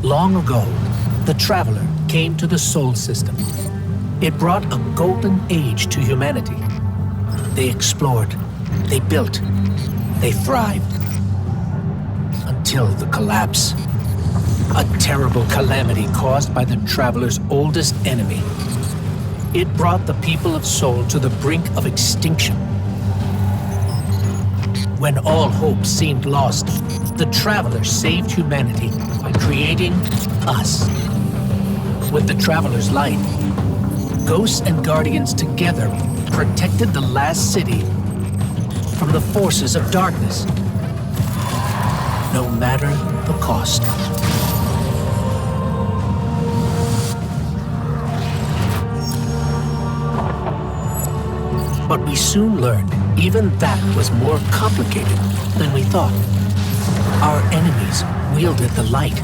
Long ago, the Traveler came to the Sol System. It brought a golden age to humanity. They explored, they built, they thrived. Until the collapse. A terrible calamity caused by the Traveler's oldest enemy. It brought the people of Sol to the brink of extinction. When all hope seemed lost, the Traveler saved humanity by creating us. With the Traveler's light, Ghosts and Guardians together protected the last city from the forces of darkness, no matter the cost. But we soon learned even that was more complicated than we thought. Our enemies wielded the light,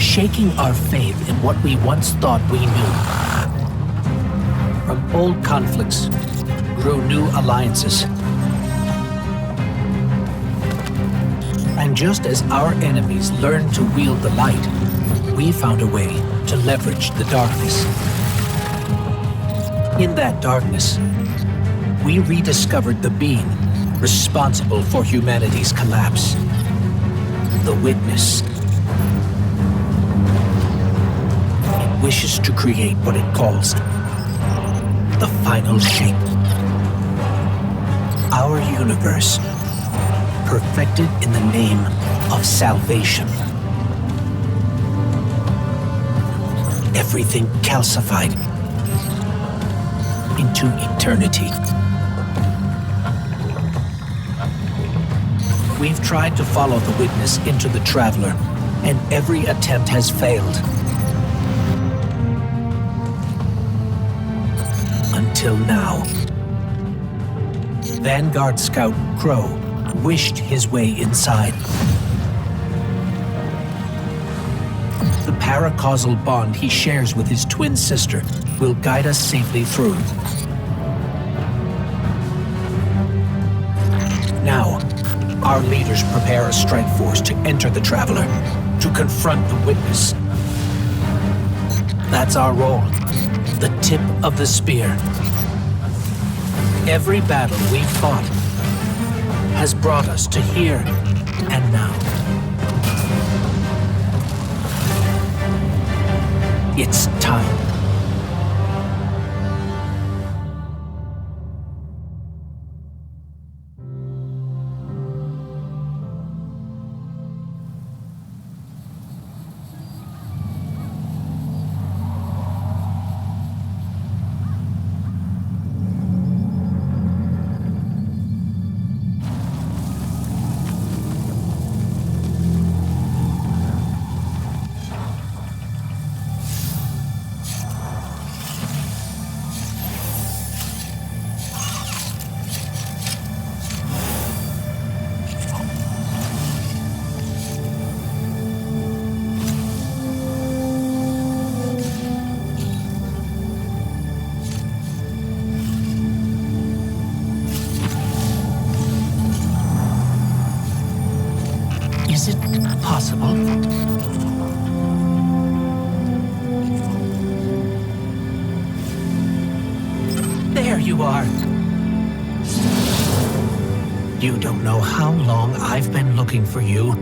shaking our faith in what we once thought we knew. From old conflicts grew new alliances. And just as our enemies learned to wield the light, we found a way to leverage the darkness. In that darkness, we rediscovered the being responsible for humanity's collapse. The Witness. It wishes to create what it calls the final shape. Our universe, perfected in the name of salvation. Everything calcified into eternity. We've tried to follow the Witness into the Traveler, and every attempt has failed. Until now. Vanguard Scout Crow wished his way inside. The paracausal bond he shares with his twin sister will guide us safely through. Now, our leaders prepare a strike force to enter the Traveler, to confront the Witness. That's our role, the tip of the spear. Every battle we've fought has brought us to here and now. It's time. Is it possible? There you are. You don't know how long I've been looking for you.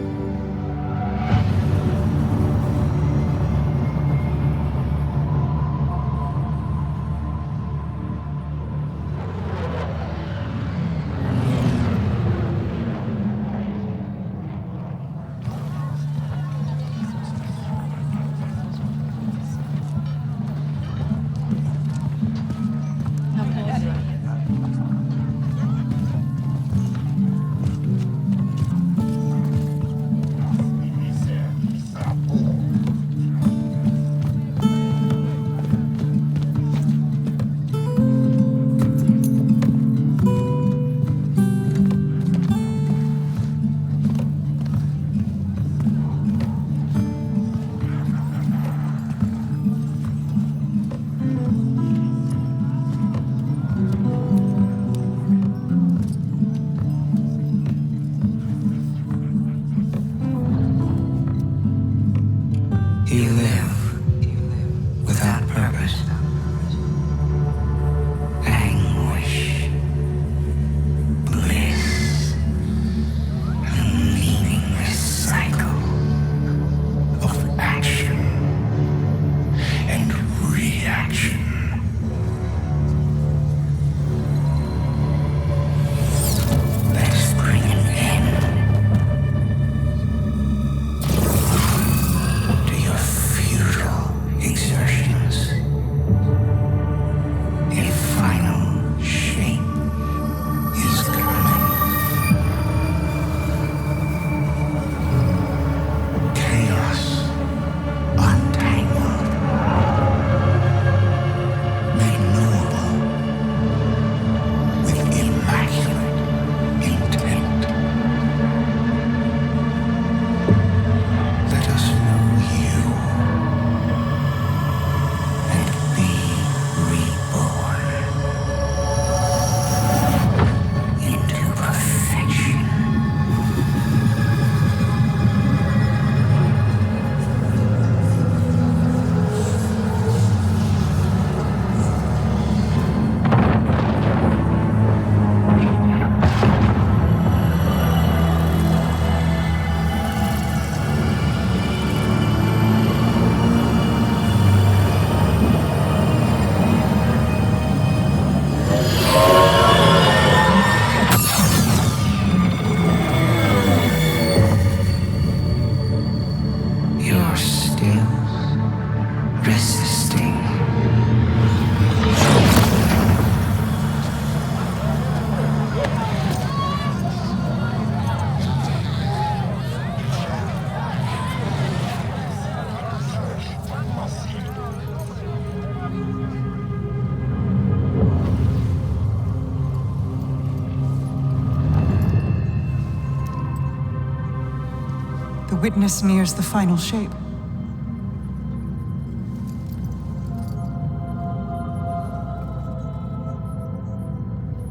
The witness nears the final shape.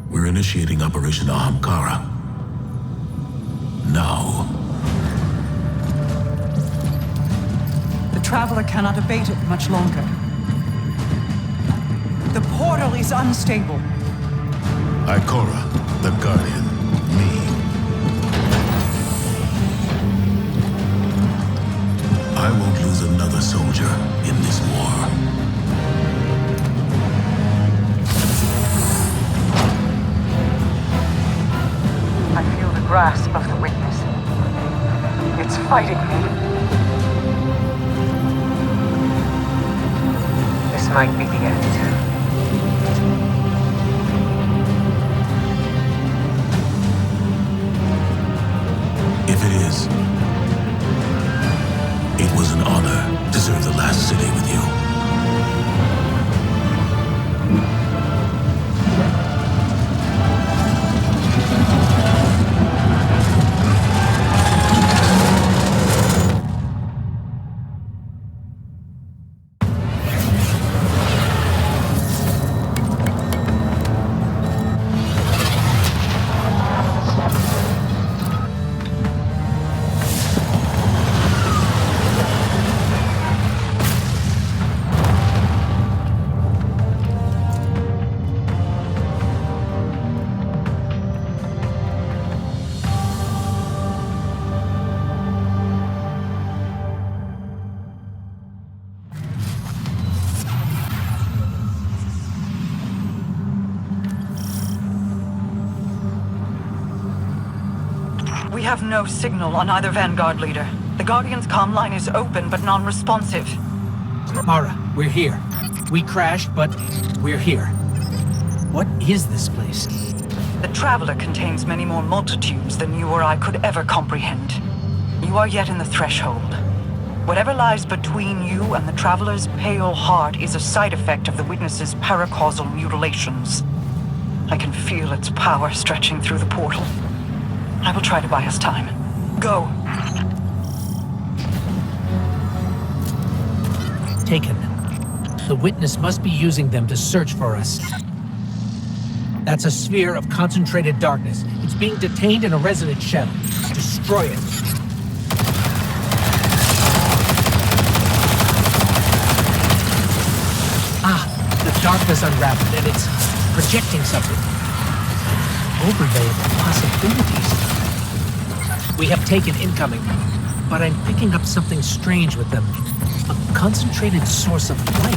We're initiating Operation Ahamkara. Now. The Traveler cannot abate it much longer. The portal is unstable. Ikora, the Guardian, me. I won't lose another soldier in this war. I feel the grasp of the witness. It's fighting me. This might be the end. If it is, it was an honor to serve the last city with you. We have no signal on either Vanguard leader. The Guardian's comm line is open but non-responsive. Mara, we're here. We crashed, but we're here. What is this place? The Traveler contains many more multitudes than you or I could ever comprehend. You are yet in the threshold. Whatever lies between you and the Traveler's pale heart is a side effect of the Witness's paracausal mutilations. I can feel its power stretching through the portal. I will try to buy us time. Go. Taken. The Witness must be using them to search for us. That's a sphere of concentrated darkness. It's being detained in a resonant shell. Destroy it. The darkness unraveled, and it's projecting something. Overlay of possibilities. We have taken incoming, but I'm picking up something strange with them. A concentrated source of light.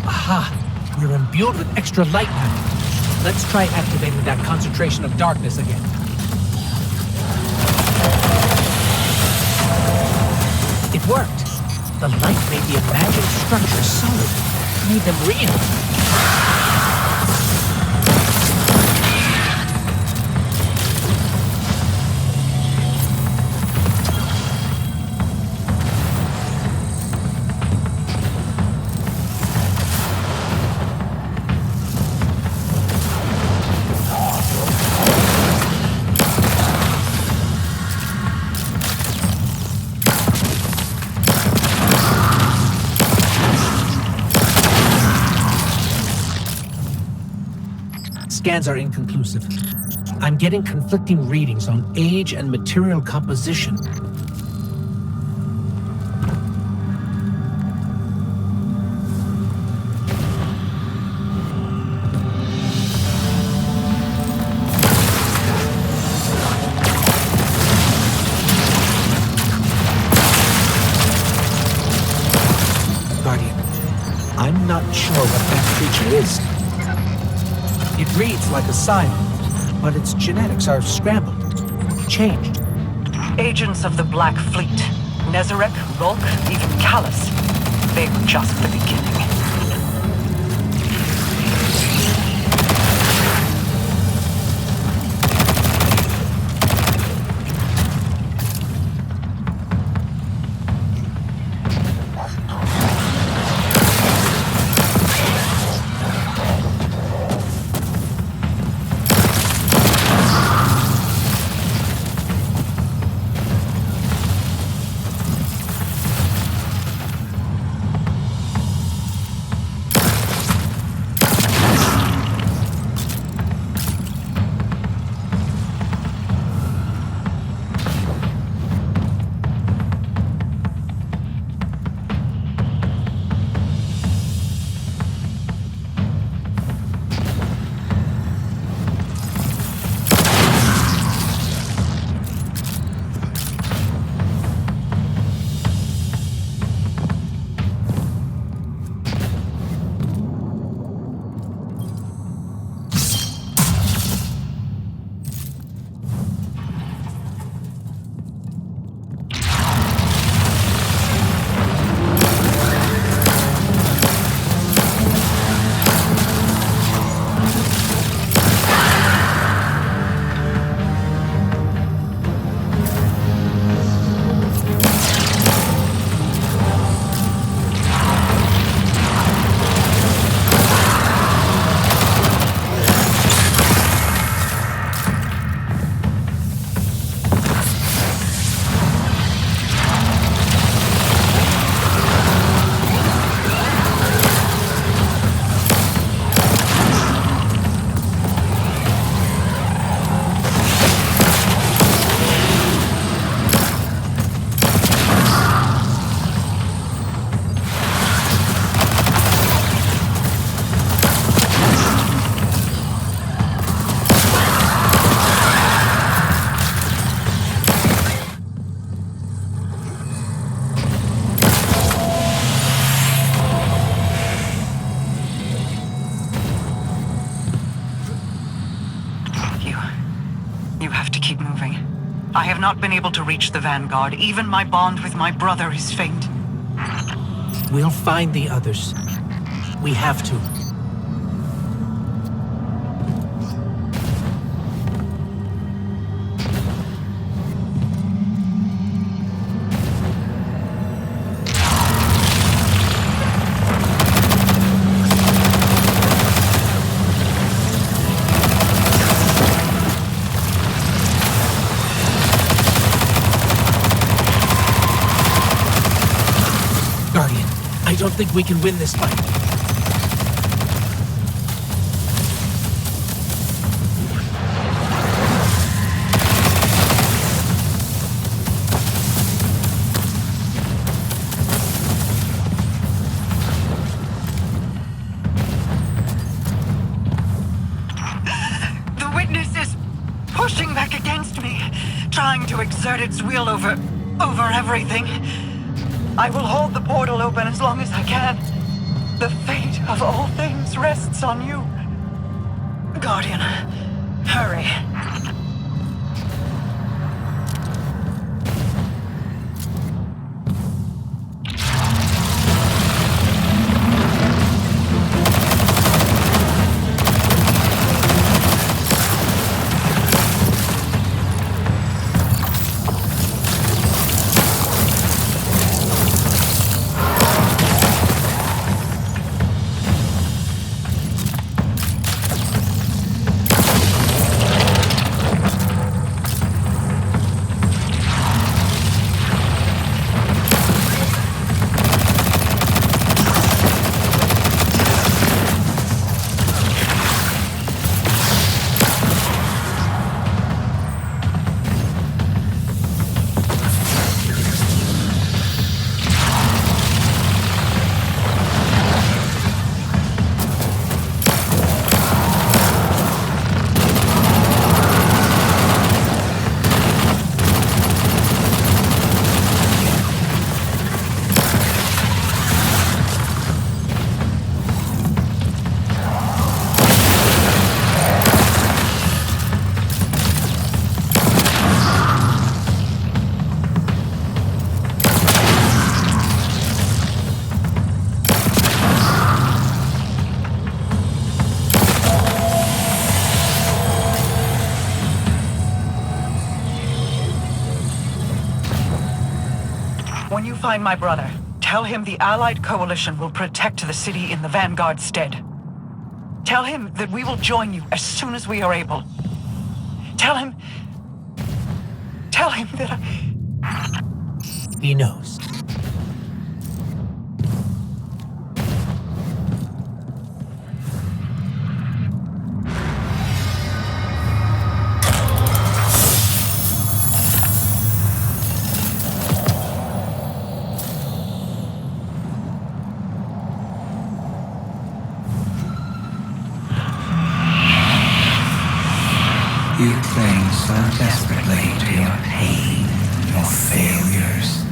Aha! We're imbued with extra light now. Let's try activating that concentration of darkness again. It worked. The light made the imagined structures solid, made them real. Scans are inconclusive. I'm getting conflicting readings on age and material composition. Guardian, I'm not sure what that creature is. It reads like a siren, but its genetics are scrambled, changed. Agents of the Black Fleet. Nezarec, Lulk, even Callus. They were just the beginning. I have not been able to reach the Vanguard. Even my bond with my brother is faint. We'll find the others. We have to. Guardian, I don't think we can win this fight. The witness is pushing back against me, trying to exert its will over everything. I will hold the portal open as long as I can. The fate of all things rests on you. Guardian, hurry. When you find my brother, tell him the Allied Coalition will protect the city in the Vanguard's stead. Tell him that we will join you as soon as we are able. Tell him that He knows. You cling so desperately to your pain, your failures.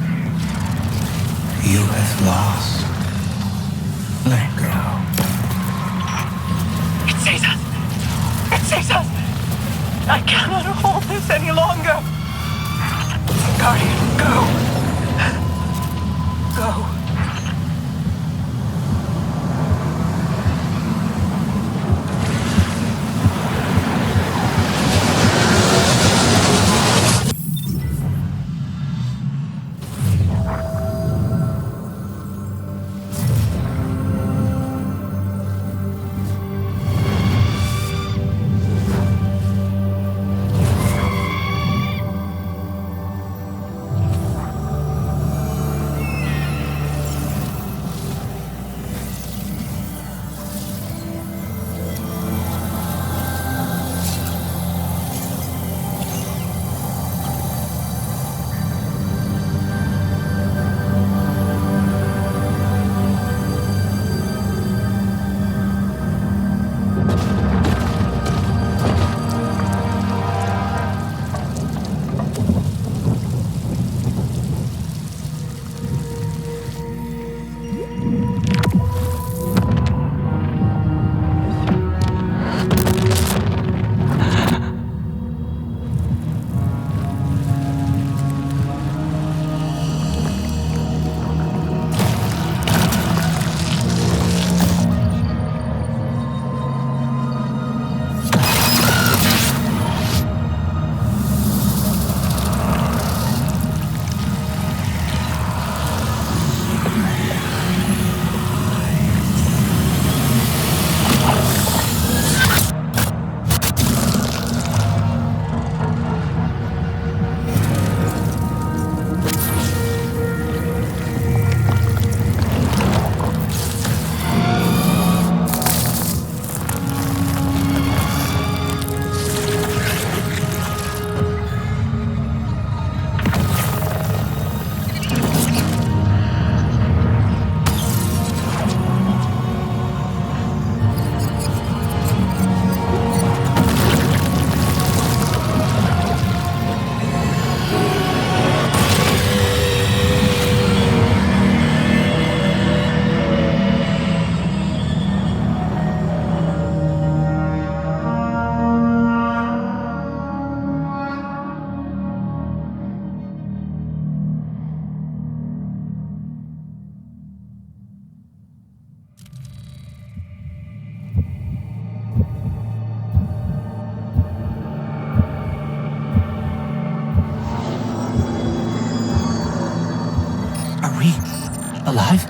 Alive?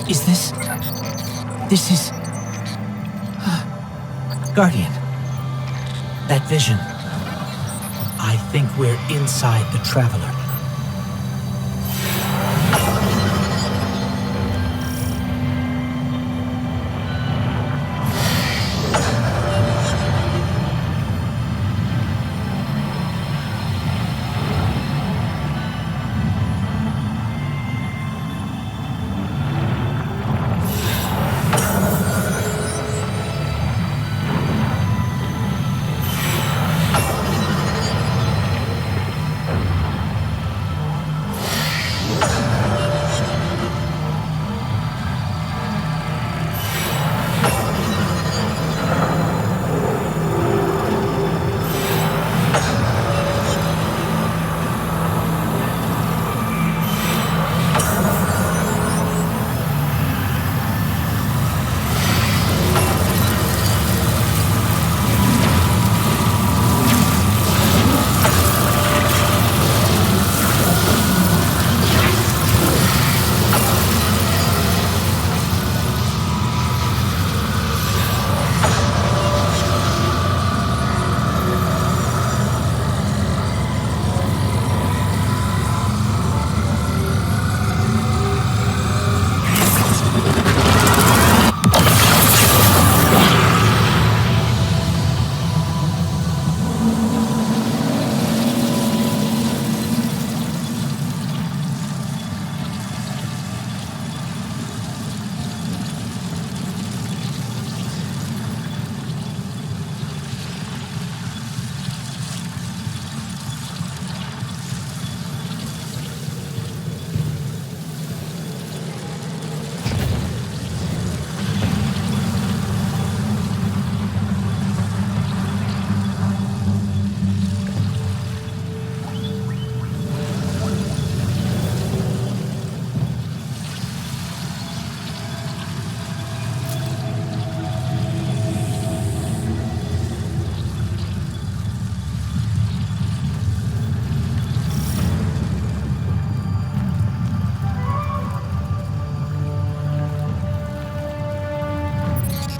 Is this... This is... Guardian. That vision. I think we're inside the Traveler.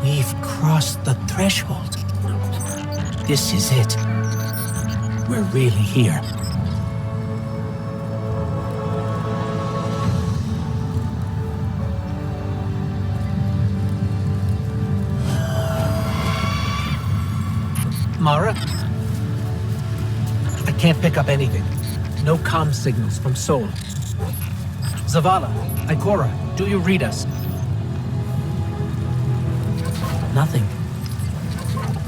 We've crossed the threshold. This is it. We're really here. Mara? I can't pick up anything. No comm signals from Sol. Zavala, Ikora, do you read us? Nothing.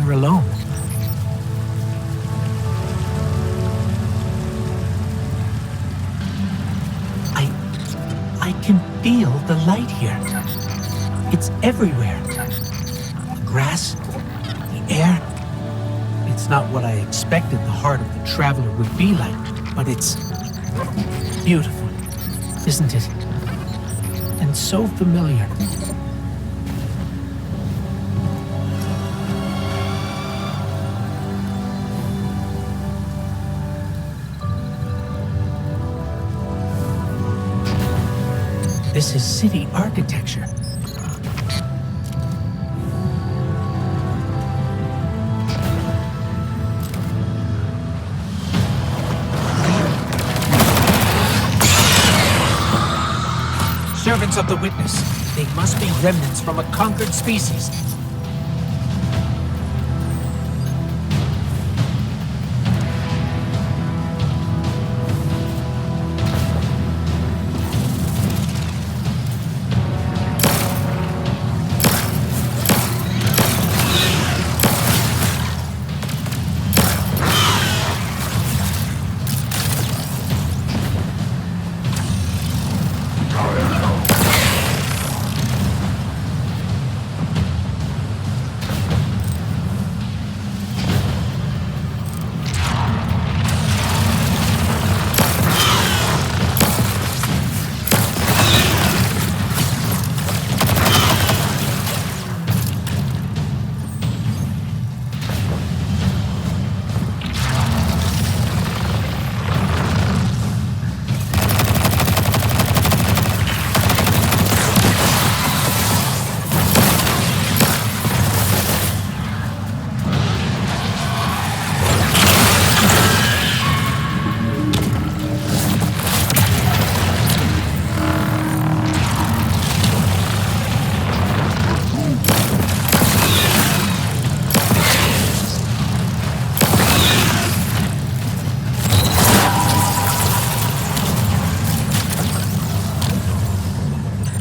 We're alone. I can feel the light here. It's everywhere. The grass, the air. It's not what I expected the heart of the Traveler would be like, but it's beautiful, isn't it? And so familiar. This is city architecture. Servants of the Witness. They must be remnants from a conquered species.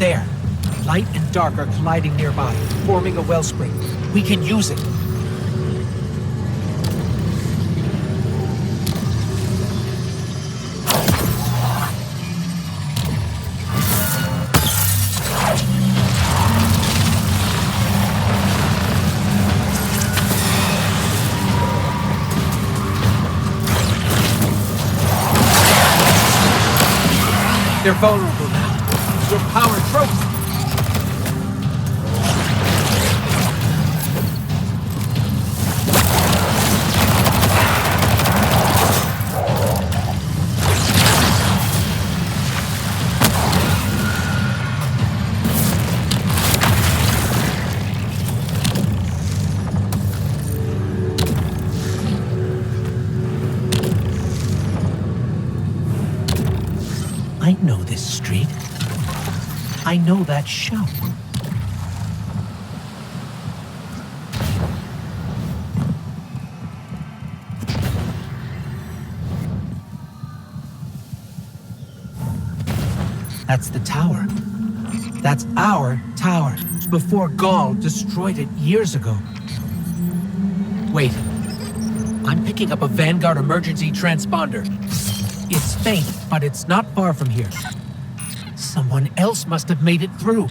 There. Light and dark are colliding nearby, forming a wellspring. We can use it. They're vulnerable now. Your power tropes. I know this street. I know that shop. That's the tower. That's our tower, before Gaul destroyed it years ago. Wait. I'm picking up a Vanguard emergency transponder. It's faint, but it's not far from here. Someone else must have made it through.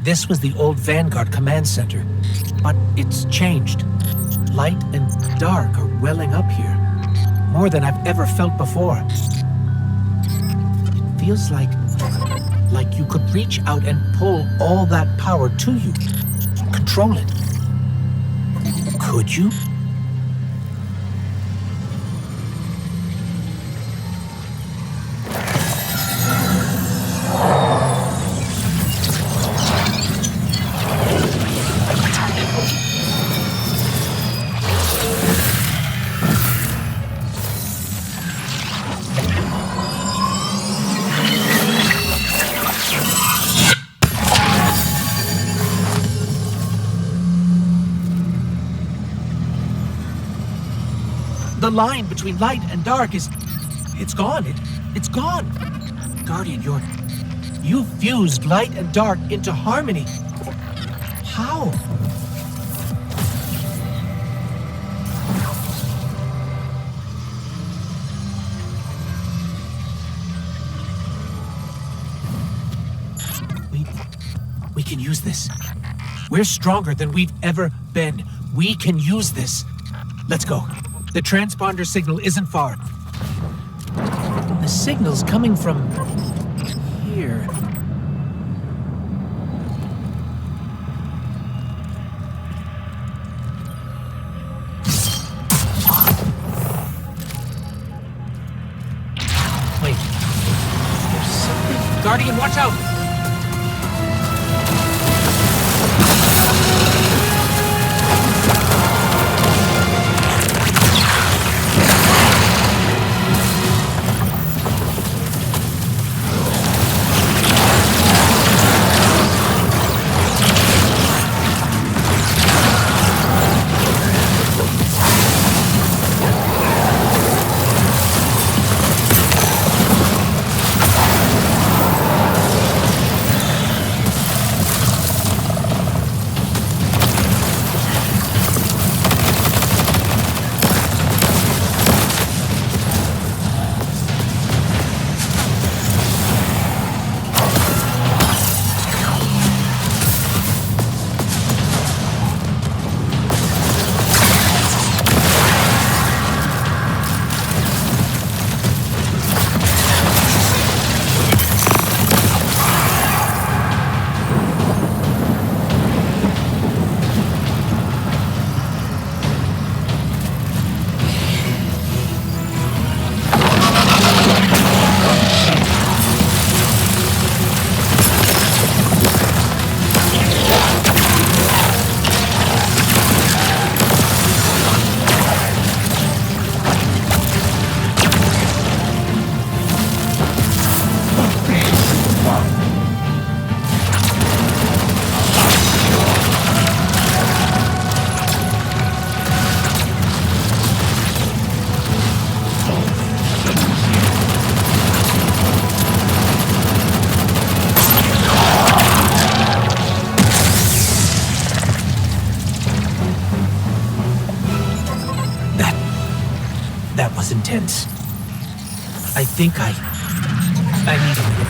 This was the old Vanguard command center, but it's changed. Light and dark are welling up here, more than I've ever felt before. It feels like you could reach out and pull all that power to you, control it. Could you? The line between light and dark it's gone. It's gone. Guardian, you fused light and dark into harmony. How? can use this. We're stronger than we've ever been. We can use this. Let's go. The transponder signal isn't far. The signal's coming from here. Wait. There's something. Guardian, watch out! That was intense. I think I need a minute.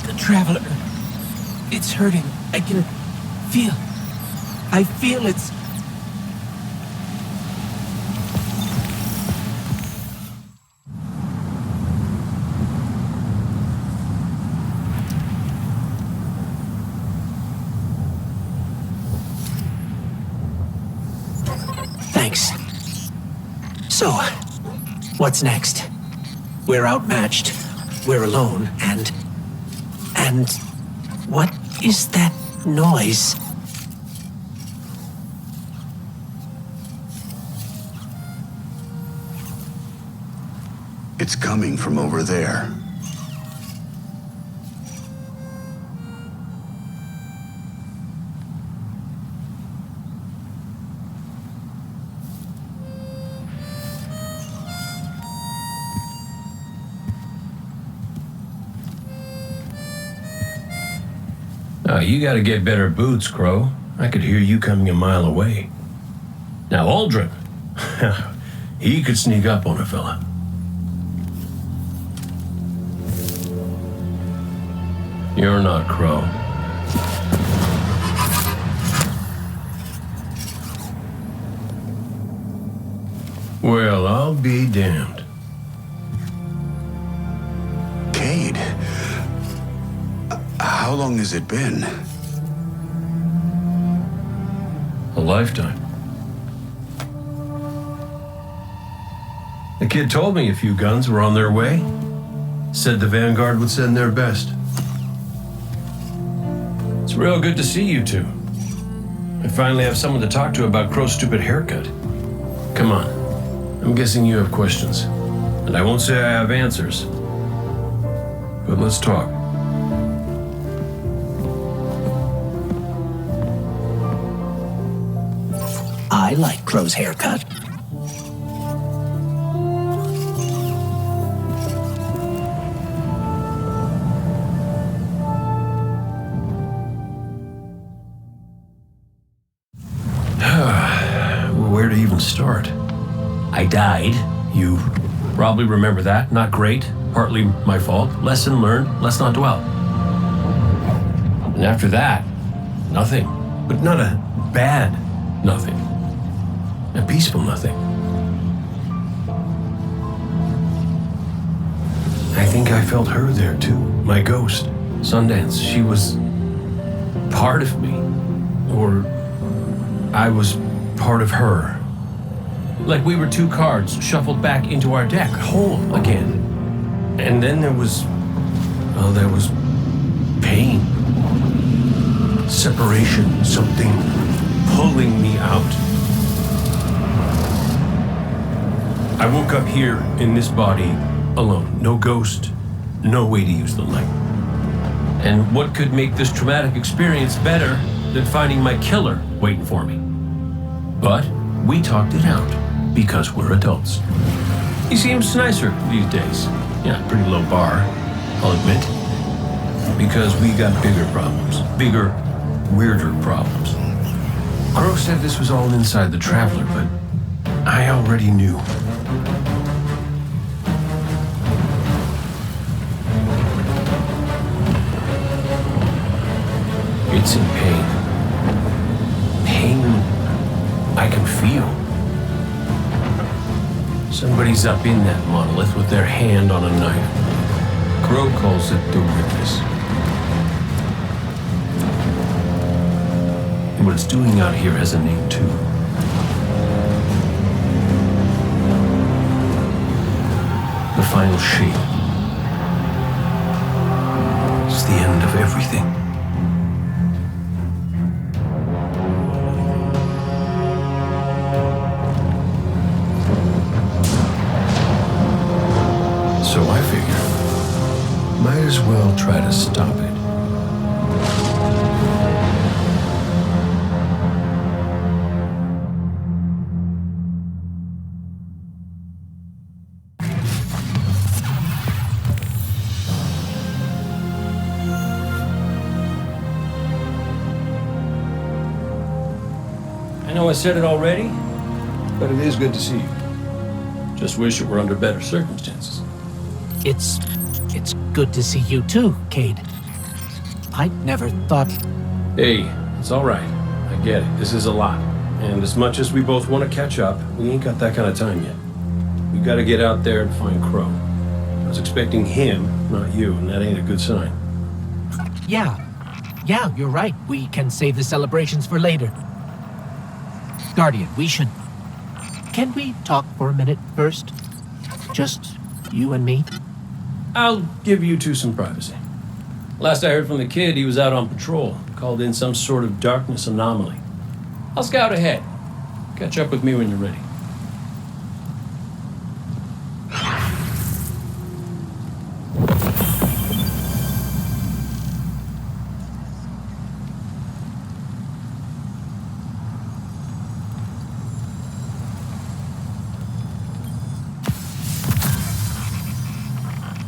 The Traveler. It's hurting. I feel it's... Thanks. So, what's next? We're outmatched. We're alone, and what is that noise? It's coming from over there. Oh, you gotta get better boots, Crow. I could hear you coming a mile away. Now, Aldrin, he could sneak up on a fella. You're not Crow. Well, I'll be damned. Cayde. How long has it been? A lifetime. The kid told me a few guns were on their way. Said the Vanguard would send their best. It's real good to see you two. I finally have someone to talk to about Crow's stupid haircut. Come on. I'm guessing you have questions. And I won't say I have answers. But let's talk. I like Crow's haircut. to even start. I died. You probably remember that. Not great. Partly my fault. Lesson learned. Let's not dwell. And after that, nothing. But not a bad nothing. A peaceful nothing. I think I felt her there too. My ghost. Sundance. She was part of me. Or I was part of her. Like we were two cards shuffled back into our deck, whole again. And then there was pain. Separation, something pulling me out. I woke up here in this body alone. No ghost, no way to use the light. And what could make this traumatic experience better than finding my killer waiting for me? But we talked it out because we're adults. He seems nicer these days. Yeah, pretty low bar, I'll admit. Because we got bigger problems. Bigger, weirder problems. Crow said this was all inside the Traveler, but I already knew. It's in pain. Pain I can feel. Somebody's up in that monolith with their hand on a knife. Crow calls it the Witness. And what it's doing out here has a name too. The final shape. It's the end of everything. So I figure, might as well try to stop it. I know I said it already, but it is good to see you. Just wish it were under better circumstances. It's good to see you too, Cade. I never thought... Hey, it's all right. I get it. This is a lot. And as much as we both want to catch up, we ain't got that kind of time yet. We gotta get out there and find Crow. I was expecting him, not you, and that ain't a good sign. Yeah, you're right. We can save the celebrations for later. Guardian, we should... Can we talk for a minute first? Just you and me? I'll give you two some privacy. Last I heard from the kid, he was out on patrol, called in some sort of darkness anomaly. I'll scout ahead. Catch up with me when you're ready.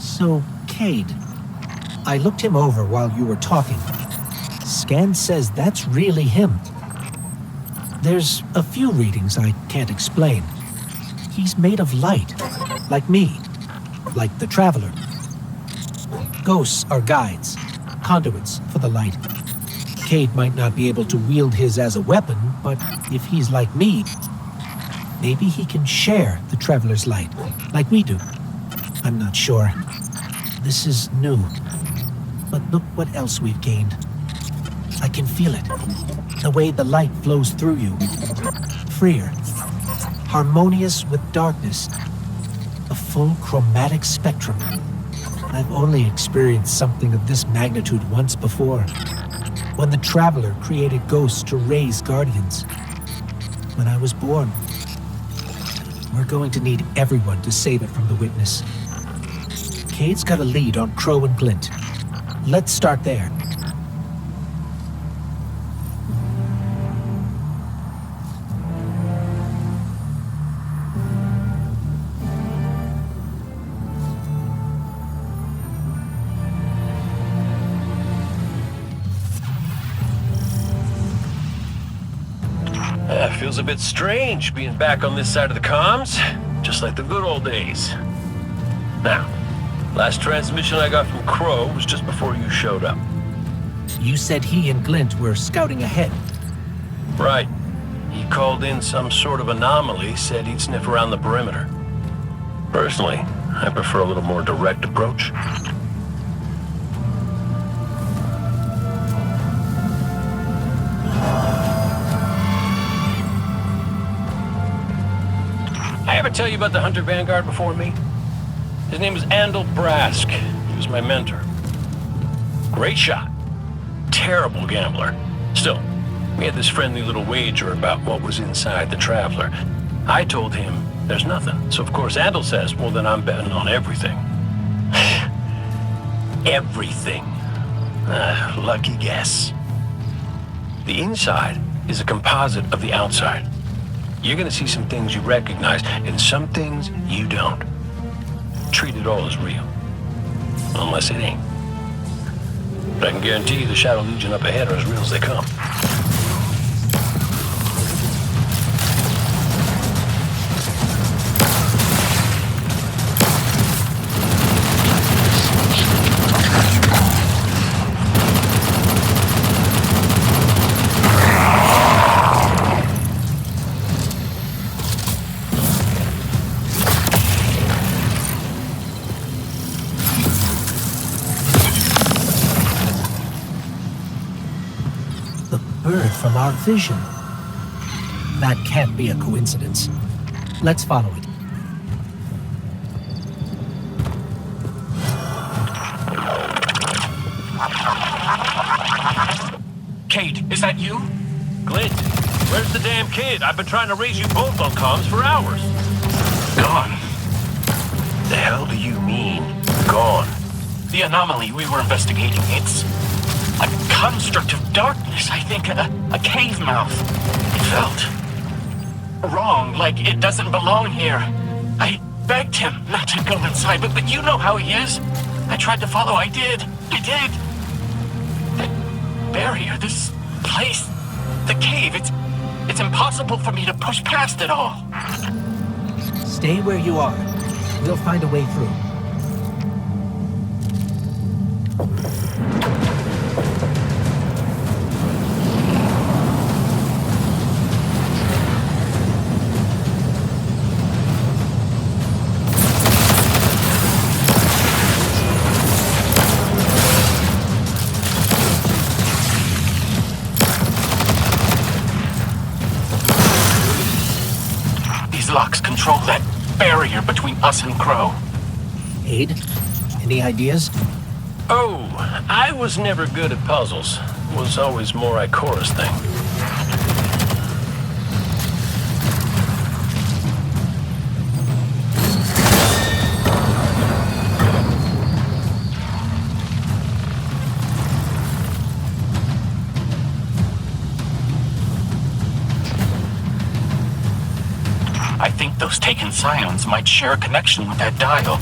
So, Cade, I looked him over while you were talking. Scan says that's really him. There's a few readings I can't explain. He's made of light, like me, like the Traveler. Ghosts are guides, conduits for the light. Cade might not be able to wield his as a weapon, but if he's like me, maybe he can share the Traveler's light, like we do. I'm not sure. This is new. But look what else we've gained. I can feel it. The way the light flows through you. Freer. Harmonious with darkness. A full chromatic spectrum. I've only experienced something of this magnitude once before. When the Traveler created ghosts to raise guardians. When I was born. We're going to need everyone to save it from the Witness. Cade's got a lead on Crow and Glint. Let's start there. I feel Feels a bit strange being back on this side of the comms, just like the good old days. Now, last transmission I got from Crow was just before you showed up. You said he and Glint were scouting ahead. Right. He called in some sort of anomaly, said he'd sniff around the perimeter. Personally, I prefer a little more direct approach. I ever tell you about the Hunter Vanguard before me? His name was Andal Brask. He was my mentor. Great shot. Terrible gambler. Still, we had this friendly little wager about what was inside the Traveler. I told him there's nothing. So of course Andal says, well then I'm betting on everything. Everything. Lucky guess. The inside is a composite of the outside. You're gonna see some things you recognize, and some things you don't. Treat it all as real. Unless it ain't. But I can guarantee you the Shadow Legion up ahead are as real as they come. Bird from our vision. That can't be a coincidence. Let's follow it. Cade, is that you? Glint, where's the damn kid? I've been trying to raise you both on comms for hours. Gone. The hell do you mean, gone? The anomaly we were investigating, it's a construct of darkness, I think. A cave mouth. It felt wrong, like it doesn't belong here. I begged him not to go inside, but you know how he is. I tried to follow, I did. That barrier, this place, the cave, it's impossible for me to push past it all. Stay where you are. We'll find a way through. Locks control that barrier between us and Crow. Aid? Any ideas? Oh, I was never good at puzzles. Was always more Ikora's thing. I think those taken scions might share a connection with that dial.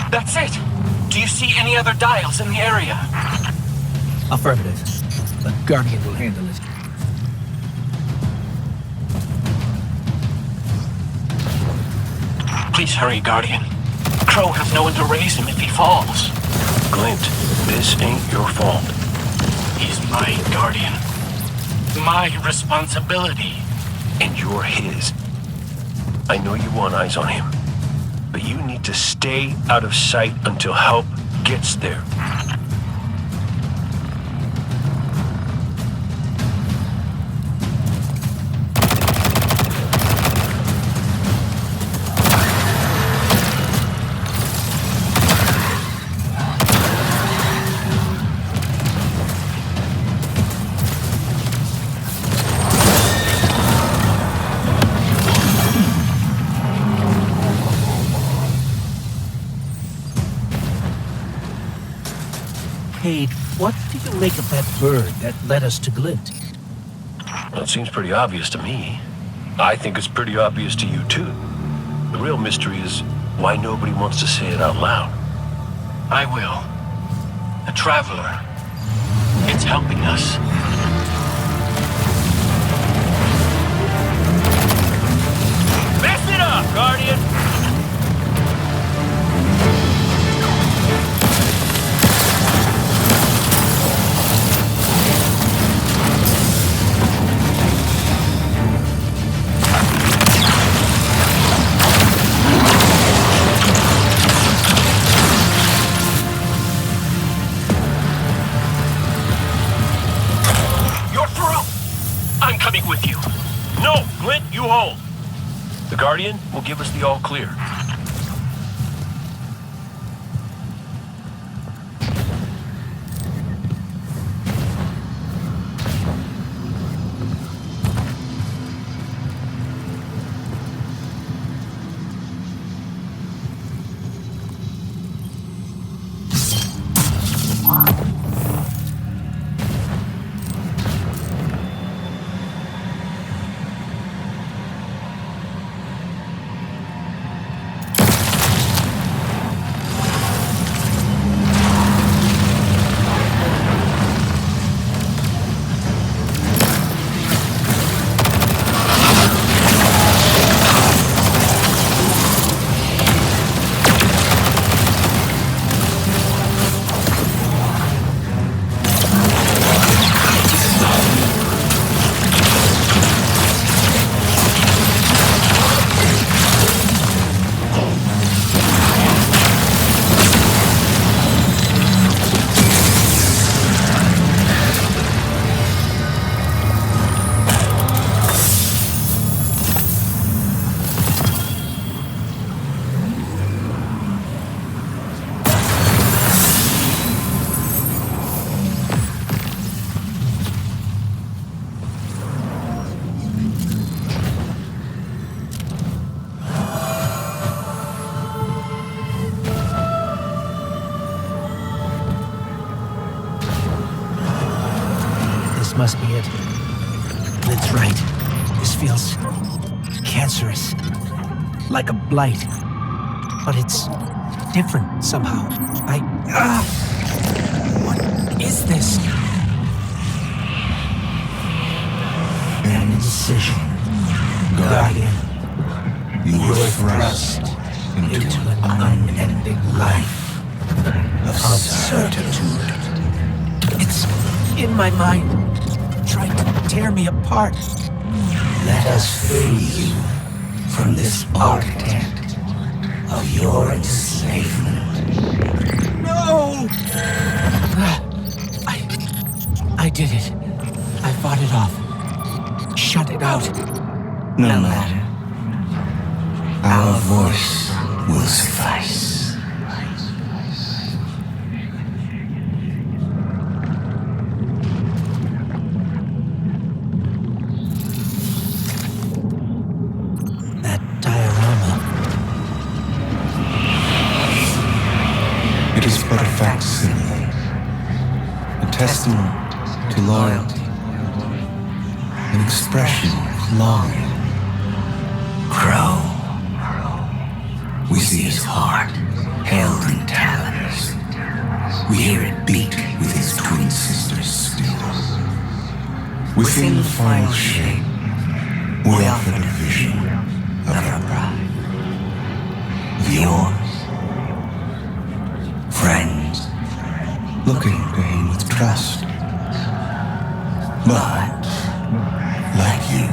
That's it! Do you see any other dials in the area? Affirmative. The Guardian will handle it. Please hurry, Guardian. Crow has no one to raise him if he falls. Glint, this ain't your fault. He's my Guardian. My responsibility. And you're his. I know you want eyes on him, but you need to stay out of sight until help gets there. Cade, what do you make of that bird that led us to Glint? Well, it seems pretty obvious to me. I think it's pretty obvious to you, too. The real mystery is why nobody wants to say it out loud. I will. The Traveler. It's helping us. Mess it up, Guardian! With you. No, Glint, you hold. The Guardian will give us the all clear. Must be it. Glint's right. This feels cancerous. Like a blight. But it's different somehow. What is this? An incision. Guardian, you were thrust into an unending life of certitude. It's in my mind. Trying to tear me apart. Let us free you from this architect of your enslavement. No! I did it. I fought it off. Shut it out. No matter. Our voice will suffice. It is but a facsimile, a testament to loyalty, an expression of longing. Crow. We see his heart held in talons. We hear it beat with his twin sisters still. Within the final shape, we offer a vision of our bride. Of yours. Friends, looking to him with trust. But, like you,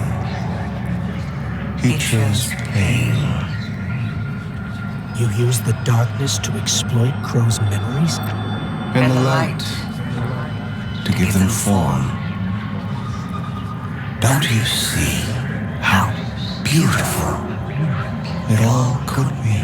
he chose pain. You use the darkness to exploit Crow's memories? And the light to give them form. Don't you see how beautiful it all could be?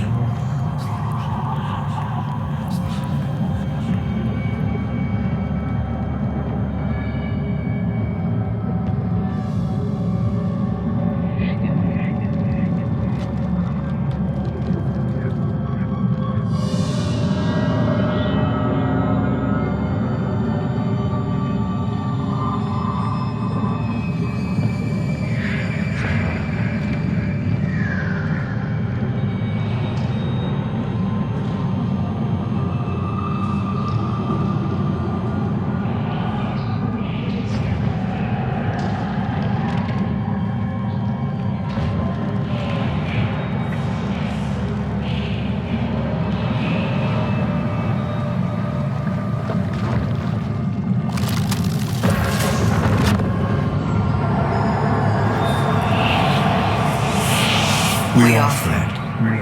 We offered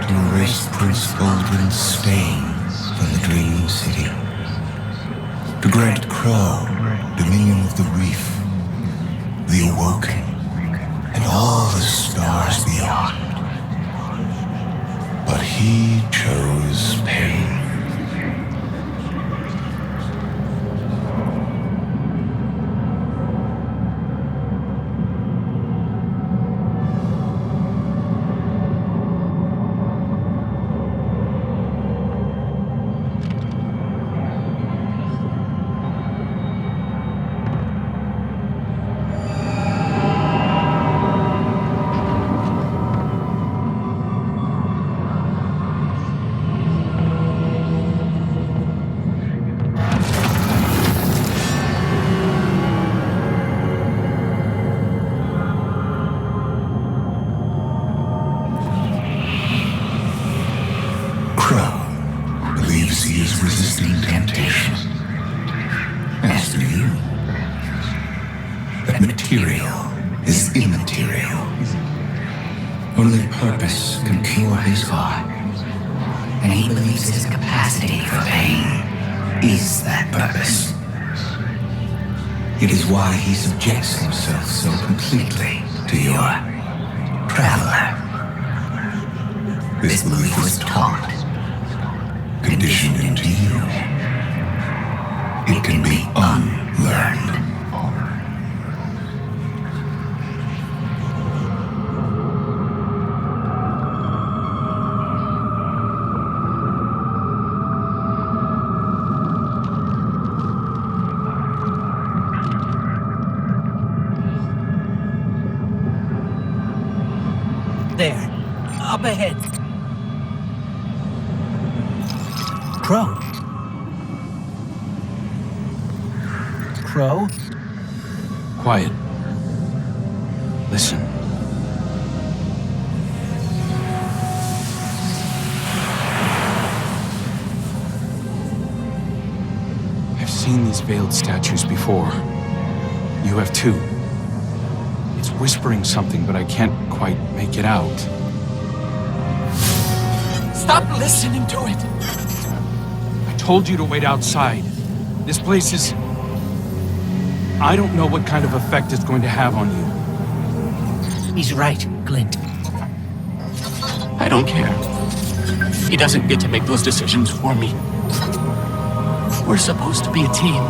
to erase Prince Baldwin's stain from the Dreaming City, to grant Crow dominion of the Reef, the Awoken, and all the stars beyond. But he chose pain. Only purpose can cure his heart, and he believes his capacity for pain is that purpose. It is why he subjects himself so completely to your traveler. This belief was taught, conditioned into you. It can be unlearned. There, up ahead. Crow. Crow? Quiet. Listen. I've seen these veiled statues before. You have too. It's whispering something, but I can't quite make it out. Stop listening to it! I told you to wait outside. This place is... I don't know what kind of effect it's going to have on you. He's right, Glint. I don't care. He doesn't get to make those decisions for me. We're supposed to be a team.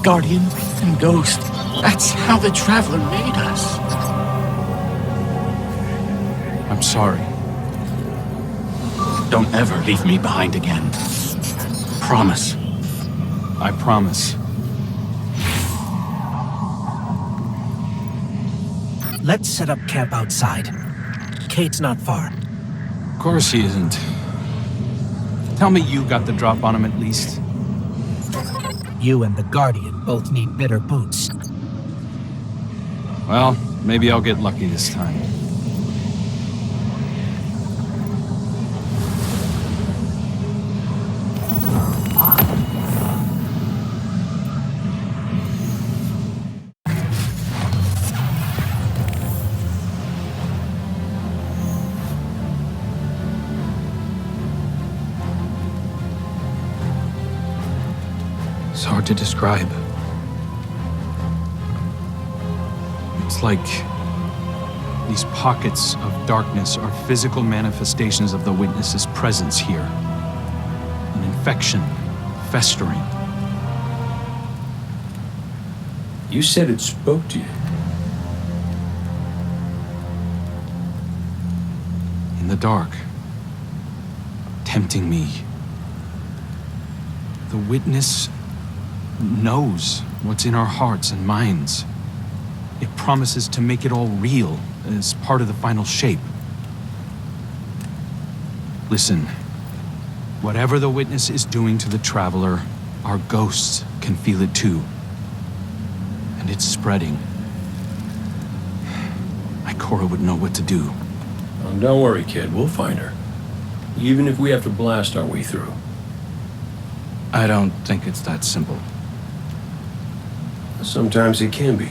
Guardian and Ghost. That's how the Traveler made us. I'm sorry. Don't ever leave me behind again. Promise. I promise. Let's set up camp outside. Kate's not far. Of course he isn't. Tell me you got the drop on him at least. You and the Guardian both need better boots. Well, maybe I'll get lucky this time. It's hard to describe. It's like these pockets of darkness are physical manifestations of the Witness's presence here. An infection, festering. You said it spoke to you. In the dark, tempting me. The Witness knows what's in our hearts and minds. It promises to make it all real as part of the final shape. Listen, whatever the Witness is doing to the Traveler, our ghosts can feel it too. And it's spreading. Ikora would know what to do. Oh, don't worry, kid. We'll find her. Even if we have to blast our way through. I don't think it's that simple. Sometimes it can be.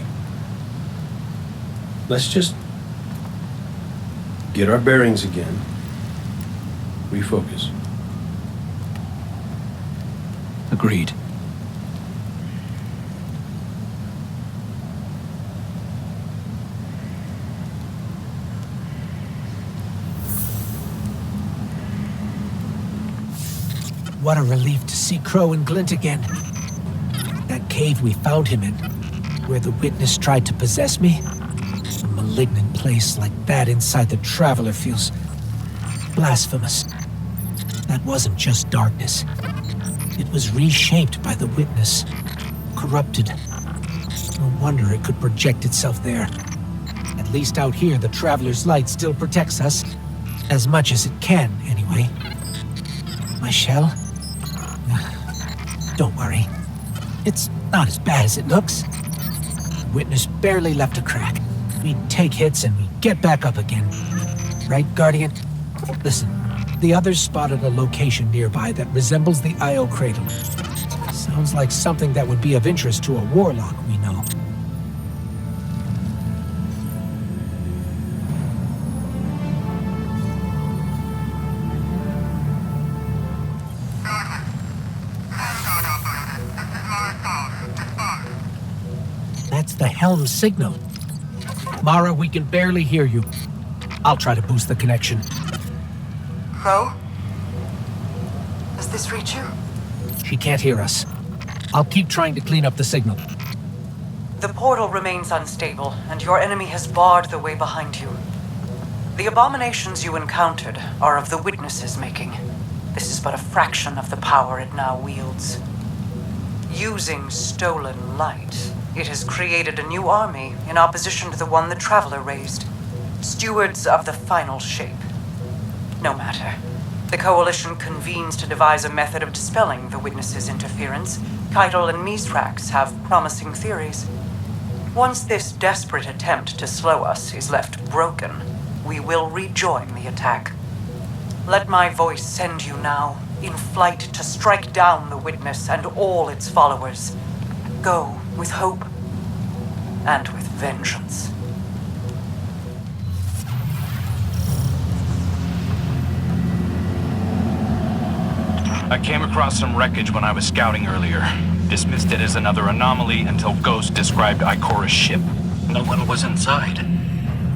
Let's just get our bearings again, refocus. Agreed. What a relief to see Crow and Glint again. That cave we found him in, where the witness tried to possess me. A malignant place like that inside the Traveler feels blasphemous. That wasn't just darkness. It was reshaped by the witness. Corrupted. No wonder it could project itself there. At least out here, the Traveler's light still protects us. As much as it can, anyway. My shell? Don't worry. It's not as bad as it looks. The witness barely left a crack. We take hits and we get back up again. Right, Guardian? Listen, the others spotted a location nearby that resembles the Io Cradle. Sounds like something that would be of interest to a warlock we know. That's the helm signal. Mara, we can barely hear you. I'll try to boost the connection. Crow? Does this reach you? She can't hear us. I'll keep trying to clean up the signal. The portal remains unstable, and your enemy has barred the way behind you. The abominations you encountered are of the Witness's making. This is but a fraction of the power it now wields. Using stolen light, it has created a new army in opposition to the one the Traveler raised. Stewards of the final shape. No matter. The Coalition convenes to devise a method of dispelling the Witness's interference. Keitel and Mithrax have promising theories. Once this desperate attempt to slow us is left broken, we will rejoin the attack. Let my voice send you now, in flight to strike down the Witness and all its followers. Go with hope and with vengeance. I came across some wreckage when I was scouting earlier. Dismissed it as another anomaly until Ghost described Ikora's ship. No one was inside.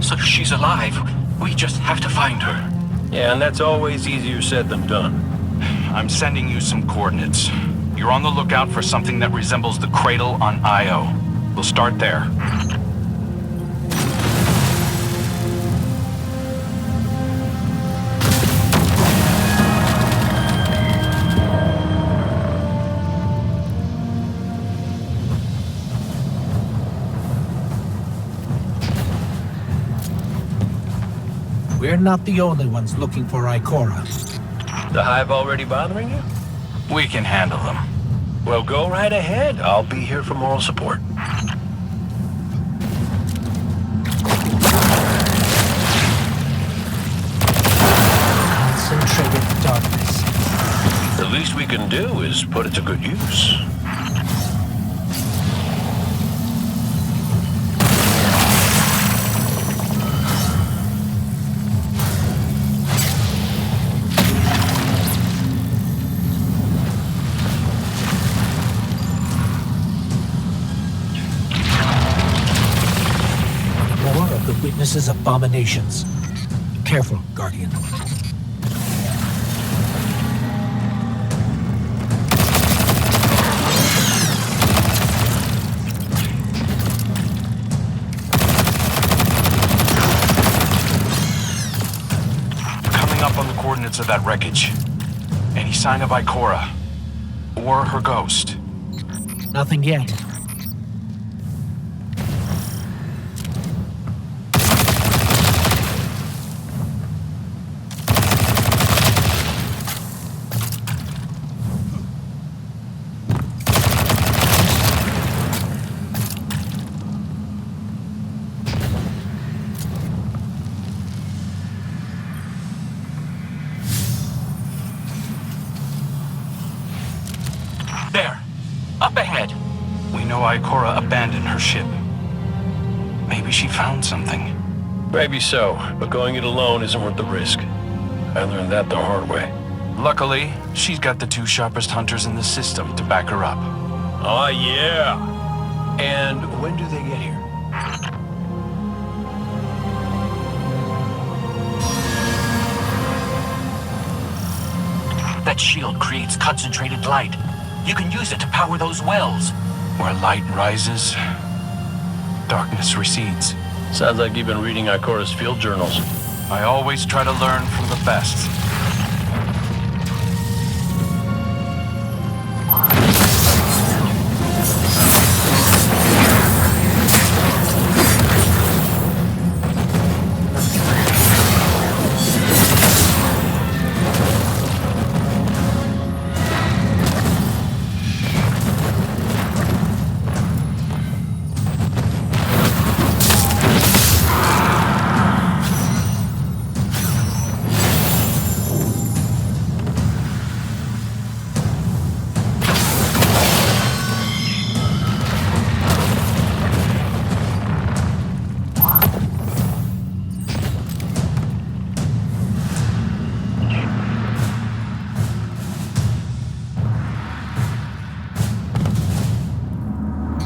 So she's alive. We just have to find her. Yeah, and that's always easier said than done. I'm sending you some coordinates. You're on the lookout for something that resembles the cradle on Io. We'll start there. We're not the only ones looking for Ikora. The Hive already bothering you? We can handle them. Well, go right ahead. I'll be here for moral support. Concentrated darkness. The least we can do is put it to good use. Witness's abominations. Careful, Guardian. Coming up on the coordinates of that wreckage. Any sign of Ikora? Or her ghost? Nothing yet. There. Up ahead. We know Ikora abandoned her ship. Maybe she found something. Maybe so, but going it alone isn't worth the risk. I learned that the hard way. Luckily, she's got the 2 sharpest hunters in the system to back her up. Oh, yeah. And when do they get here? That shield creates concentrated light. You can use it to power those wells. Where light rises, darkness recedes. Sounds like you've been reading Ikora's field journals. I always try to learn from the best.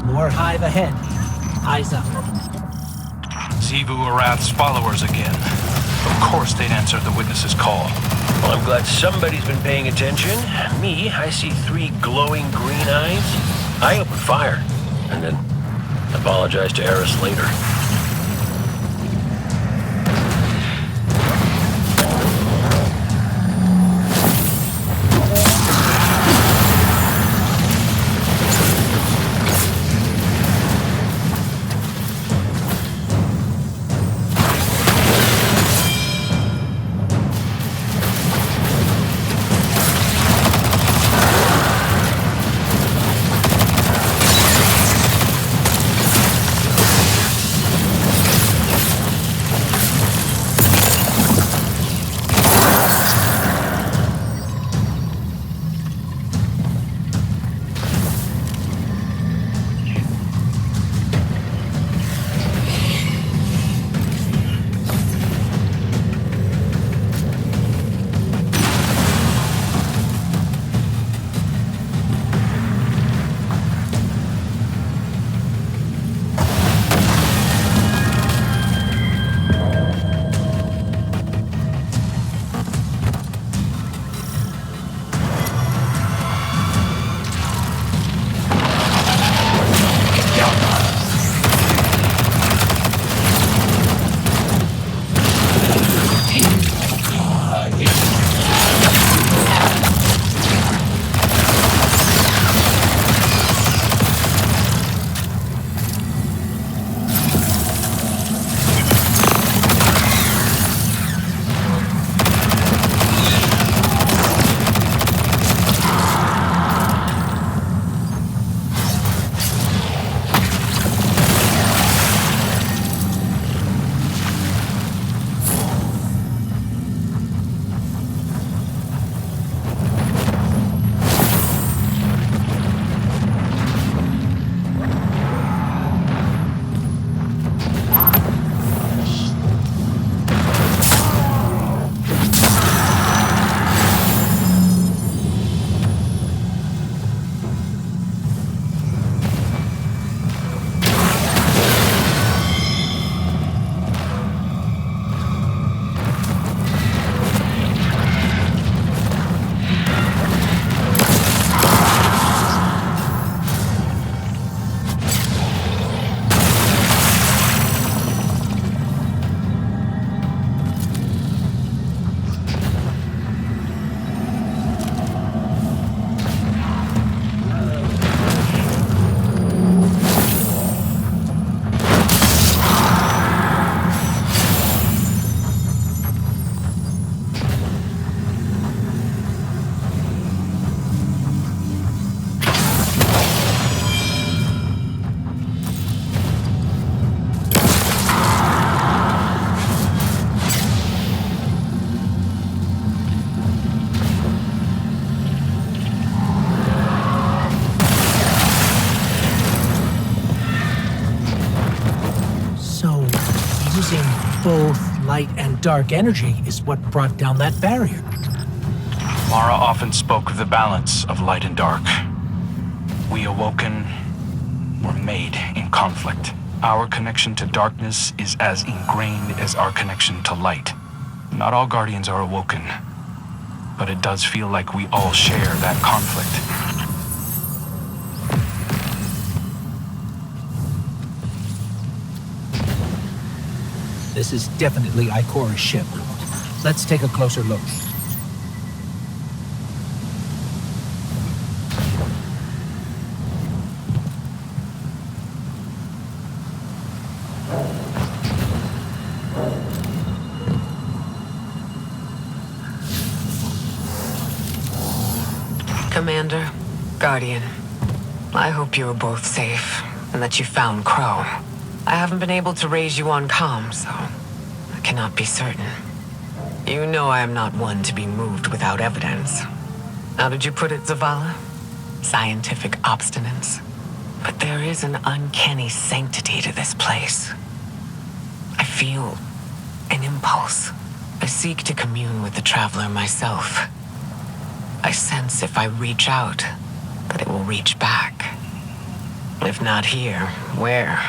More hive ahead. Eyes up. Xivu Arath's followers again. Of course they'd answer the witness's call. Well, I'm glad somebody's been paying attention. Me, I see 3 glowing green eyes. I open fire, and then apologize to Eris later. light and dark energy is what brought down that barrier. Mara often spoke of the balance of light and dark. We Awoken were made in conflict. Our connection to darkness is as ingrained as our connection to light. Not all Guardians are Awoken, but it does feel like we all share that conflict. This is definitely Ikora's ship. Let's take a closer look. Commander, Guardian, I hope you are both safe, and that you found Crow. I haven't been able to raise you on comm, so I cannot be certain. You know I am not one to be moved without evidence. How did you put it, Zavala? Scientific obstinance. But there is an uncanny sanctity to this place. I feel an impulse. I seek to commune with the Traveler myself. I sense if I reach out, that it will reach back. If not here, where?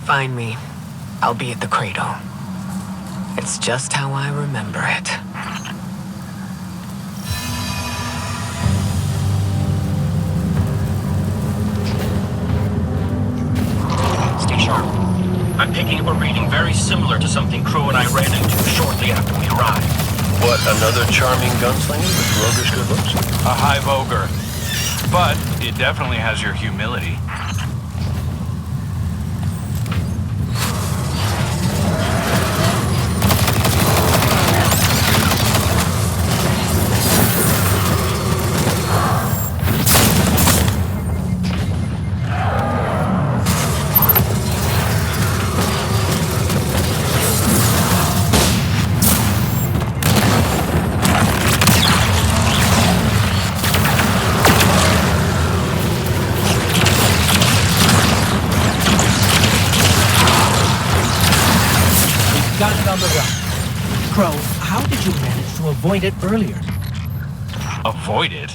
Find me. I'll be at the cradle. It's just how I remember it. Stay sharp. I'm picking up a reading very similar to something Crow and I ran into shortly after we arrived. What, another charming gunslinger with roguish good looks? A hive ogre. But it definitely has your humility. Got it on the run. Crow, how did you manage to avoid it earlier? Avoid it?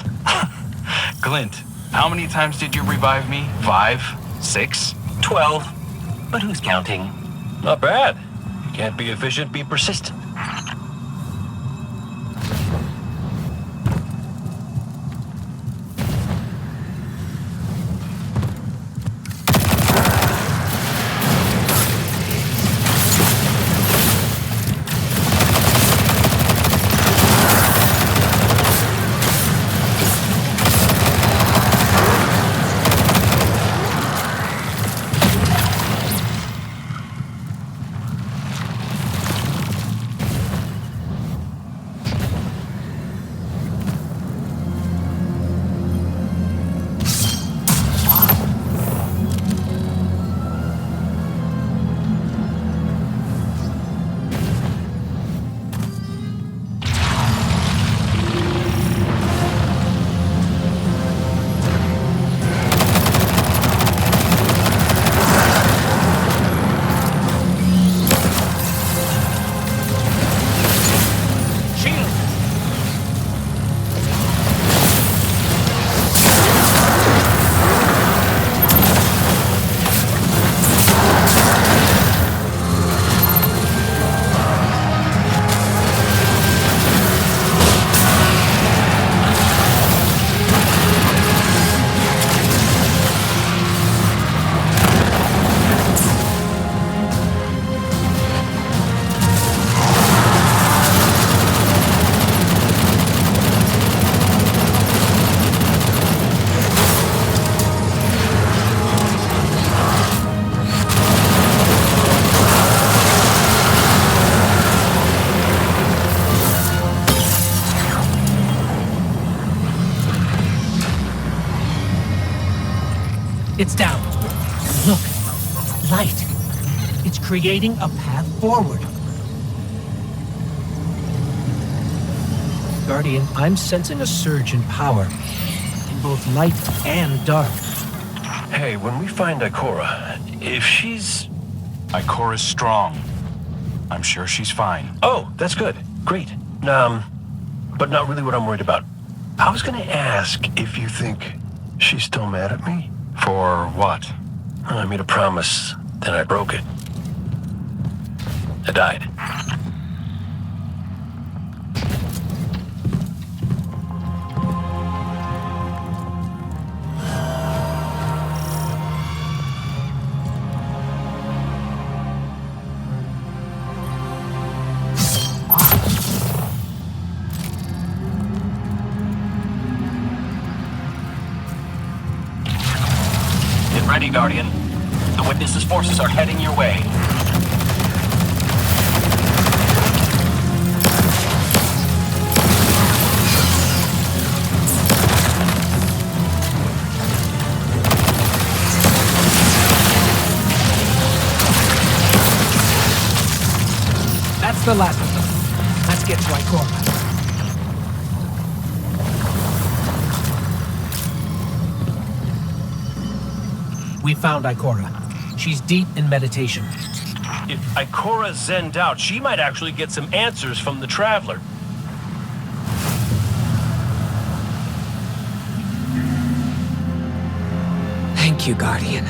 Glint, how many times did you revive me? 5? 6? 12. But who's counting? Not bad. You can't be efficient, be persistent. It's down. Look. Light. It's creating a path forward. Guardian, I'm sensing a surge in power. In both light and dark. Hey, when we find Ikora, if she's... Ikora's strong. I'm sure she's fine. Oh, that's good. Great. But not really what I'm worried about. I was gonna ask if you think she's still mad at me? For what? I made a promise, then I broke it. I died. Get ready, Guardian. The Witness's forces are heading your way. That's the last of them. Let's get to Ikora. We found Ikora. She's deep in meditation. If Ikora zenned out, she might actually get some answers from the Traveler. Thank you, Guardian.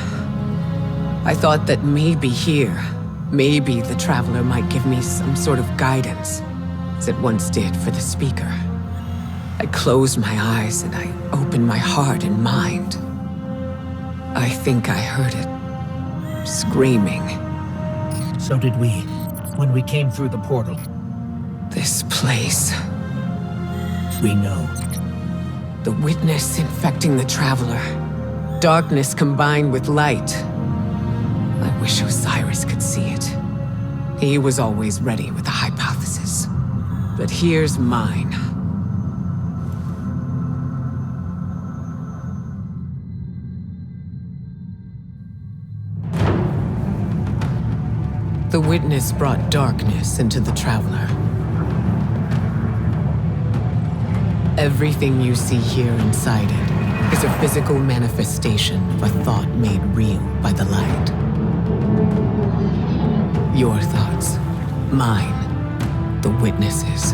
I thought that maybe here, maybe the Traveler might give me some sort of guidance, as it once did for the Speaker. I closed my eyes and I opened my heart and mind. I think I heard it, screaming. So did we, when we came through the portal. This place. We know. The Witness infecting the Traveler. Darkness combined with light. I wish Osiris could see it. He was always ready with a hypothesis. But here's mine. The Witness brought darkness into the Traveler. Everything you see here inside it is a physical manifestation of a thought made real by the light. Your thoughts, mine, the Witness's.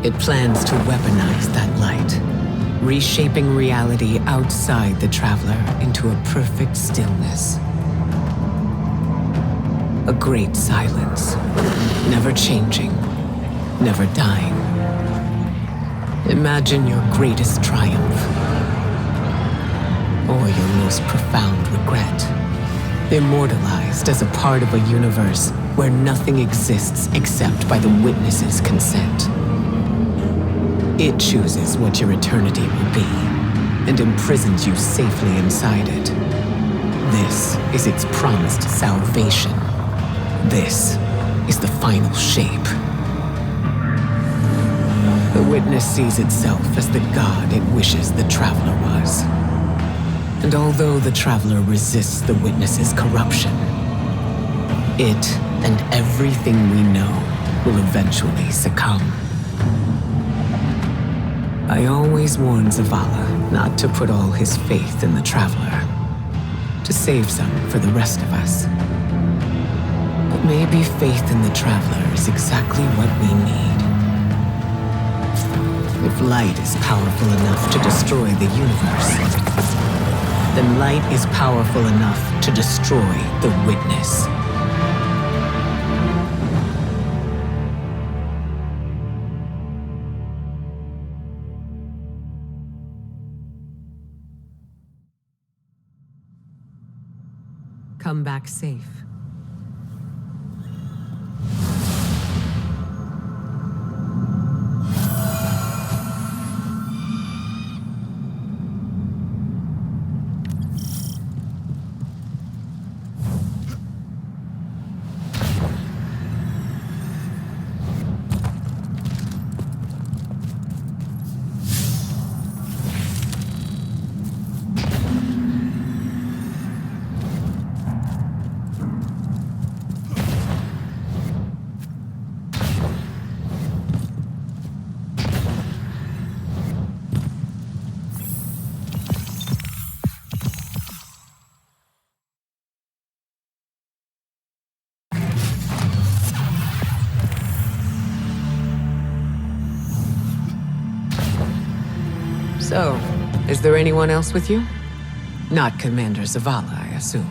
It plans to weaponize that light, reshaping reality outside the Traveler into a perfect stillness. A great silence, never changing, never dying. Imagine your greatest triumph, or your most profound regret. Immortalized as a part of a universe where nothing exists except by the Witness's consent. It chooses what your eternity will be, and imprisons you safely inside it. This is its promised salvation. This is the final shape. The Witness sees itself as the god it wishes the Traveler was. And although the Traveler resists the Witness's corruption, it and everything we know will eventually succumb. I always warn Zavala not to put all his faith in the Traveler, to save some for the rest of us. But maybe faith in the Traveler is exactly what we need. If light is powerful enough to destroy the universe, then light is powerful enough to destroy the Witness. Come back safe. So, is there anyone else with you? Not Commander Zavala, I assume.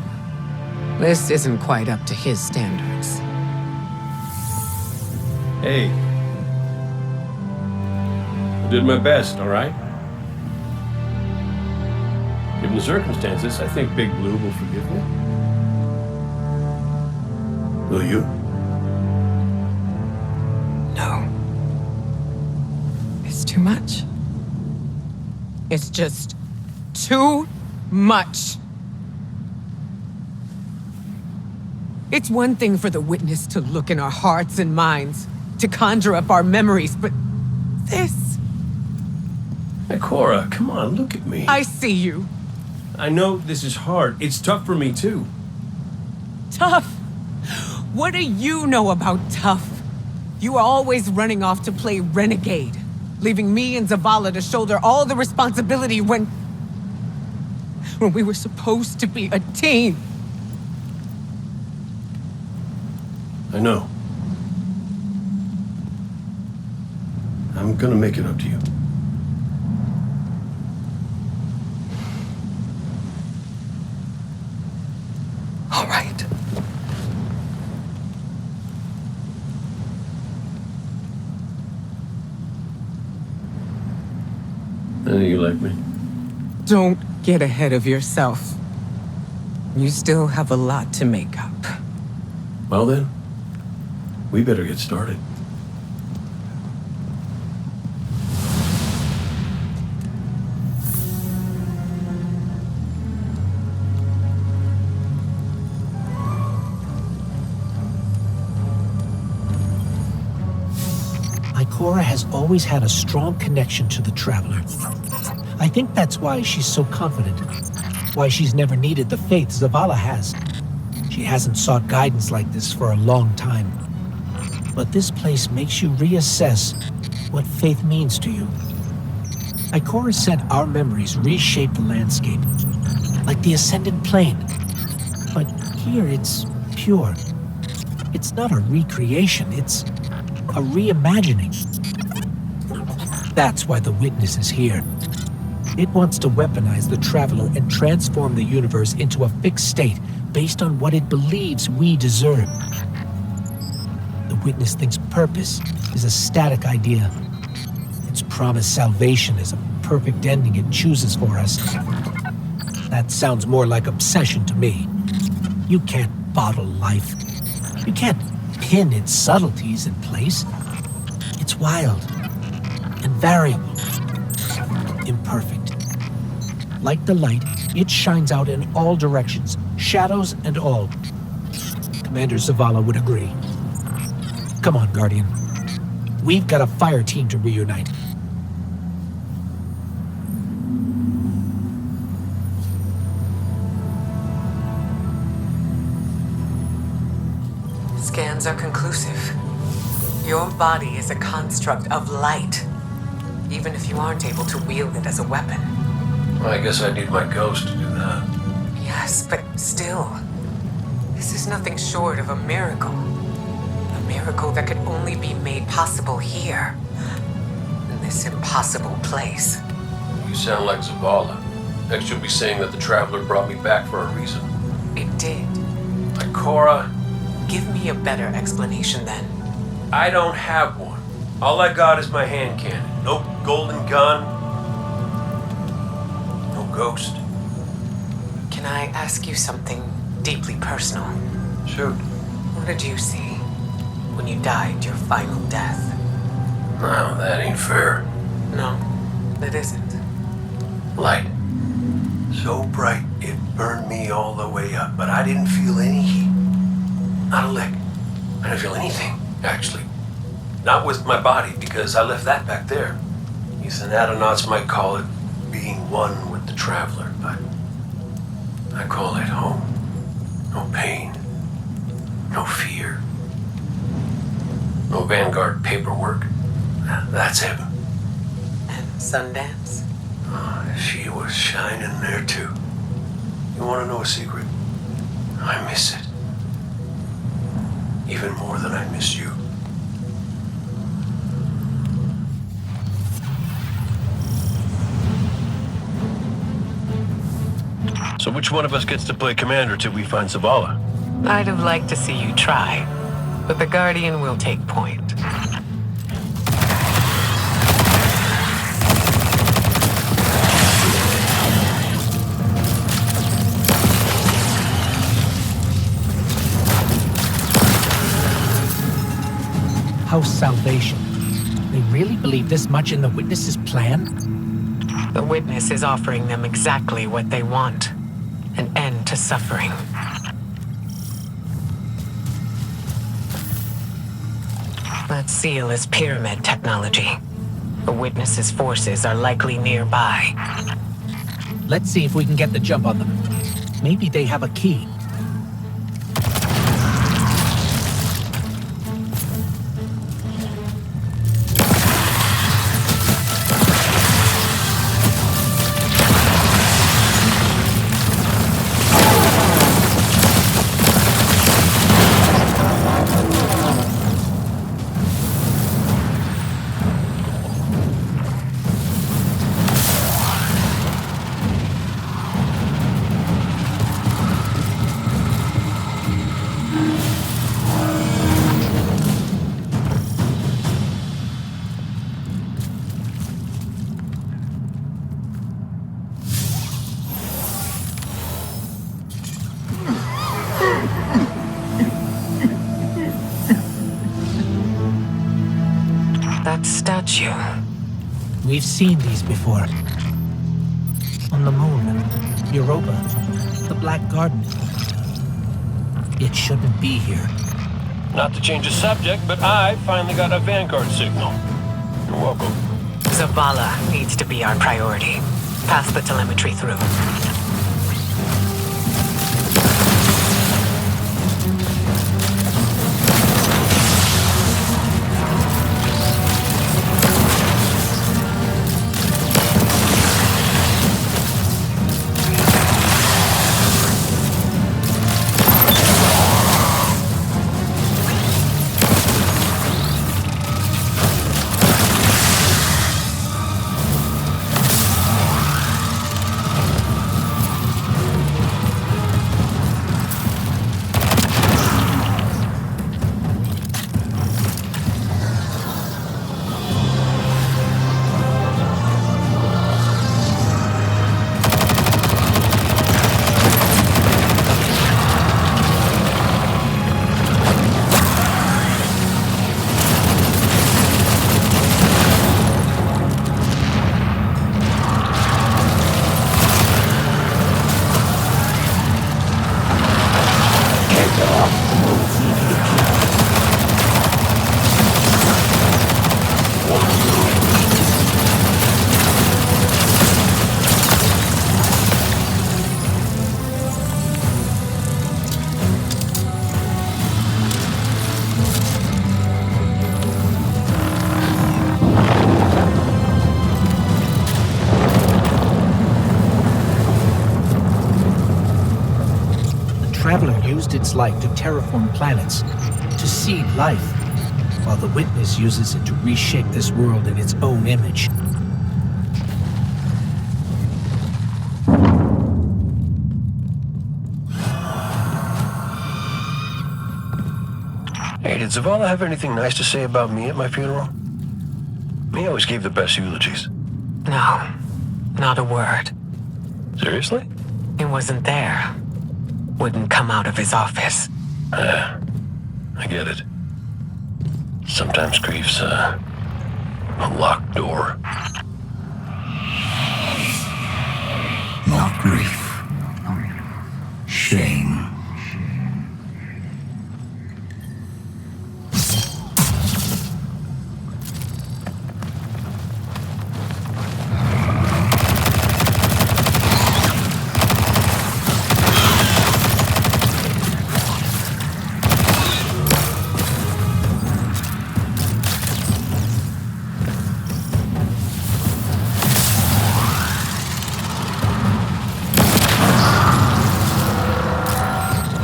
This isn't quite up to his standards. Hey. I did my best, all right? Given the circumstances, I think Big Blue will forgive me. Will you? No. It's too much. It's just too much. It's one thing for the witness to look in our hearts and minds, to conjure up our memories, but this... Ikora, come on, look at me. I see you. I know this is hard. It's tough for me, too. Tough? What do you know about tough? You are always running off to play renegade, leaving me and Zavala to shoulder all the responsibility when we were supposed to be a team. I know. I'm gonna make it up to you. All right. I know you like me. Don't get ahead of yourself. You still have a lot to make up. Well then, we better get started. Ikora has always had a strong connection to the Traveler. I think that's why she's so confident. Why she's never needed the faith Zavala has. She hasn't sought guidance like this for a long time. But this place makes you reassess what faith means to you. Ikora said our memories reshape the landscape, like the ascended plane. But here it's pure. It's not a recreation, it's a reimagining. That's why the Witness is here. It wants to weaponize the Traveler and transform the universe into a fixed state based on what it believes we deserve. The Witness thinks purpose is a static idea. Its promised salvation is a perfect ending it chooses for us. That sounds more like obsession to me. You can't bottle life. You can't pin its subtleties in place. It's wild and variable, imperfect. Like the light, it shines out in all directions, shadows and all. Commander Zavala would agree. Come on, Guardian. We've got a fire team to reunite. Scans are conclusive. Your body is a construct of light, even if you aren't able to wield it as a weapon. Well, I guess I need my ghost to do that. Yes, but still, this is nothing short of a miracle. A miracle that could only be made possible here, in this impossible place. You sound like Zavala. Next you'll be saying that the Traveler brought me back for a reason. It did. Ikora, Give me a better explanation then. I don't have one. All I got is my hand cannon. No golden gun. No ghost. Can I ask you something deeply personal? Shoot. What did you see when you died your final death? No, that ain't fair. No, it isn't. Light. So bright it burned me all the way up, but I didn't feel any heat. Not a lick. I didn't feel anything, actually. Not with my body, because I left that back there. You Thanatonauts might call it being one with the Traveler, but I call it home. No pain. No fear. No Vanguard paperwork. That's heaven. And Sundance? She was shining there too. You want to know a secret? I miss it. Even more than I miss you. So which one of us gets to play commander till we find Zavala? I'd have liked to see you try, but the Guardian will take point. House Salvation. They really believe this much in the Witness's plan? The Witness is offering them exactly what they want. An end to suffering. That seal is pyramid technology. The Witness's forces are likely nearby. Let's see if we can get the jump on them. Maybe they have a key. Statue. We've seen these before. On the moon, Europa, the Black Garden. It shouldn't be here. Not to change the subject, but I finally got a Vanguard signal. You're welcome. Zavala needs to be our priority. Pass the telemetry through. Traveler used its light to terraform planets, to seed life, while the Witness uses it to reshape this world in its own image. Hey, did Zavala have anything nice to say about me at my funeral? He always gave the best eulogies. No, not a word. Seriously? He wasn't there. Wouldn't come out of his office. I get it. Sometimes grief's a locked door. Not grief. Shame.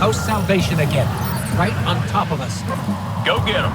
House Salvation again, right on top of us. Go get him.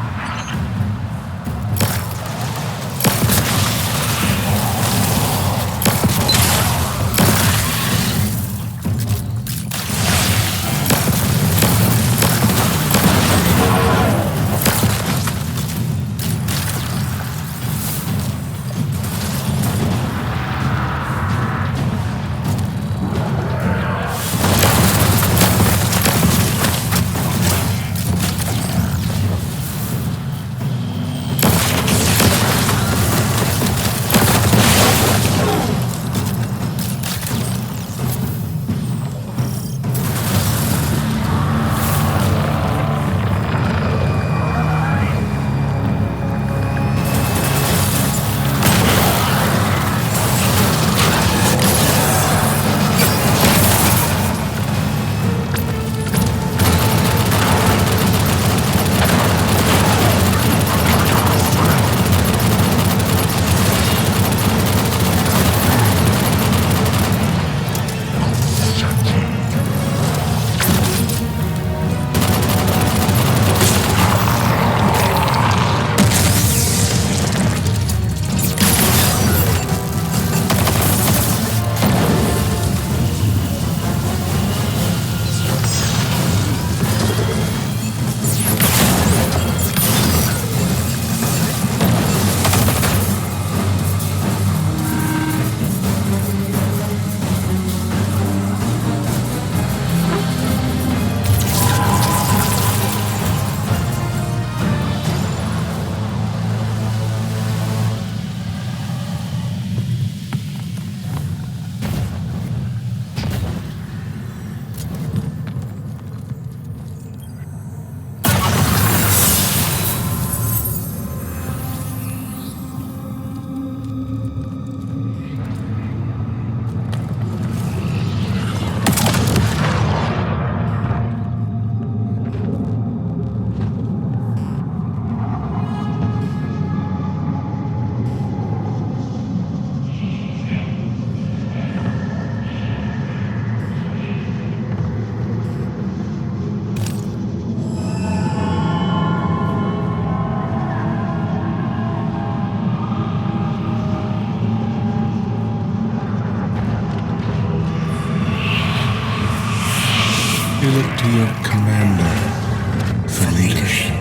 You look to your commander for leadership.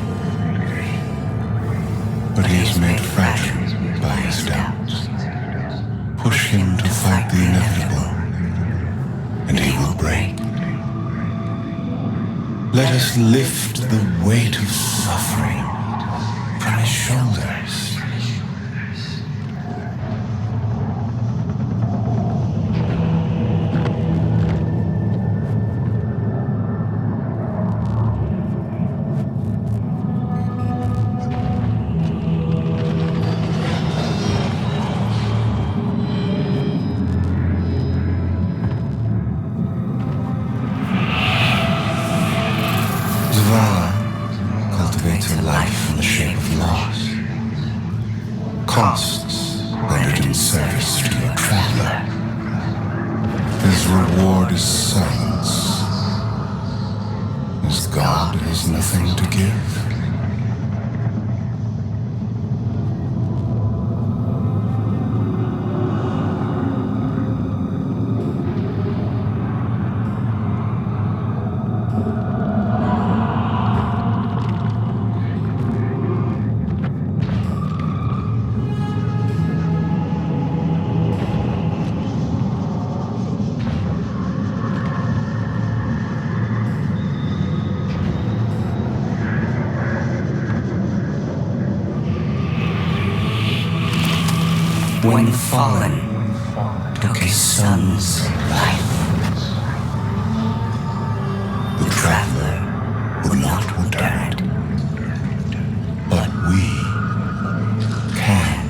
But he is made fragile by his doubts. Push him to fight the inevitable, and he will break. Let us lift the weight of suffering from his shoulders. Zavala cultivates a life in the shape of loss. Costs rendered in service to your traveler. His reward is silence. His God has nothing to give. When the fallen took his son's life, the traveler would not return it. But we can.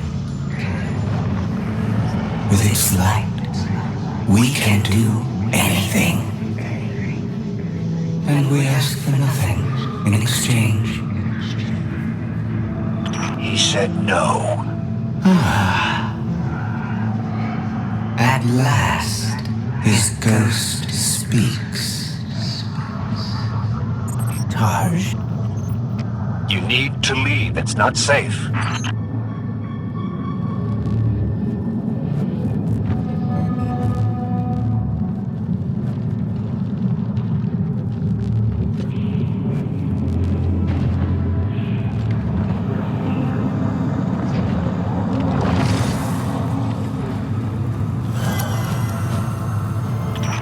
With its light, we can do anything. And we ask for nothing in exchange. He said no. At last, his ghost speaks. Taj. You need to leave. It's not safe.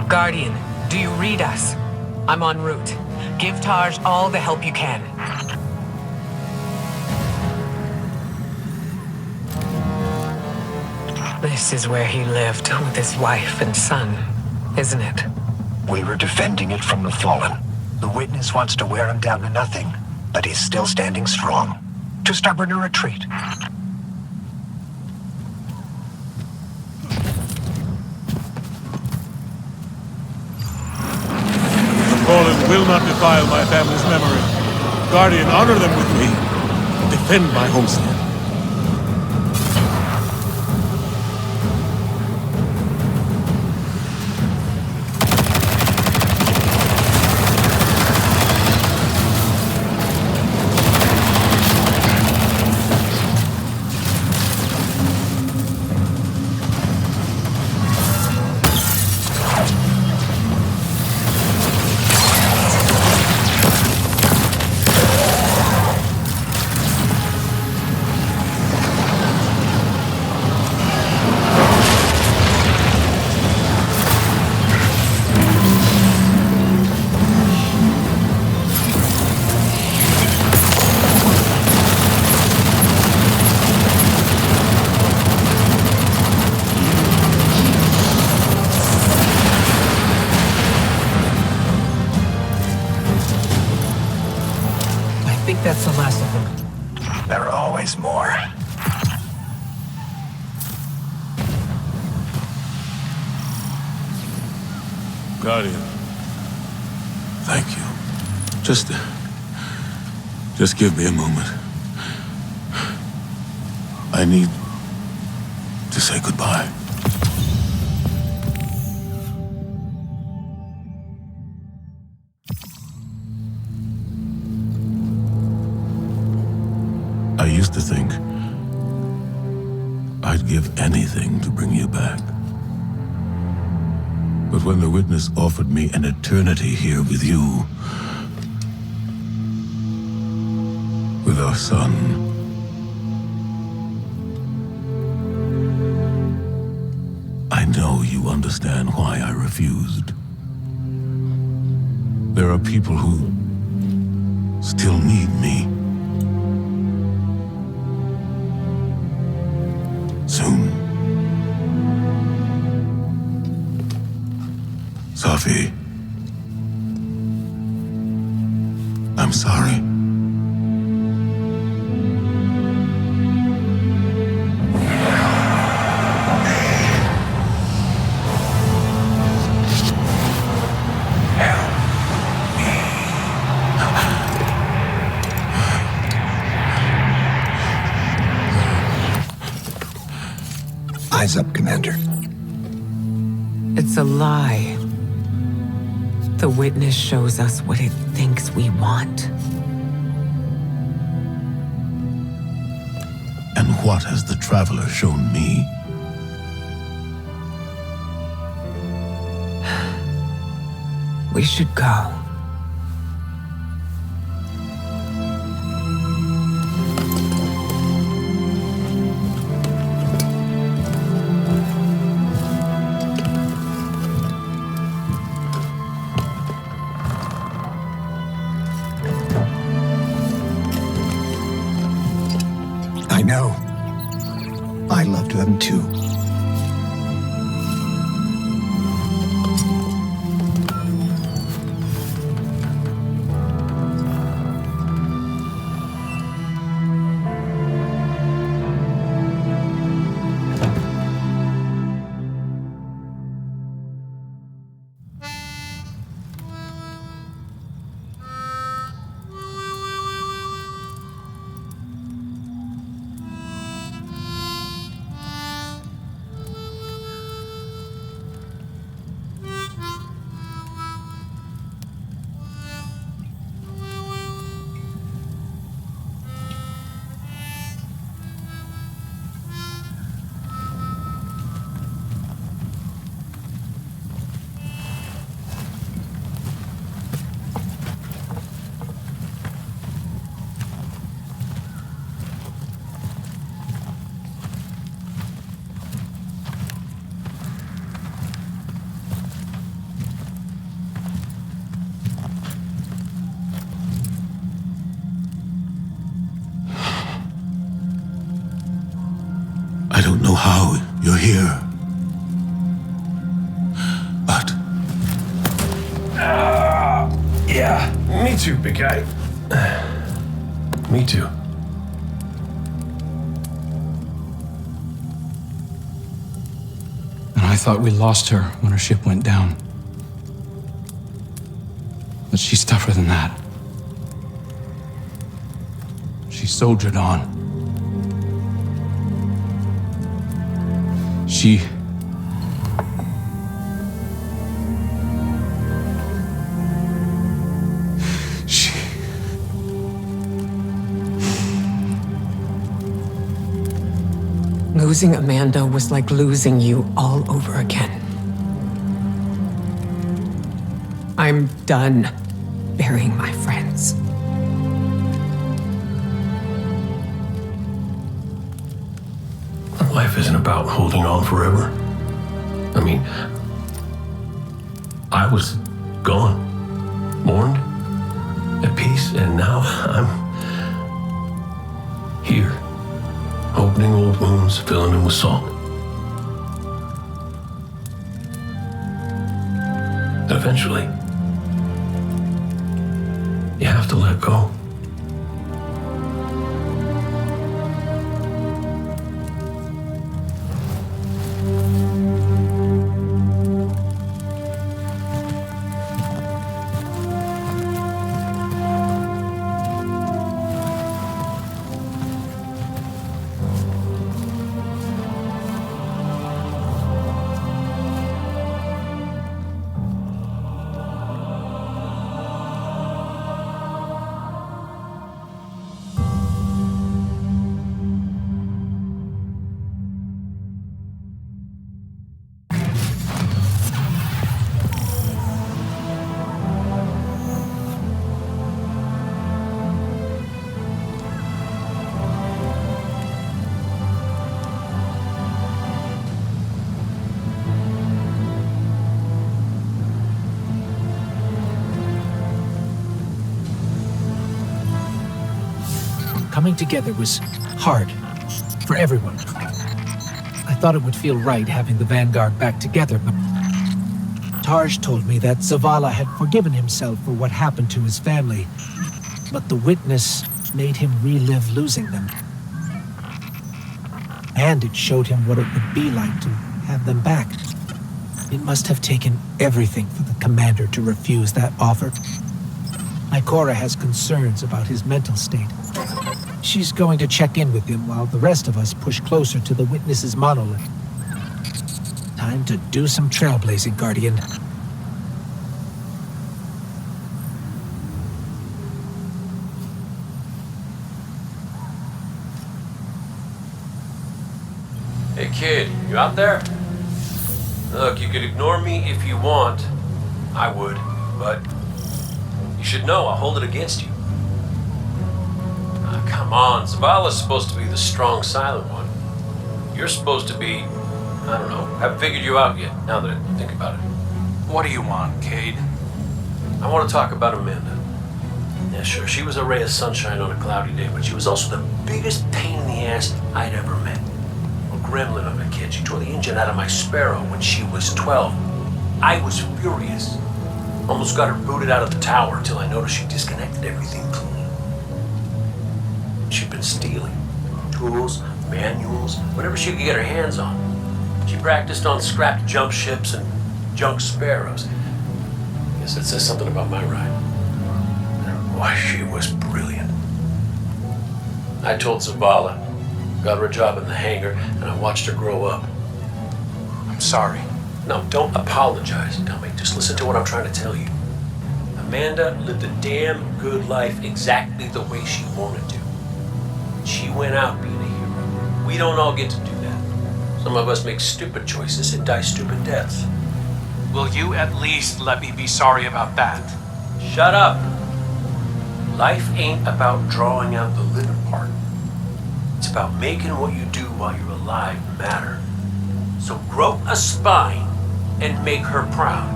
Guardian, do you read us? I'm en route. Give Taj all the help you can. This is where he lived with his wife and son, isn't it? We were defending it from the fallen. The witness wants to wear him down to nothing, but he's still standing strong. Too stubborn to retreat. Fallen will not defile my family's memory. Guardian, honor them with me. Defend my homestead. That's the last of them. There are always more. Guardian, thank you. Just give me a moment. I need to say goodbye. I used to think I'd give anything to bring you back. But when the witness offered me an eternity here with you, with our son, I know you understand why I refused. There are people who still need me. Soon. Safi, I'm sorry. Eyes up, Commander. It's a lie. The witness shows us what it thinks we want. And what has the Traveler shown me? We should go. I know. I loved them too. I don't know how you're here, but... Yeah, me too, big guy. Me too. And I thought we lost her when her ship went down. But she's tougher than that. She soldiered on. She Losing Amanda was like losing you all over again. I'm done burying my friends. Life isn't about holding on forever. I mean, I was gone, mourned, at peace, and now I'm here, opening old wounds, filling them with salt. And eventually, you have to let go. Coming together was hard for everyone. I thought it would feel right having the Vanguard back together, but Tarj told me that Zavala had forgiven himself for what happened to his family, but the witness made him relive losing them. And it showed him what it would be like to have them back. It must have taken everything for the commander to refuse that offer. Ikora has concerns about his mental state. She's going to check in with him while the rest of us push closer to the witness's monolith. Time to do some trailblazing, Guardian. Hey kid, you out there? Look, you could ignore me if you want. I would, but you should know I'll hold it against you. Come on, Zavala's supposed to be the strong, silent one. You're supposed to be, I don't know, haven't figured you out yet, now that I think about it. What do you want, Cade? I want to talk about Amanda. Yeah, sure, she was a ray of sunshine on a cloudy day, but she was also the biggest pain in the ass I'd ever met. A gremlin of a kid. She tore the engine out of my Sparrow when she was 12. I was furious. Almost got her booted out of the tower until I noticed she disconnected everything clean. She'd been stealing. Tools, manuals, whatever she could get her hands on. She practiced on scrapped jump ships and junk Sparrows. Guess that says something about my ride. Why, she was brilliant. I told Zavala, got her a job in the hangar, and I watched her grow up. I'm sorry. No, don't apologize, dummy. Just listen to what I'm trying to tell you. Amanda lived a damn good life exactly the way she wanted to. She went out being a hero. We don't all get to do that. Some of us make stupid choices and die stupid deaths. Will you at least let me be sorry about that? Shut up. Life ain't about drawing out the living part. It's about making what you do while you're alive matter. So grow a spine and make her proud.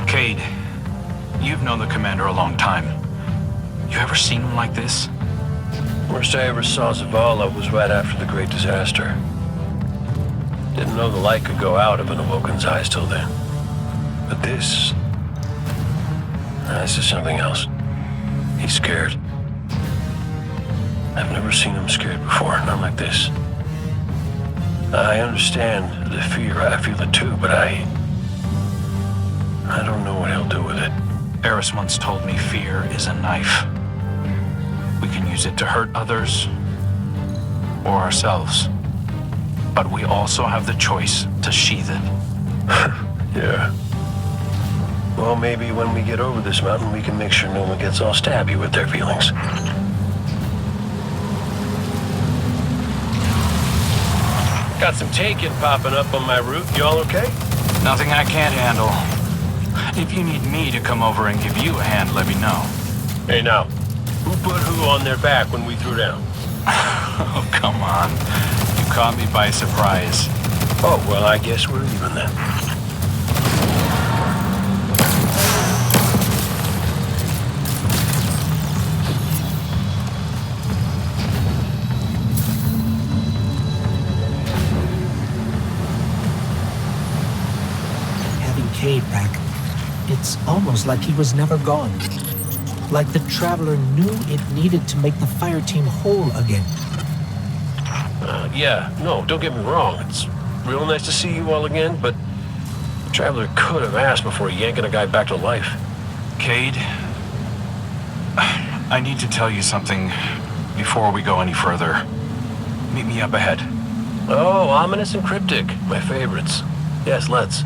Cade, you've known the commander a long time. You ever seen him like this? Worst I ever saw Zavala was right after the Great Disaster. Didn't know the light could go out of an Awoken's eyes till then. But this is something else. He's scared. I've never seen him scared before, not like this. I understand the fear, I feel it too, but I don't know what he'll do with it. Eris once told me fear is a knife. We can use it to hurt others or ourselves. But we also have the choice to sheath it. Yeah. Well, maybe when we get over this mountain, we can make sure no one gets all stabby with their feelings. Got some taken popping up on my route. Y'all okay? Nothing I can't handle. If you need me to come over and give you a hand, let me know. Hey, now, who put who on their back when we threw down? Oh, come on. You caught me by surprise. Oh, well, I guess we're even then. Having Cade back, it's almost like he was never gone. Like the Traveler knew it needed to make the fire team whole again. Yeah, no, don't get me wrong. It's real nice to see you all again, but the Traveler could have asked before yanking a guy back to life. Cade, I need to tell you something before we go any further. Meet me up ahead. Oh, ominous and cryptic. My favorites. Yes, let's.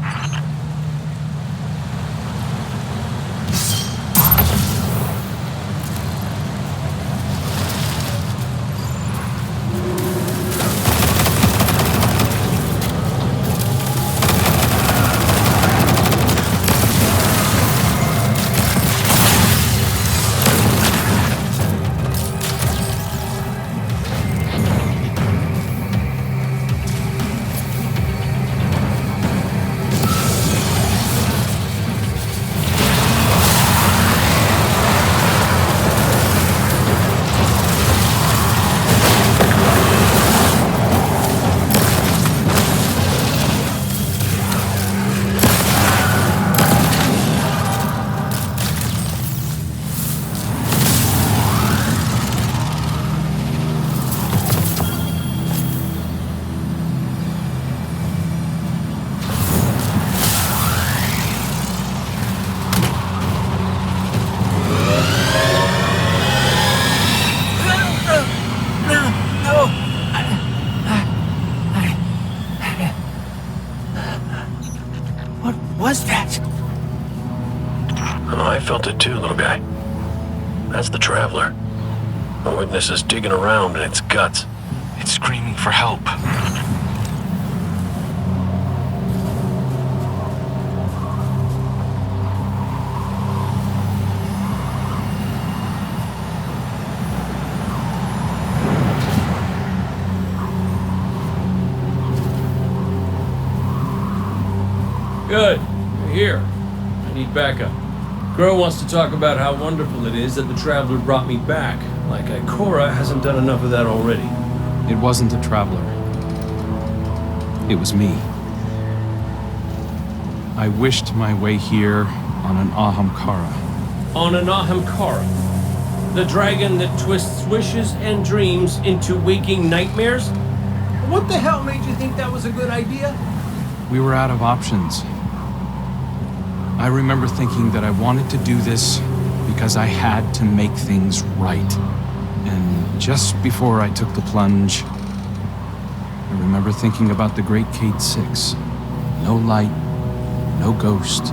too, little guy. That's the Traveler. The witness is digging around in its guts. It's screaming for help. Good. You're here. I need backup. Crow wants to talk about how wonderful it is that the Traveler brought me back. Like Ikora hasn't done enough of that already. It wasn't a Traveler. It was me. I wished my way here on an Ahamkara. On an Ahamkara, the dragon that twists wishes and dreams into waking nightmares? What the hell made you think that was a good idea? We were out of options. I remember thinking that I wanted to do this because I had to make things right. And just before I took the plunge, I remember thinking about the Great Cade 6. No light, no ghost.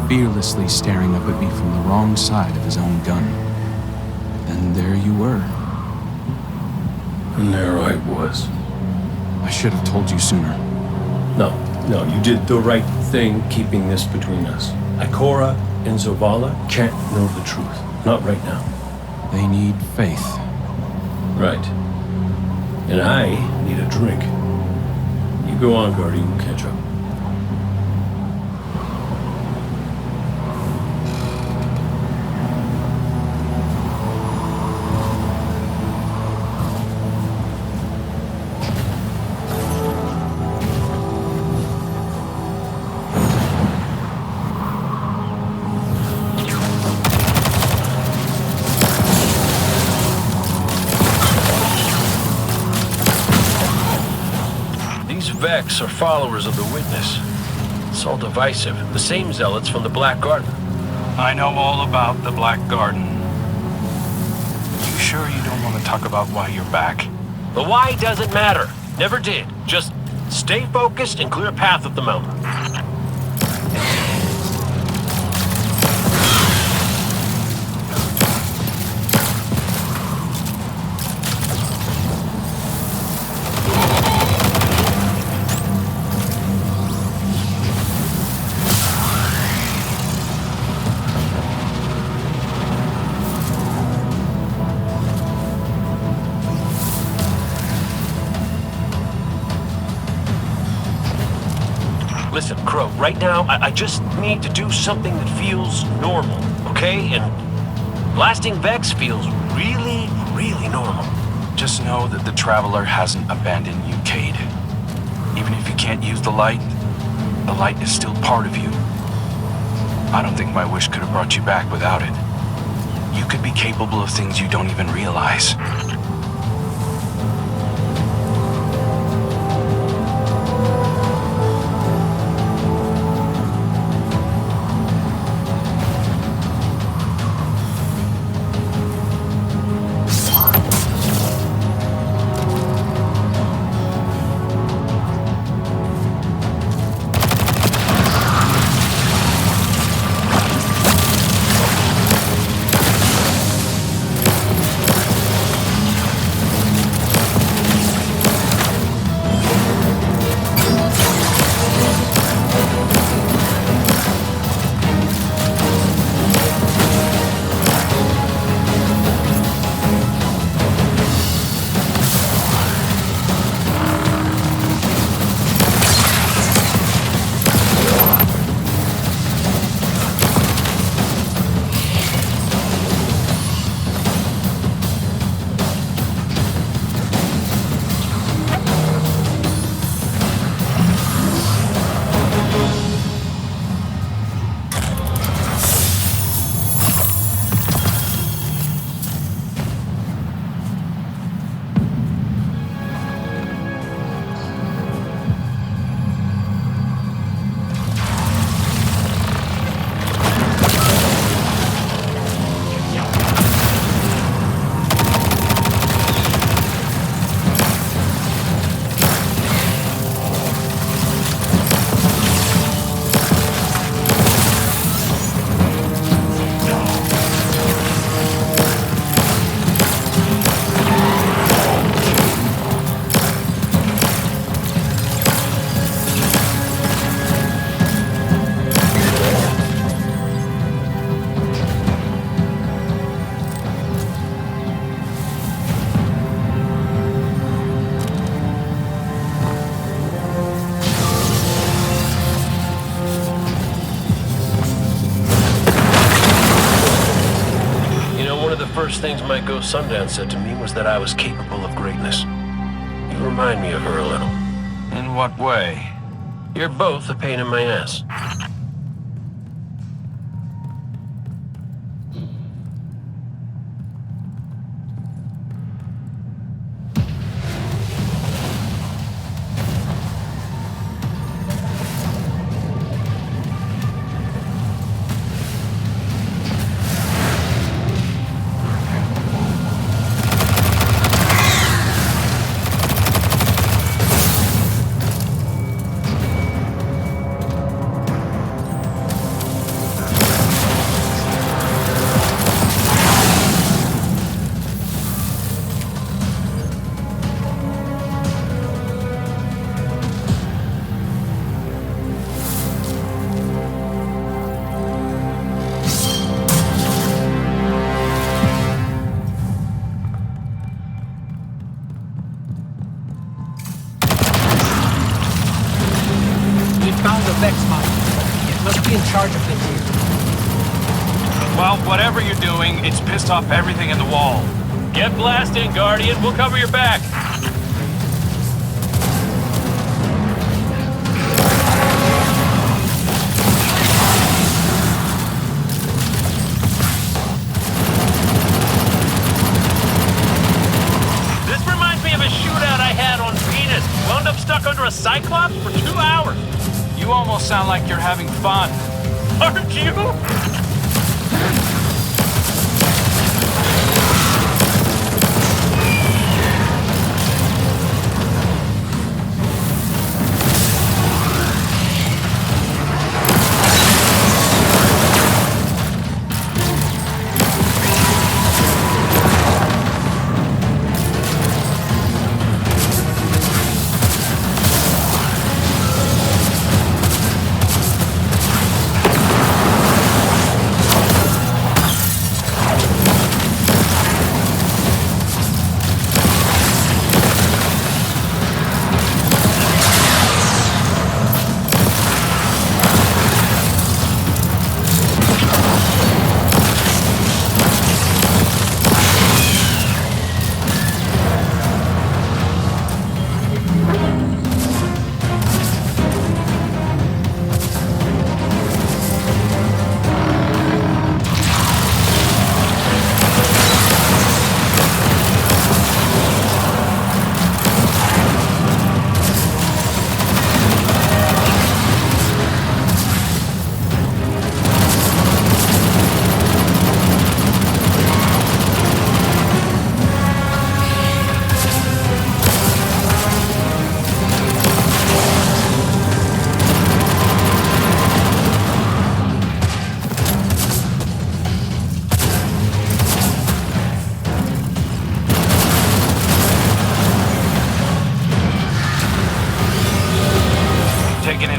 Fearlessly staring up at me from the wrong side of his own gun. And there you were. And there I was. I should have told you sooner. No, you did the right thing keeping this between us. Ikora and Zavala can't know the truth. Not right now. They need faith. Right. And I need a drink. You go on, Guardian, we'll catch up. Vex are followers of the Witness. It's all divisive. The same zealots from the Black Garden. I know all about the Black Garden. You sure you don't want to talk about why you're back? The why doesn't matter. Never did. Just stay focused and clear a path up the mountain. Listen, Crow, right now, I just need to do something that feels normal, okay? And blasting Vex feels really, really normal. Just know that the Traveler hasn't abandoned you, Cade. Even if you can't use the light is still part of you. I don't think my wish could have brought you back without it. You could be capable of things you don't even realize. first things my ghost Sundance said to me was that I was capable of greatness. You remind me of her a little. In what way? You're both a pain in my ass. Well, whatever you're doing, it's pissed off everything in the wall. Get blasting, Guardian. We'll cover your back. This reminds me of a shootout I had on Venus. Wound up stuck under a Cyclops for 2 hours. You almost sound like you're having fun. Aren't you?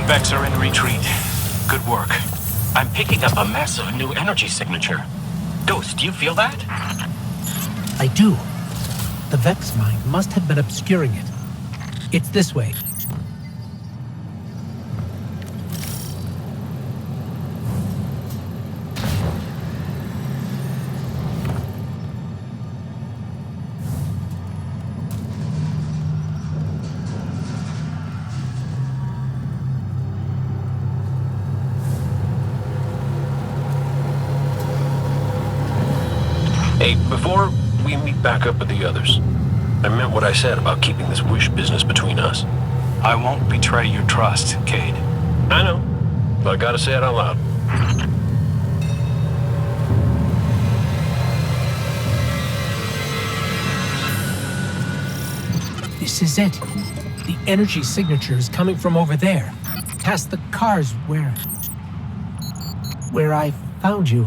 Vex are in retreat. Good work. I'm picking up a massive new energy signature. Ghost, do you feel that? I do. The Vex mine must have been obscuring it. It's this way. Hey, before we meet back up with the others, I meant what I said about keeping this wish business between us. I won't betray your trust, Cade. I know, but I gotta say it out loud. This is it. The energy signature is coming from over there, past the cars where I found you.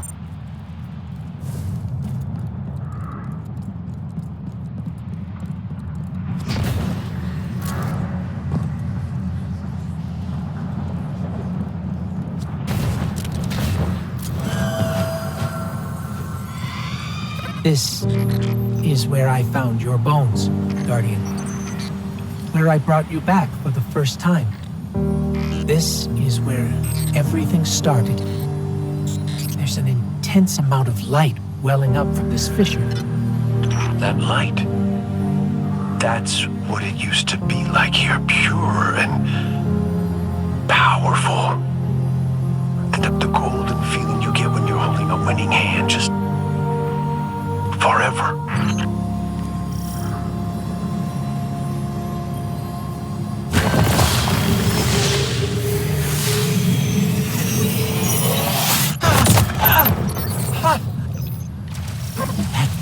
This is where I found your bones, Guardian. Where I brought you back for the first time. This is where everything started. There's an intense amount of light welling up from this fissure. That light. That's what it used to be like here. Pure and powerful. The golden feeling you get when you're holding a winning hand. Just forever.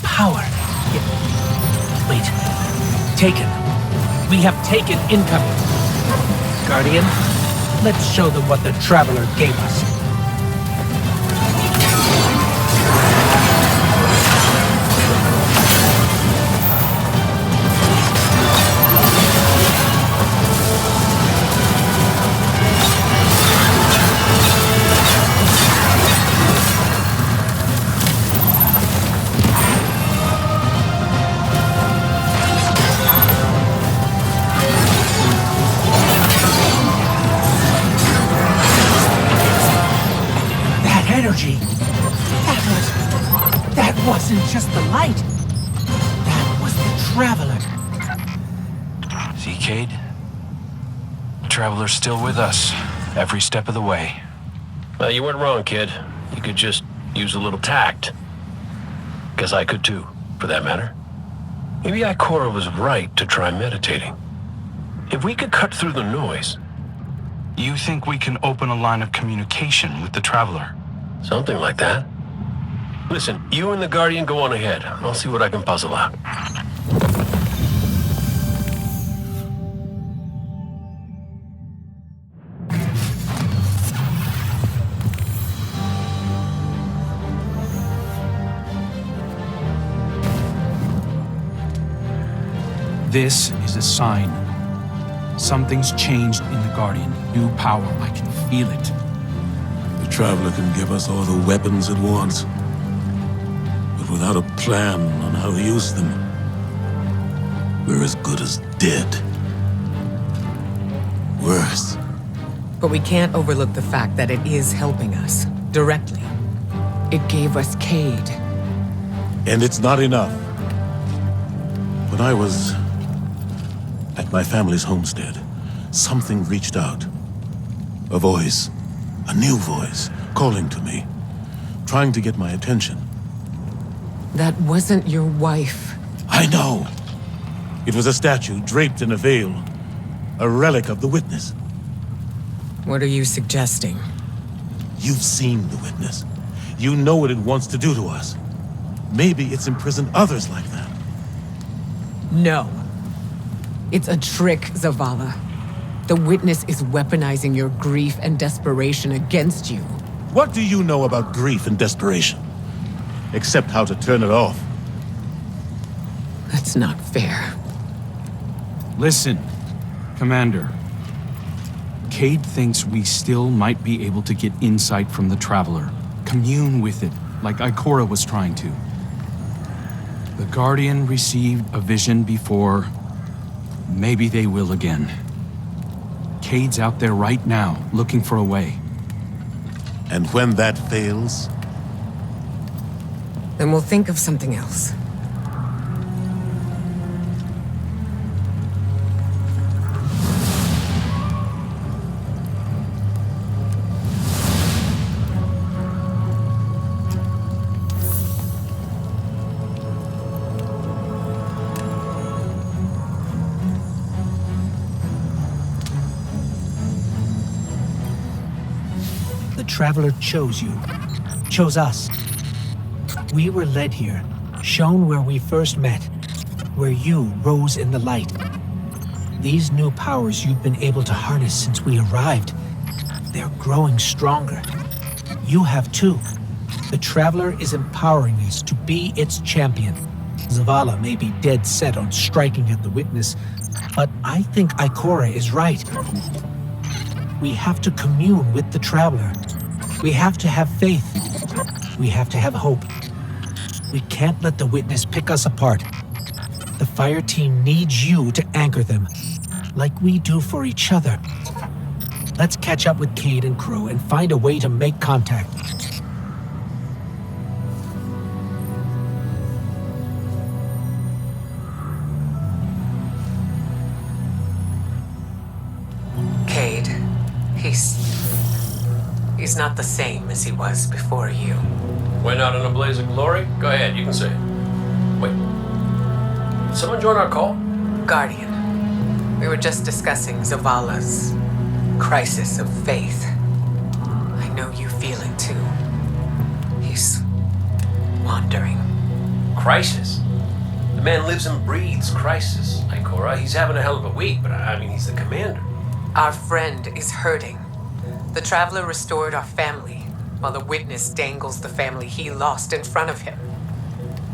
Power. Wait. Taken. We have taken incoming. Guardian, let's show them what the Traveler gave us. Energy. That wasn't just the light. That was the Traveler. See, Cade? The Traveler's still with us, every step of the way. Well, you weren't wrong, kid. You could just use a little tact. Guess I could too, for that matter. Maybe Ikora was right to try meditating. If we could cut through the noise... You think we can open a line of communication with the Traveler? Something like that. Listen, you and the Guardian go on ahead. I'll see what I can puzzle out. This is a sign. Something's changed in the Guardian. New power. I can feel it. The Traveler can give us all the weapons it wants, but without a plan on how to use them, we're as good as dead. Worse. But we can't overlook the fact that it is helping us, directly. It gave us Cade. And it's not enough. When I was at my family's homestead, something reached out. A voice. A new voice, calling to me, trying to get my attention. That wasn't your wife. I know. It was a statue draped in a veil, a relic of the Witness. What are you suggesting? You've seen the Witness. You know what it wants to do to us. Maybe it's imprisoned others like that. No. It's a trick, Zavala. The Witness is weaponizing your grief and desperation against you. What do you know about grief and desperation? Except how to turn it off. That's not fair. Listen, Commander. Cade thinks we still might be able to get insight from the Traveler. Commune with it, like Ikora was trying to. The Guardian received a vision before. Maybe they will again. Cade's out there right now, looking for a way. And when that fails? Then we'll think of something else. The Traveler chose you, chose us. We were led here, shown where we first met, where you rose in the light. These new powers you've been able to harness since we arrived, they're growing stronger. You have too. The Traveler is empowering us to be its champion. Zavala may be dead set on striking at the Witness, but I think Ikora is right. We have to commune with the Traveler. We have to have faith. We have to have hope. We can't let the Witness pick us apart. The fire team needs you to anchor them, like we do for each other. Let's catch up with Cade and crew and find a way to make contact. Reese. He's not the same as he was before you. Went out in a blaze of glory? Go ahead, you can say it. Wait. Did someone join our call? Guardian. We were just discussing Zavala's crisis of faith. I know you feel it too. He's wandering. Crisis? The man lives and breathes crisis, Ikora. He's having a hell of a week, but I mean, he's the commander. Our friend is hurting. The Traveler restored our family, while the Witness dangles the family he lost in front of him.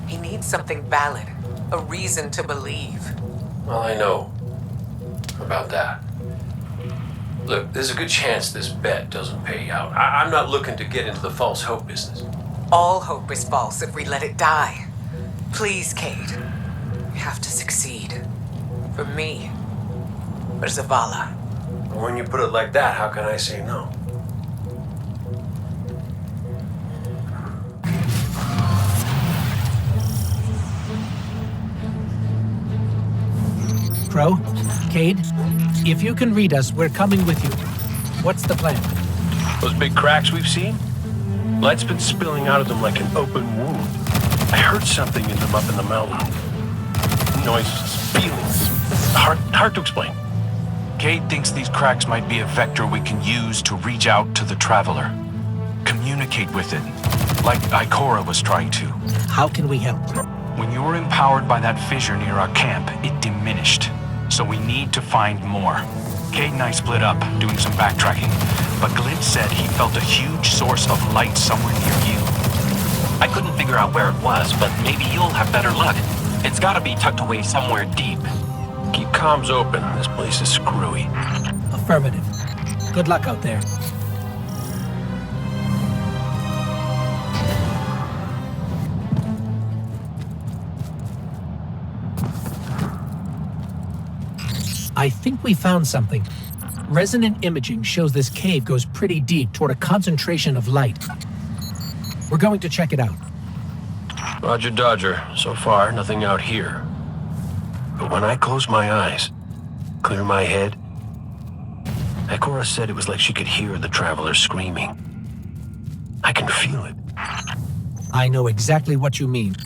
He needs something valid, a reason to believe. Well, I know about that. Look, there's a good chance this bet doesn't pay out. I'm not looking to get into the false hope business. All hope is false if we let it die. Please, Cade. We have to succeed. For me. For Zavala. When you put it like that, how can I say no? Crow, Cade, if you can read us, we're coming with you. What's the plan? Those big cracks we've seen? Light's been spilling out of them like an open wound. I heard something in them up in the mountain. Noises, feelings. Hard to explain. Cade thinks these cracks might be a vector we can use to reach out to the Traveler. Communicate with it, like Ikora was trying to. How can we help? When you were empowered by that fissure near our camp, it diminished. So we need to find more. Cade and I split up, doing some backtracking. But Glint said he felt a huge source of light somewhere near you. I couldn't figure out where it was, but maybe you'll have better luck. It's gotta be tucked away somewhere deep. Keep comms open. This place is screwy. Affirmative. Good luck out there. I think we found something. Resonant imaging shows this cave goes pretty deep toward a concentration of light. We're going to check it out. Roger Dodger. So far, nothing out here. But when I close my eyes, clear my head, Ikora said it was like she could hear the Traveler screaming. I can feel it. I know exactly what you mean.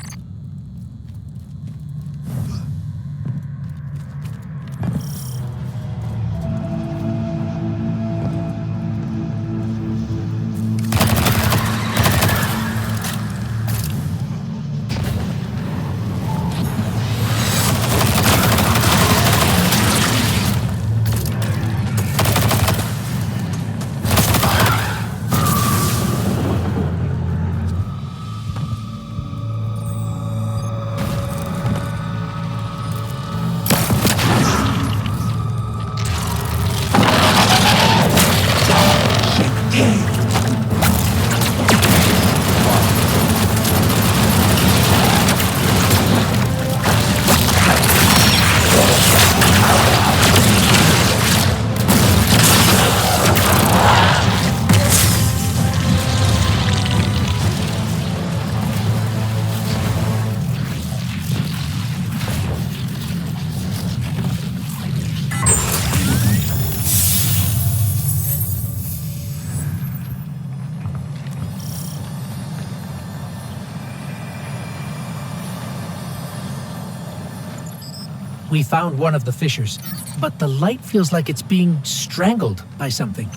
We found one of the fissures, but the light feels like it's being strangled by something,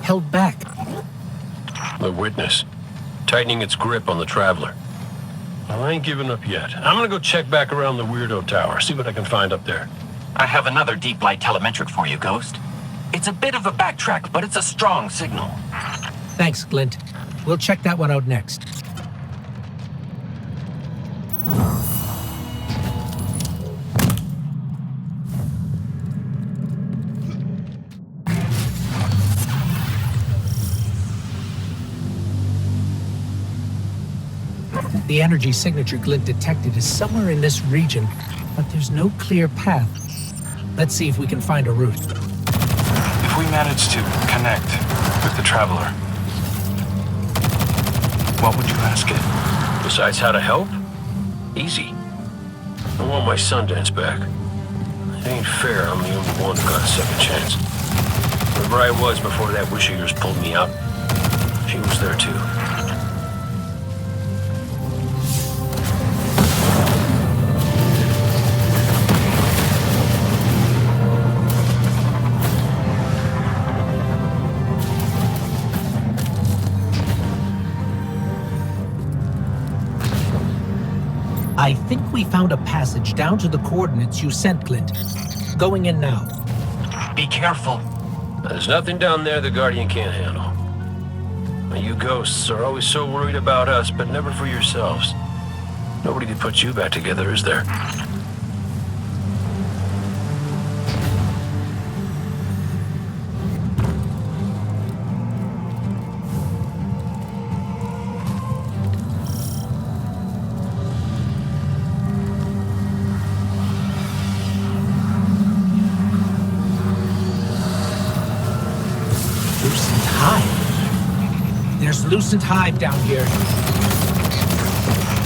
held back. The Witness, tightening its grip on the Traveler. Well, I ain't giving up yet. I'm gonna go check back around the Weirdo Tower, see what I can find up there. I have another deep light telemetric for you, Ghost. It's a bit of a backtrack, but it's a strong signal. Thanks, Glint. We'll check that one out next. The energy signature Glint detected is somewhere in this region, but there's no clear path. Let's see if we can find a route. If we manage to connect with the Traveler, what would you ask it? Besides how to help? Easy. I want my Sundance back. It ain't fair I'm the only one who got a second chance. Wherever I was before that wish of yours pulled me out, she was there too. I think we found a passage down to the coordinates you sent, Clint. Going in now. Be careful. There's nothing down there the Guardian can't handle. Now, you ghosts are always so worried about us, but never for yourselves. Nobody could put you back together, is there? Lucent Hive. There's Lucent Hive down here.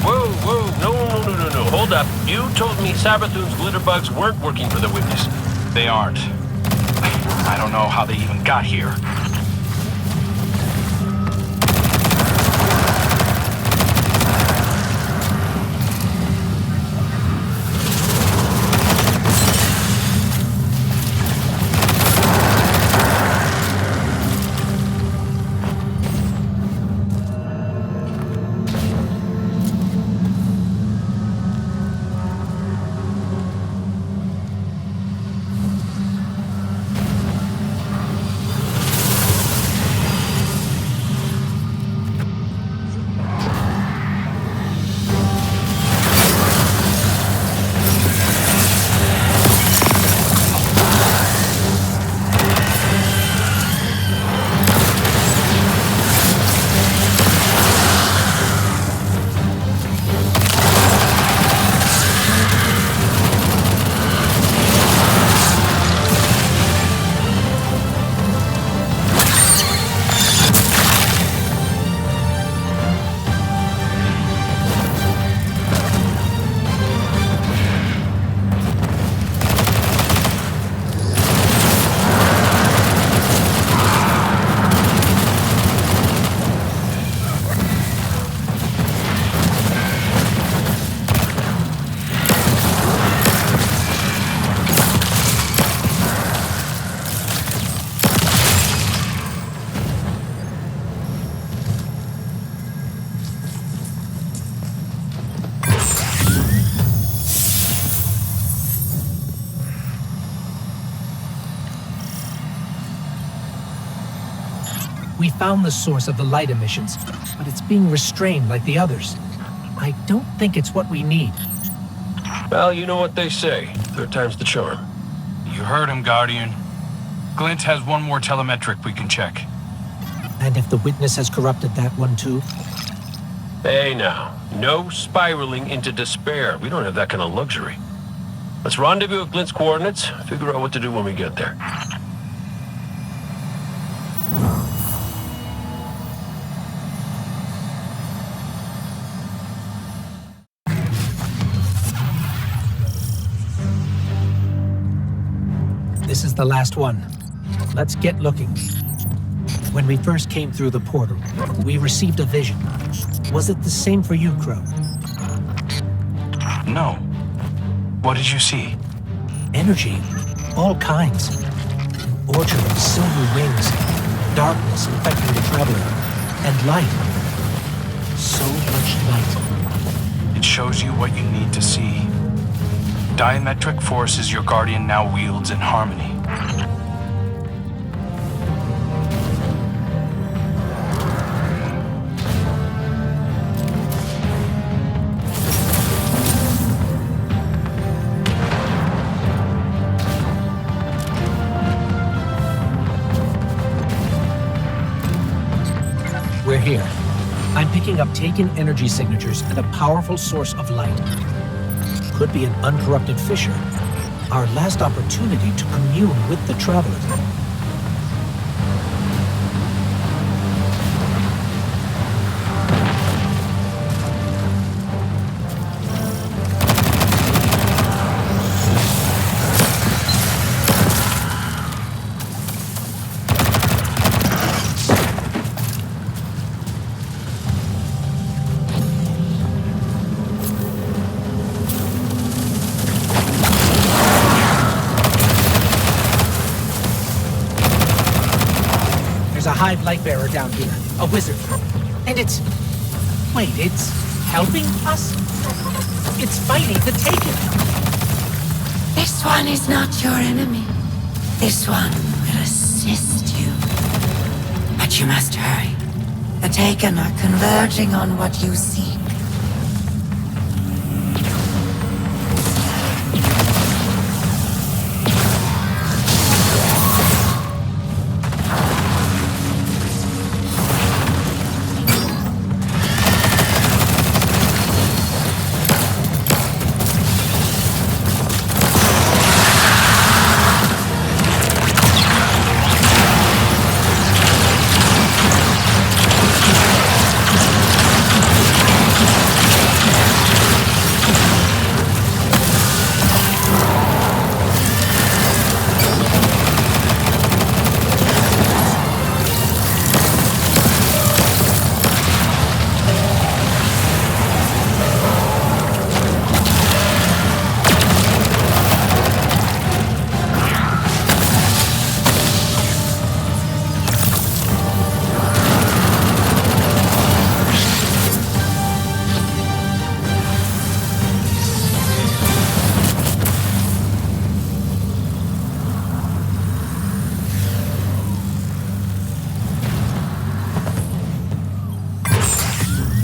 Whoa, no. Hold up. You told me Sabathun's glitterbugs weren't working for the Witness. They aren't. I don't know how they even got here. We found the source of the light emissions, but it's being restrained like the others. I don't think it's what we need. Well, you know what they say. Third time's the charm. You heard him, Guardian. Glint has one more telemetric we can check. And if the Witness has corrupted that one too? Hey now, no spiraling into despair. We don't have that kind of luxury. Let's rendezvous at Glint's coordinates, figure out what to do when we get there. This is the last one. Let's get looking. When we first came through the portal, we received a vision. Was it the same for you, Crow? No. What did you see? Energy. All kinds. An orchard of silver wings. Darkness infecting the traveler. And light. So much light. It shows you what you need to see. Diametric forces your Guardian now wields in harmony. We're here. I'm picking up taken energy signatures and a powerful source of light. Could be an uncorrupted fissure. Our last opportunity to commune with the traveler. Hive Lightbearer down here, a wizard. And it's... Wait, it's helping us? It's fighting the Taken. This one is not your enemy. This one will assist you. But you must hurry. The Taken are converging on what you seek.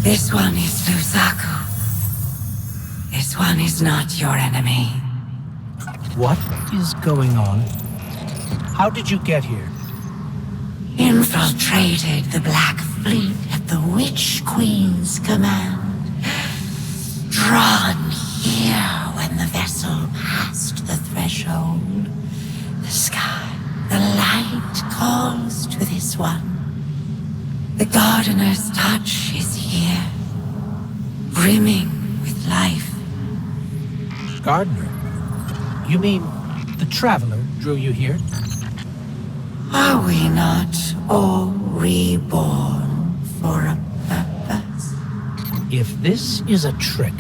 This one is Lusaku. This one is not your enemy. What is going on? How did you get here? Infiltrated the Black Fleet at the Witch Queen's command. Drawn here when the vessel passed the threshold. The sky, the light calls to this one. The Gardener's touch is here, brimming with life. Gardener? You mean the Traveler drew you here? Are we not all reborn for a purpose? If this is a trick...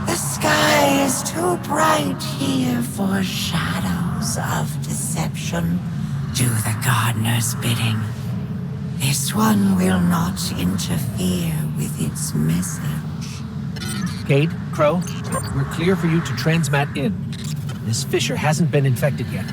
The sky is too bright here for shadows of deception. Do the Gardener's bidding. This one will not interfere with its message. Cade, Crow, we're clear for you to transmat in. This fissure hasn't been infected yet.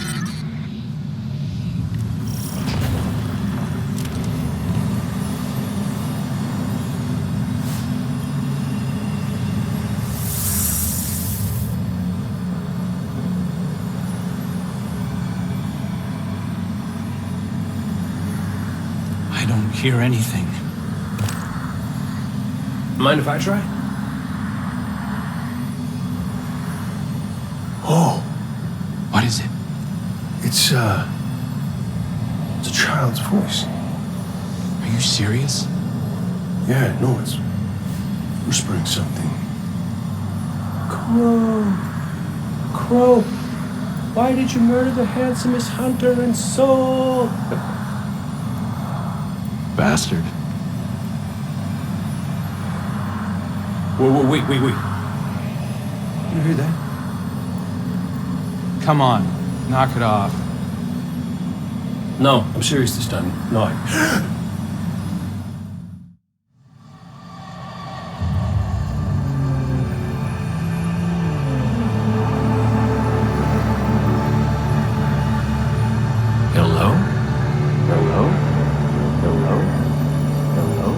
I don't hear anything. Mind if I try? Oh, What is it? it's a child's voice. Are you serious? Yeah, no, it's whispering something. Crow, why did you murder the handsomest hunter in Seoul? Bastard. Whoa, wait. You hear that? Come on, knock it off. No, I'm serious this time. No, Hello? Hello? Hello? Hello?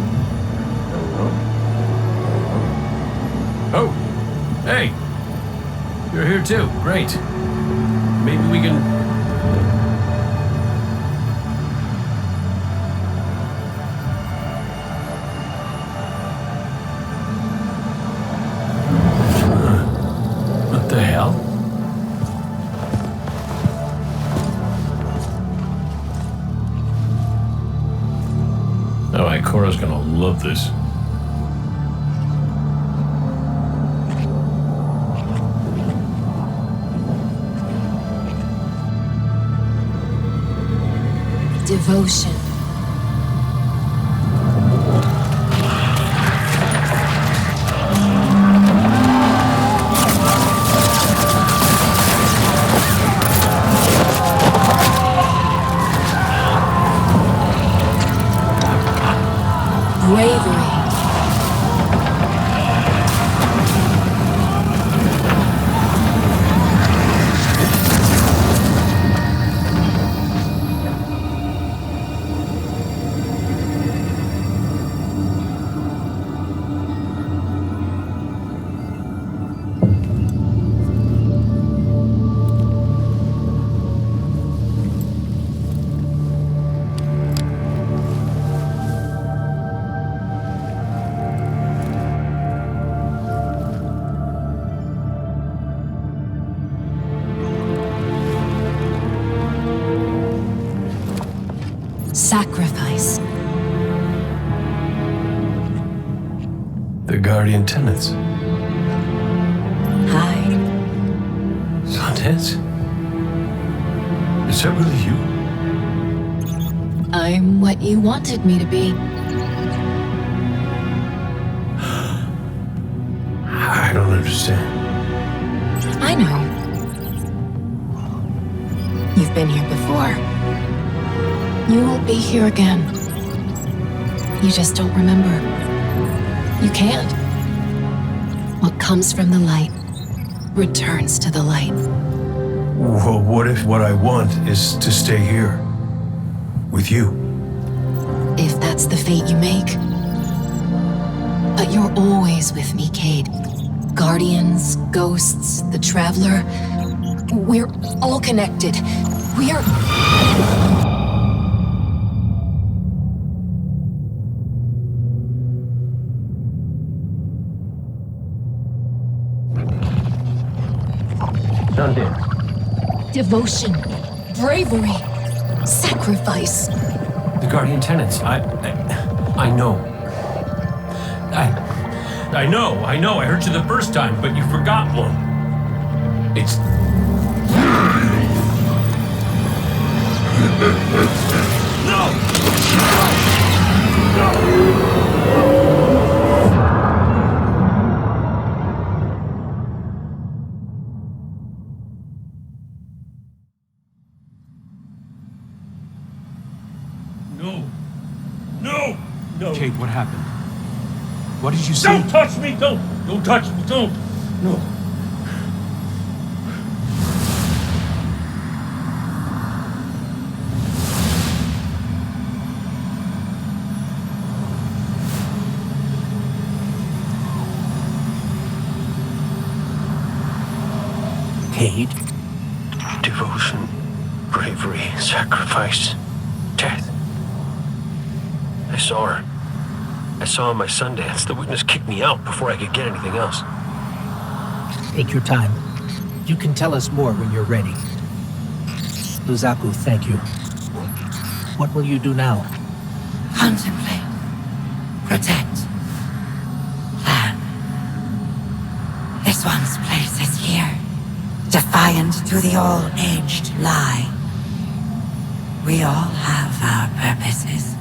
Hello? Hello? Oh! Hey! You're here too. Great. Maybe we can... What the hell? Oh, Ikora's gonna love this. Devotion. Bravery. Sacrifice. The Guardian tenants. Hi. Sundance? Is that really you? I'm what you wanted me to be. I don't understand. I know. You've been here before. You will be here again. You just don't remember. You can't. What comes from the light returns to the light. Well, what if what I want is to stay here? With you? If that's the fate you make. But you're always with me, Cade. Guardians, ghosts, the Traveler. We're all connected. We're... Devotion, bravery, sacrifice. The Guardian tenants. I know. I know. I heard you the first time, but you forgot one. It's... No! No! Cade, what happened? What did you see? Don't touch me! Don't touch me! Don't! No. Cade? Devotion, bravery, sacrifice, death. I saw her. I saw my Sundance. The witness kicked me out before I could get anything else. Take your time. You can tell us more when you're ready. Luzaku, thank you. What will you do now? Contemplate. Protect. Plan. This one's place is here. Defiant to the all-aged lie. We all have our purposes.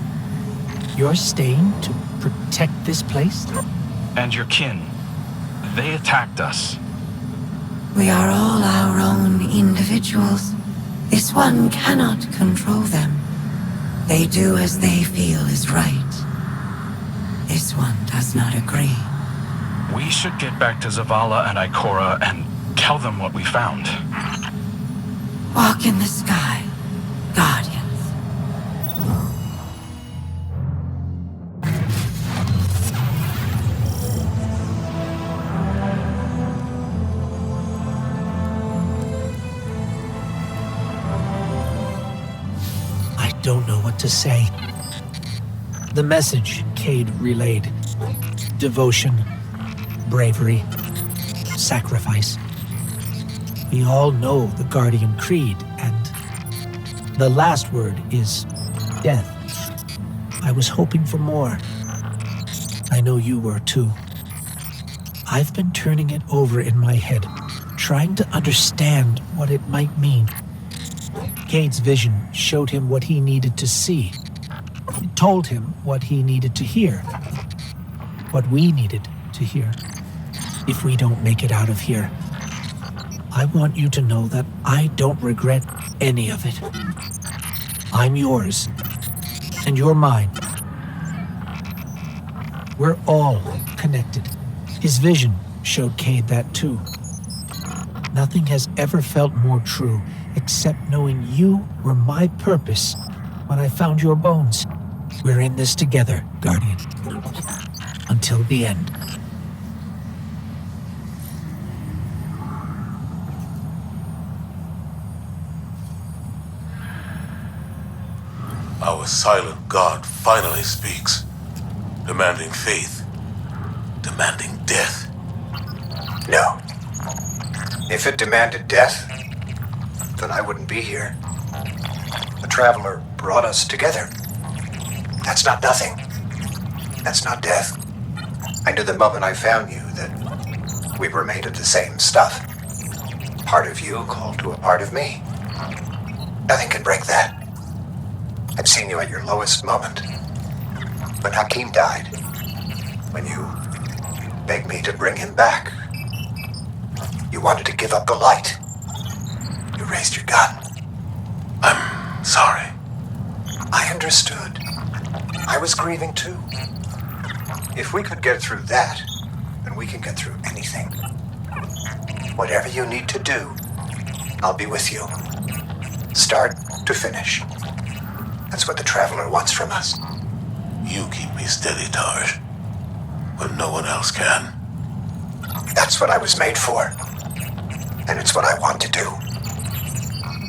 You're staying to protect this place? And your kin. They attacked us. We are all our own individuals. This one cannot control them. They do as they feel is right. This one does not agree. We should get back to Zavala and Ikora and tell them what we found. Walk in the sky, Guardians. I don't know what to say. The message Cade relayed. Devotion, bravery, sacrifice. We all know the Guardian Creed, and the last word is death. I was hoping for more. I know you were too. I've been turning it over in my head, trying to understand what it might mean. Cade's vision showed him what he needed to see. It told him what he needed to hear. What we needed to hear. If we don't make it out of here, I want you to know that I don't regret any of it. I'm yours, and you're mine. We're all connected. His vision showed Cade that too. Nothing has ever felt more true, except knowing you were my purpose when I found your bones. We're in this together, Guardian. Until the end. Our silent god finally speaks, demanding faith, demanding death. No. If it demanded death, then I wouldn't be here. The Traveler brought us together. That's not nothing. That's not death. I knew the moment I found you that we were made of the same stuff. Part of you called to a part of me. Nothing can break that. I've seen you at your lowest moment. When Hakim died. When you begged me to bring him back. You wanted to give up the light. You raised your gun. I'm sorry. I understood. I was grieving too. If we could get through that, then we can get through anything. Whatever you need to do, I'll be with you. Start to finish. That's what the Traveler wants from us. You keep me steady, Taj, when no one else can. That's what I was made for. And it's what I want to do.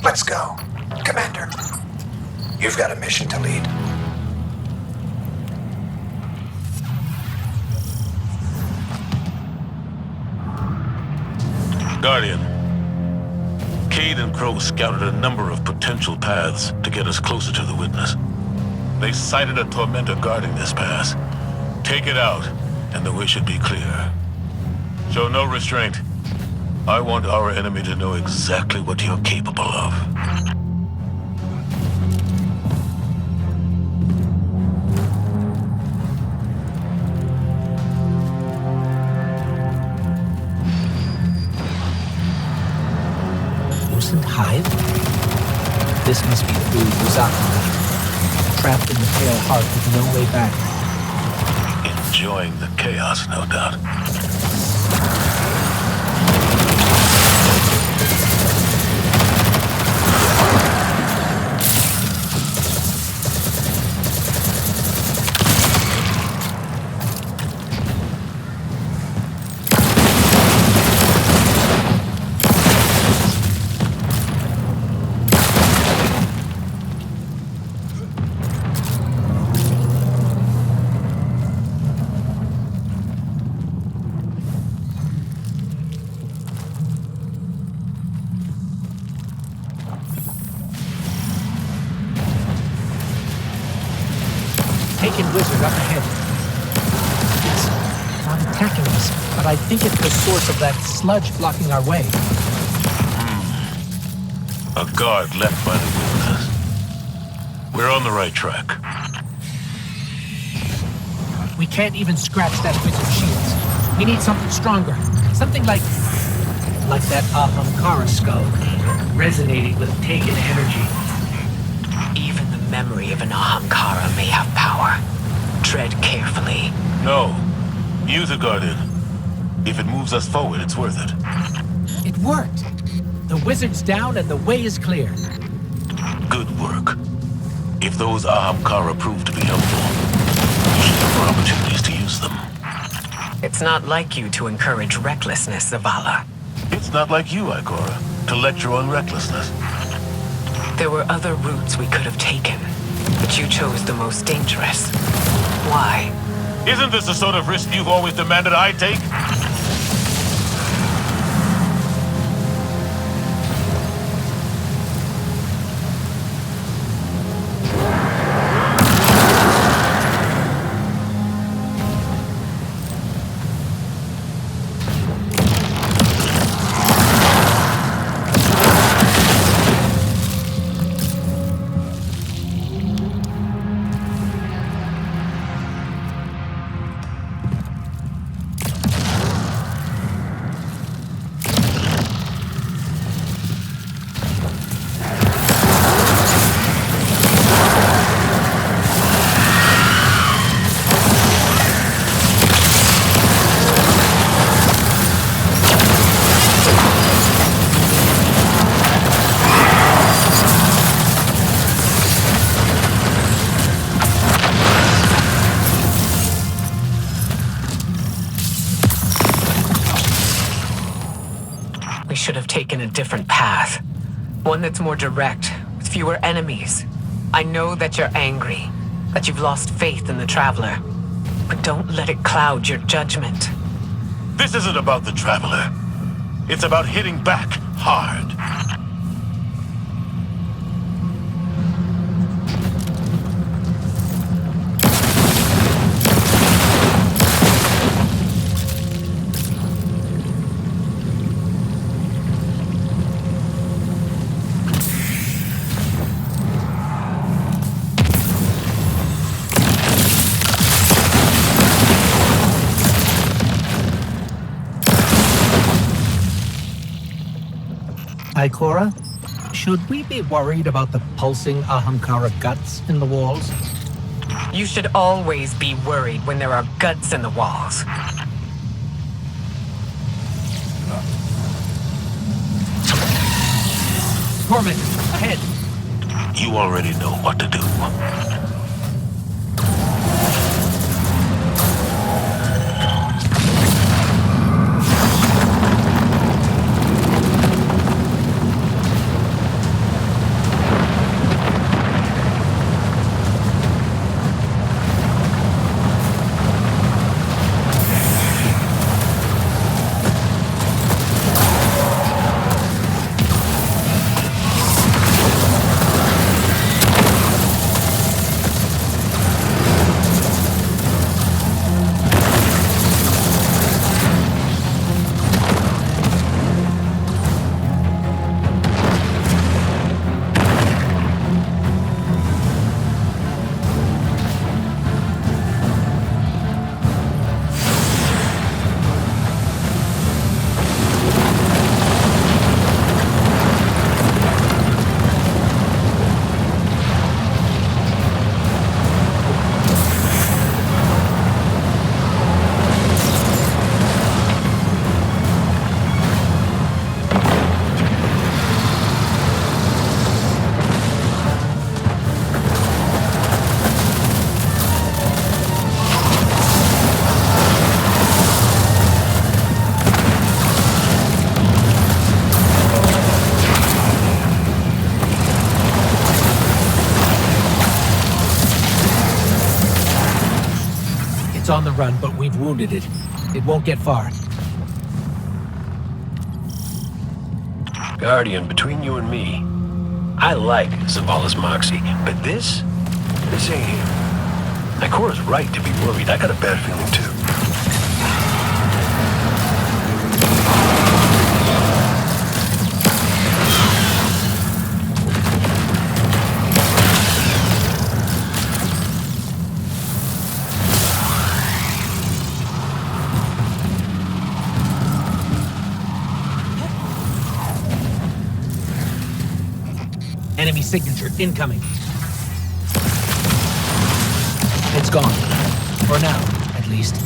Let's go, Commander. You've got a mission to lead. Guardian, Cade and Crow scouted a number of potential paths to get us closer to the Witness. They sighted a tormentor guarding this pass. Take it out, and the way should be clear. Show no restraint. I want our enemy to know exactly what you're capable of. Hive? This must be the brood Uzaka, trapped in the Pale Heart with no way back. Enjoying the chaos, no doubt. Wizard up ahead. It's not attacking us, but I think it's the source of that sludge blocking our way. A guard left by the Witness. We're on the right track. We can't even scratch that wizard's shields. We need something stronger. Something like that Ahamkara skull, resonating with taken energy. Even the memory of an Ahamkara may have power. Tread carefully. No. Use a Guardian. If it moves us forward, it's worth it. It worked. The wizard's down and the way is clear. Good work. If those Ahamkara prove to be helpful, we should look for opportunities to use them. It's not like you to encourage recklessness, Zavala. It's not like you, Ikora, to lecture on recklessness. There were other routes we could have taken, but you chose the most dangerous. Why? Isn't this the sort of risk you've always demanded I take? different path. One that's more direct, with fewer enemies. I know that you're angry, that you've lost faith in the Traveler. But don't let it cloud your judgment. This isn't about the Traveler. It's about hitting back hard. Ikora, should we be worried about the pulsing Ahamkara guts in the walls? You should always be worried when there are guts in the walls. Torment, ahead! You already know what to do. It's on the run, but we've wounded it. It won't get far. Guardian, between you and me, I like Zavala's moxie, but this ain't him. Ikora's right to be worried. I got a bad feeling too. Enemy signature incoming. It's gone. For now, at least.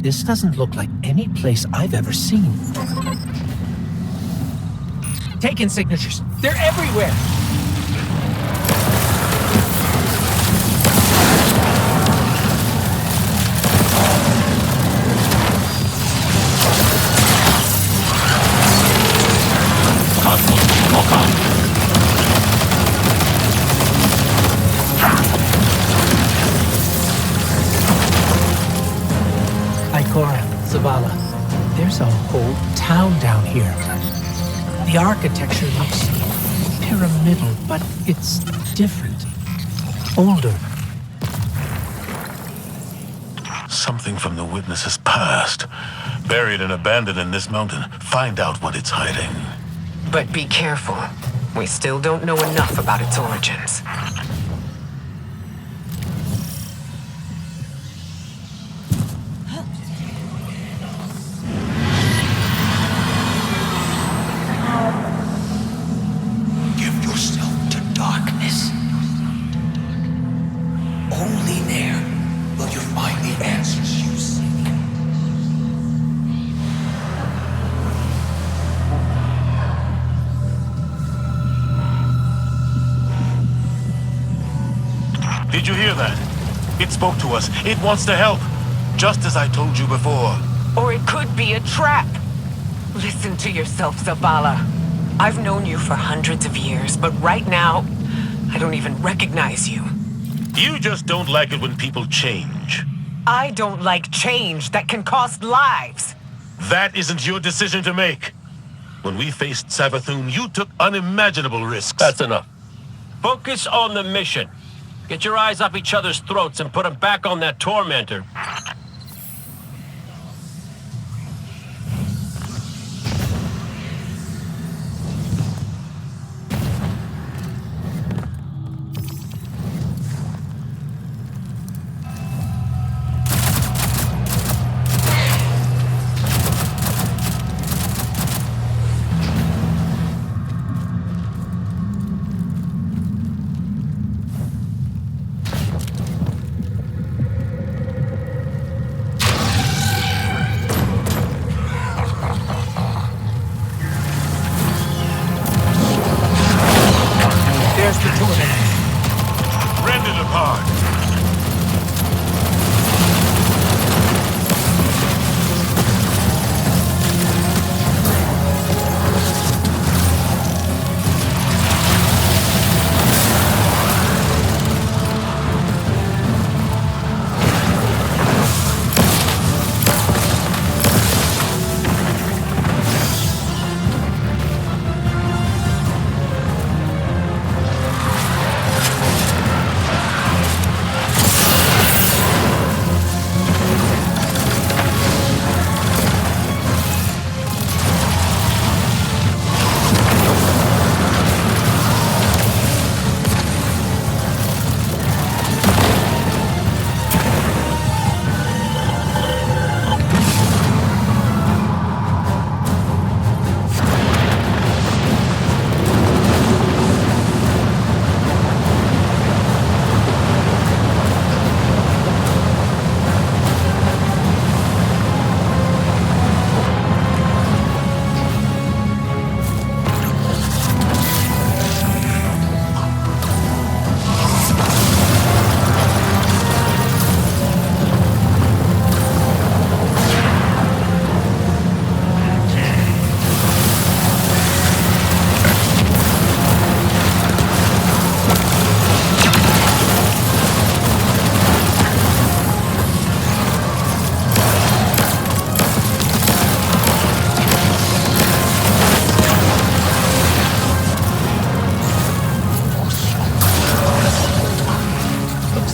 This doesn't look like any place I've ever seen. Taken signatures. They're everywhere! Ikora, Zavala, there's a whole town down here. The architecture looks pyramidal, but it's different. Older. Something from the Witness's past. Buried and abandoned in this mountain. Find out what it's hiding. But be careful. We still don't know enough about its origins. Did you hear that? It spoke to us. It wants to help. Just as I told you before. Or it could be a trap. Listen to yourself, Zavala. I've known you for hundreds of years, but right now, I don't even recognize you. You just don't like it when people change. I don't like change that can cost lives. That isn't your decision to make. When we faced Savathun, you took unimaginable risks. That's enough. Focus on the mission. Get your eyes off each other's throats and put them back on that tormentor. There's the two of them. Rend it apart.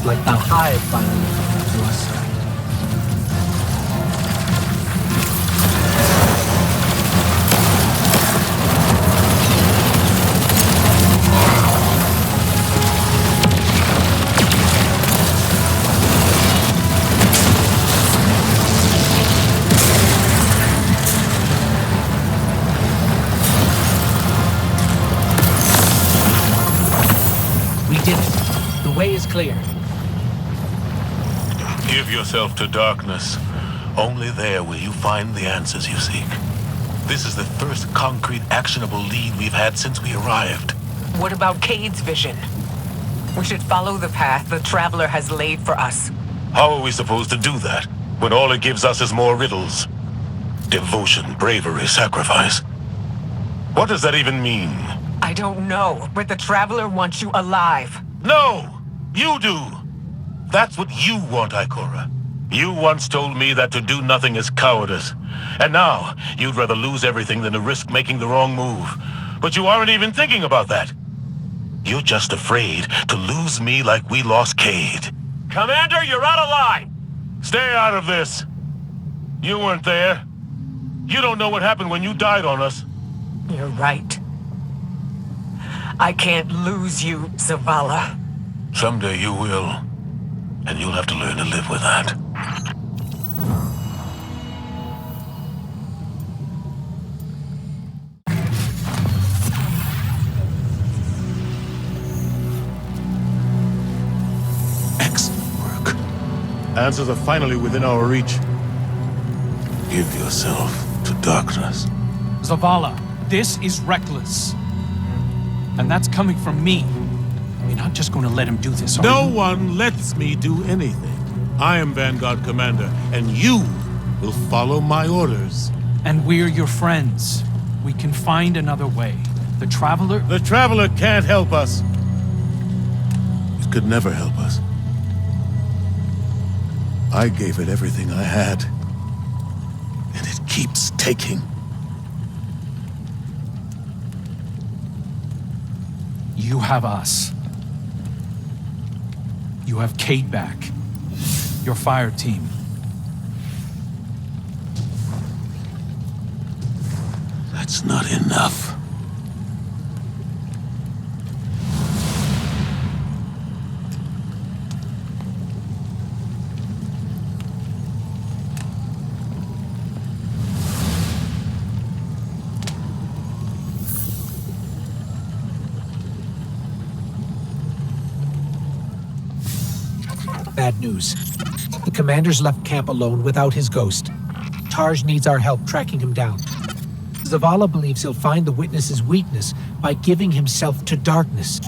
Like the hive finally came to us. We did it. The way is clear. Give yourself to darkness. Only there will you find the answers you seek. This is the first concrete, actionable lead we've had since we arrived. What about Cade's vision? We should follow the path the Traveler has laid for us. How are we supposed to do that, when all it gives us is more riddles? Devotion, bravery, sacrifice. What does that even mean? I don't know, but the Traveler wants you alive. No! You do! That's what you want, Ikora. You once told me that to do nothing is cowardice. And now, you'd rather lose everything than to risk making the wrong move. But you aren't even thinking about that. You're just afraid to lose me like we lost Cade. Commander, you're out of line! Stay out of this. You weren't there. You don't know what happened when you died on us. You're right. I can't lose you, Zavala. Someday you will. And you'll have to learn to live with that. Excellent work. Answers are finally within our reach. Give yourself to darkness. Zavala, this is reckless. And that's coming from me. I mean, not just going to let him do this, are No you? one lets me do anything. I am Vanguard Commander, and you will follow my orders. And we're your friends. We can find another way. The Traveler... The Traveler can't help us. It could never help us. I gave it everything I had, and it keeps taking. You have us. You have Cade back. Your fire team. That's not enough. Bad news. The commander's left camp alone without his ghost. Tarj needs our help tracking him down. Zavala believes he'll find the witness's weakness by giving himself to darkness.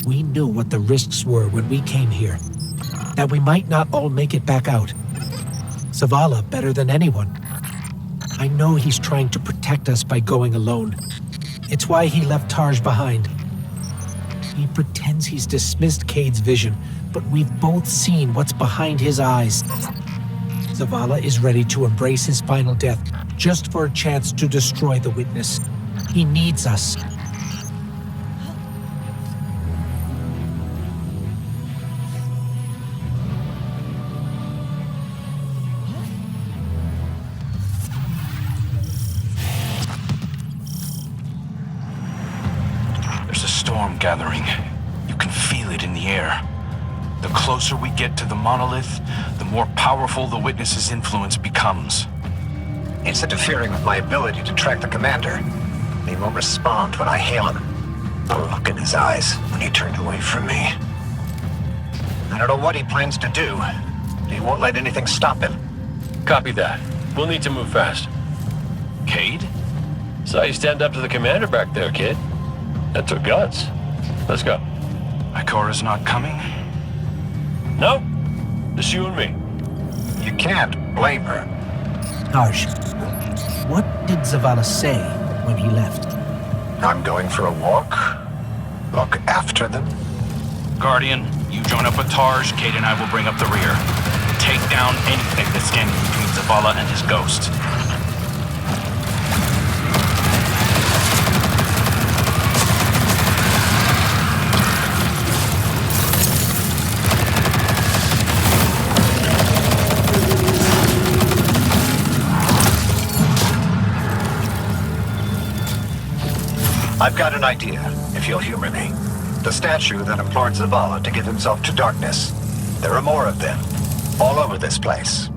We knew what the risks were when we came here, that we might not all make it back out. Zavala better than anyone. I know he's trying to protect us by going alone. It's why he left Tarj behind. He pretends he's dismissed Cade's vision, but we've both seen what's behind his eyes. Zavala is ready to embrace his final death, just for a chance to destroy the witness. He needs us. There's a storm gathering. You can feel it in the air. The closer we get to the monolith, the more powerful the witness's influence becomes. It's interfering with my ability to track the commander. He won't respond when I hail him. The look in his eyes when he turned away from me. I don't know what he plans to do. He won't let anything stop him. Copy that. We'll need to move fast. Cade? Saw you stand up to the commander back there, kid. That took guts. Let's go. Ikora's not coming? No, just you and me. You can't blame her. Tarj, what did Zavala say when he left? I'm going for a walk. Look after them. Guardian, you join up with Tarj, Cade and I will bring up the rear. Take down anything that's standing between Zavala and his ghost. I've got an idea, if you'll humor me. The statue that implored Zavala to give himself to darkness. There are more of them, all over this place.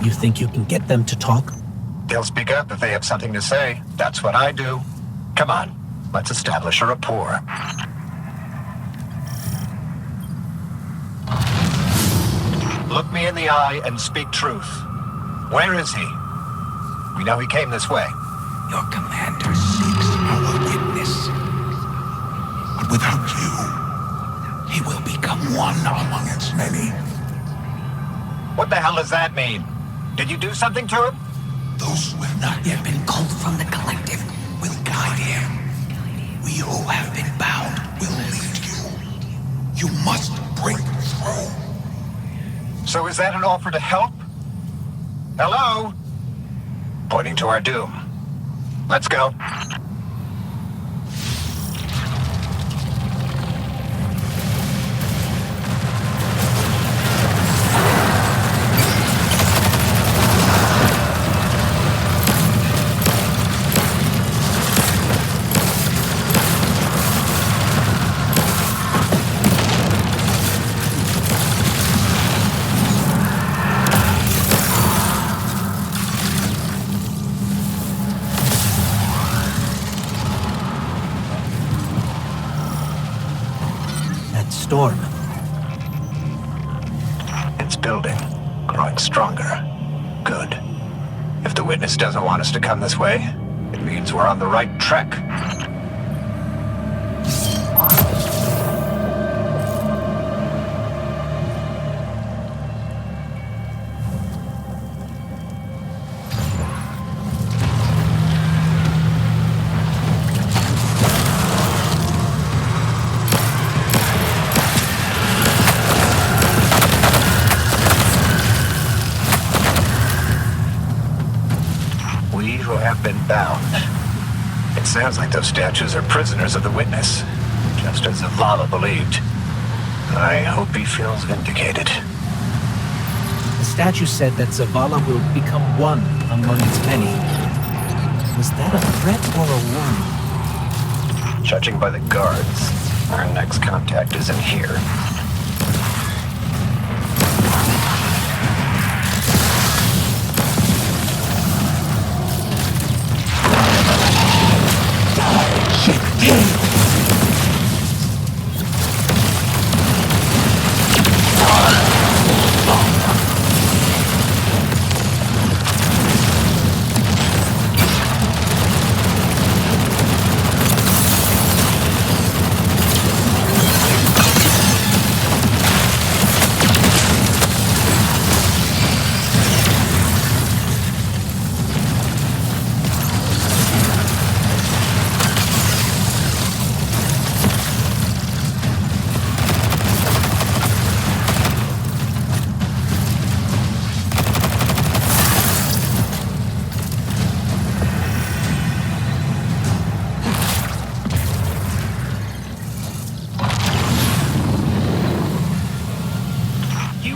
You think you can get them to talk? They'll speak up if they have something to say. That's what I do. Come on, let's establish a rapport. Look me in the eye and speak truth. Where is he? We know he came this way. Your commander seeks our witness. But without you, he will become one among its many. What the hell does that mean? Did you do something to him? Those who have not yet been called from the collective will guide him. We who have been bound will lead you. You must break through. So is that an offer to help? Hello? Pointing to our doom. Let's go. Storm. It's building, growing stronger. Good. If the witness doesn't want us to come this way, it means we're on the right track. bound. It sounds like those statues are prisoners of the Witness, just as Zavala believed. I hope he feels vindicated. The statue said that Zavala will become one among its many. Was that a threat or a warning? Judging by the guards, our next contact isn't here.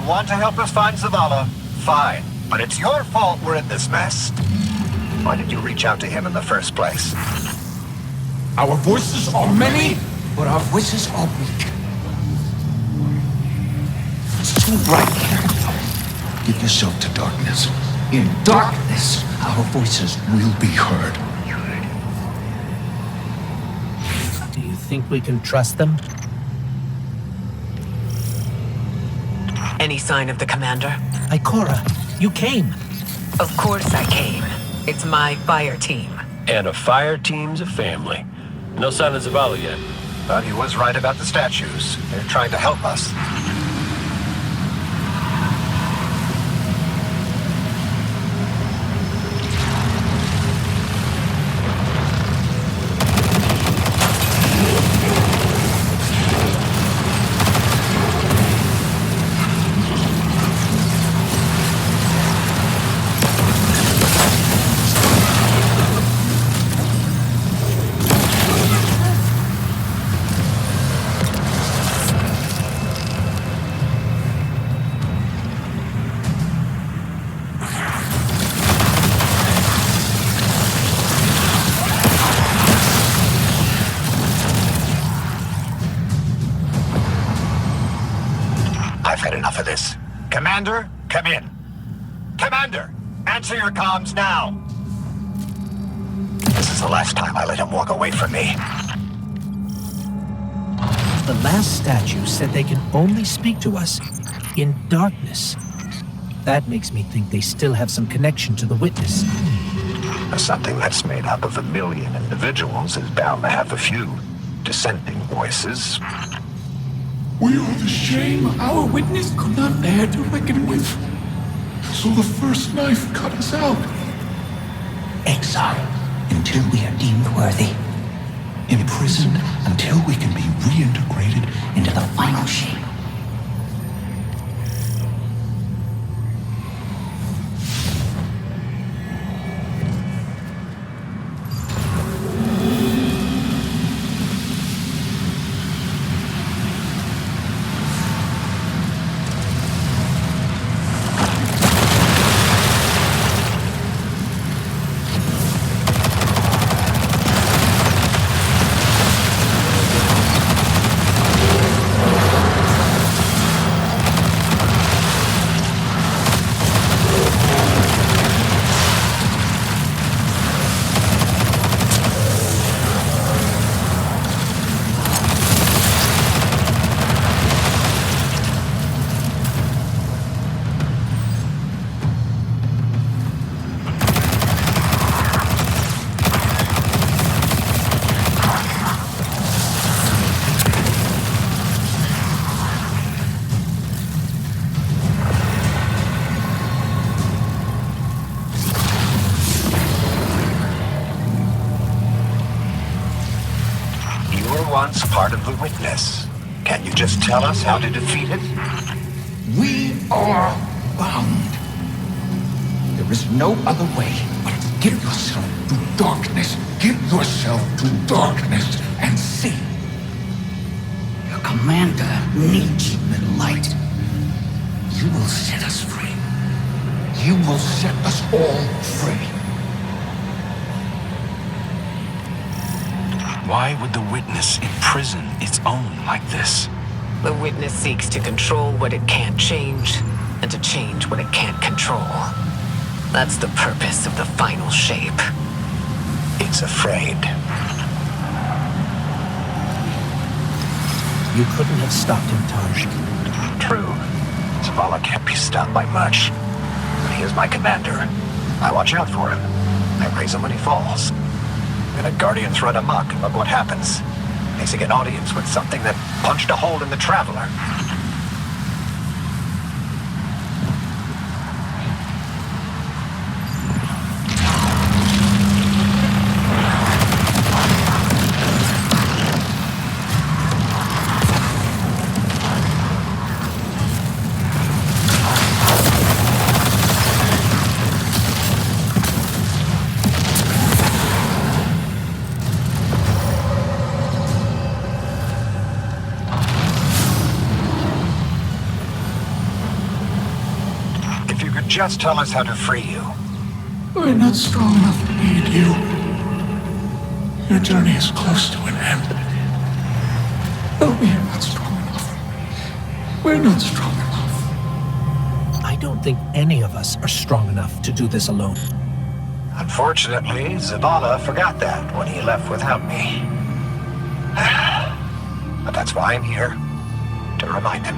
Want to help us find Zavala? Fine. But it's your fault we're in this mess. Why did you reach out to him in the first place? Our voices are many, but our voices are weak. It's too bright here. Give yourself to darkness. In darkness, our voices will be heard. Do you think we can trust them? Any sign of the commander? Ikora, you came. Of course I came. It's my fire team. And a fire team's a family. No sign of Zavala yet. But he was right about the statues. They're trying to help us. I've had enough of this. Commander, come in. Commander, answer your comms now. This is the last time I let him walk away from me. The last statue said they can only speak to us in darkness. That makes me think they still have some connection to the Witness. Something that's made up of 1 million individuals is bound to have a few dissenting voices. We are the shame our Witness could not bear to reckon with. So the first knife cut us out. Exile until we are deemed worthy. Imprisoned until we can be reintegrated into the final shape. Once part of the Witness. Can you just tell us how to defeat it? We are bound. There is no other way but Give yourself to darkness. Give yourself to darkness and see. Your commander needs you in light. You will set us free. You will set us all free. Why would the Witness imprison its own like this? The Witness seeks to control what it can't change, and to change what it can't control. That's the purpose of the final shape. It's afraid. You couldn't have stopped him, Taj. True. Zavala can't be stopped by much. But he is my commander. I watch out for him. I raise him when he falls. And the Guardians run amok, and look what happens. Makes an audience with something that punched a hole in the Traveler. Just tell us how to free you. We're not strong enough to need you. Your journey is close to an end. But we are not strong enough. We're not strong enough. I don't think any of us are strong enough to do this alone. Unfortunately, Zavala forgot that when he left without me. But that's why I'm here. To remind him.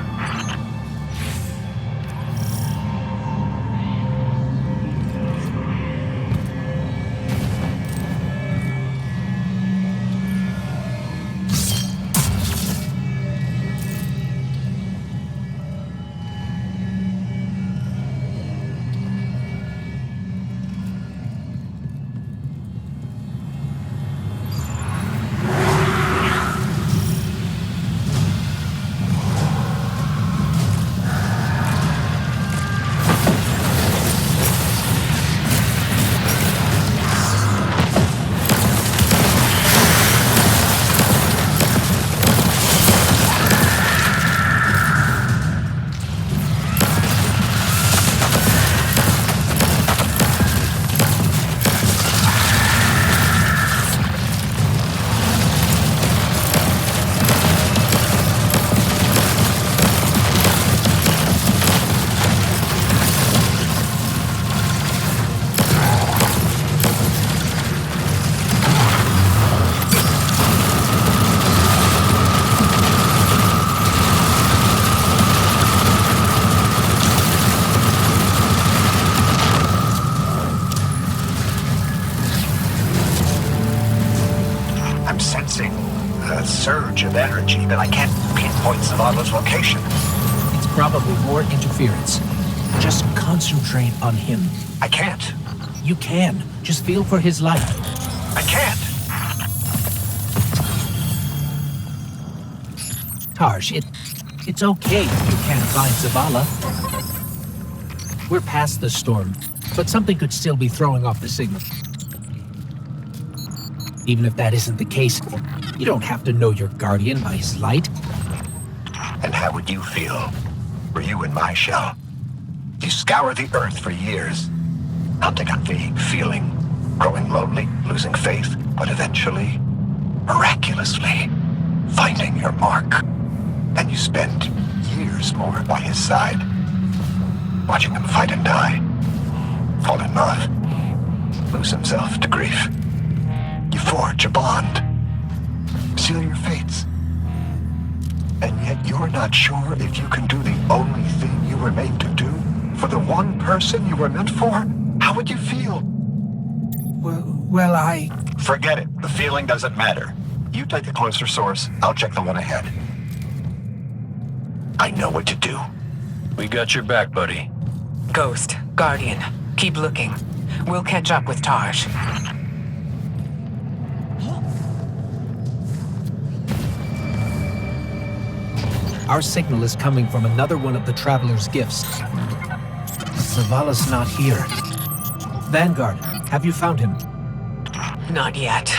Of energy, but I can't pinpoint Zavala's location. It's probably more interference. Just concentrate on him. I can't. You can. Just feel for his light. I can't. Taj, it's okay if you can't find Zavala. We're past the storm, but something could still be throwing off the signal. Even if that isn't the case, you don't have to know your Guardian by his light. And how would you feel? Were you in my shell? You scour the earth for years, hunting on vague feeling, growing lonely, losing faith, but eventually, miraculously, finding your mark. And you spend years more by his side, watching him fight and die, fall in love, lose himself to grief. You forge a bond, seal your fates. And yet you're not sure if you can do the only thing you were made to do for the one person you were meant for? How would you feel? Well, I... Forget it. The feeling doesn't matter. You take the closer source, I'll check the one ahead. I know what to do. We got your back, buddy. Ghost, Guardian, keep looking. We'll catch up with Taj. Our signal is coming from another one of the Traveler's gifts. Zavala's not here. Vanguard, Have you found him? Not yet.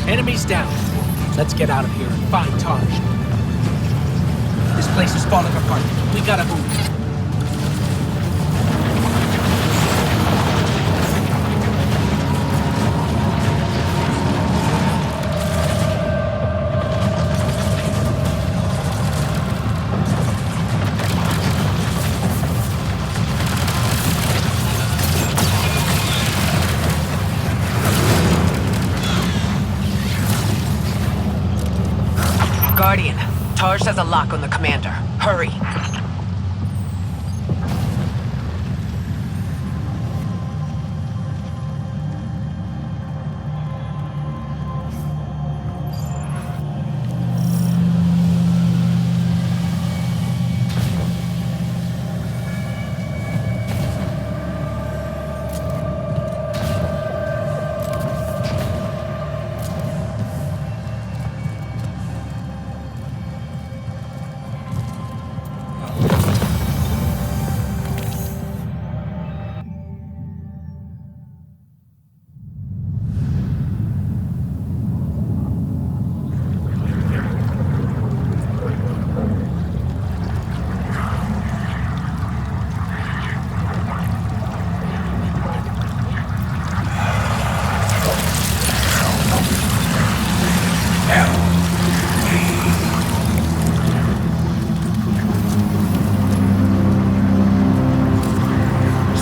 Enemies down. Let's get out of here and find Taj. This place is falling apart. We gotta move. Guardian, Taj has a lock on the commander. Hurry.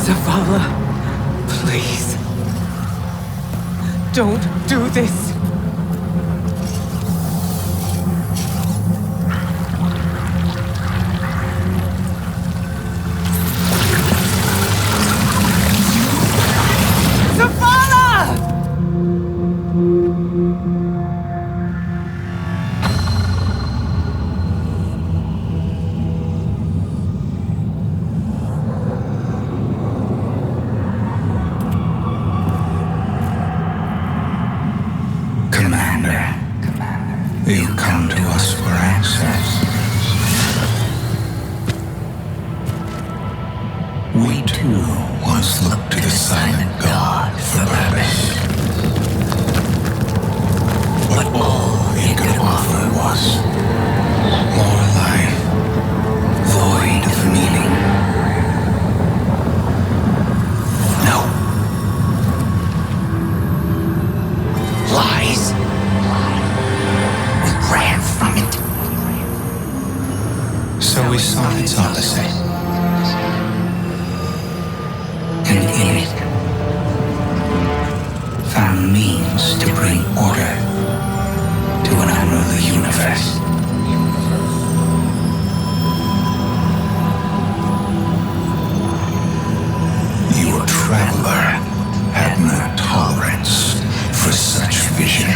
Zavala, please. Don't do this. You come to us for answers. We too once looked to the silent God for purpose. But all he could offer was more life, void of meaning. No. Lies. Ran from it. So we sought its opposite. And in it, found means to bring order to an unruly universe. Your traveler had no tolerance for such vision.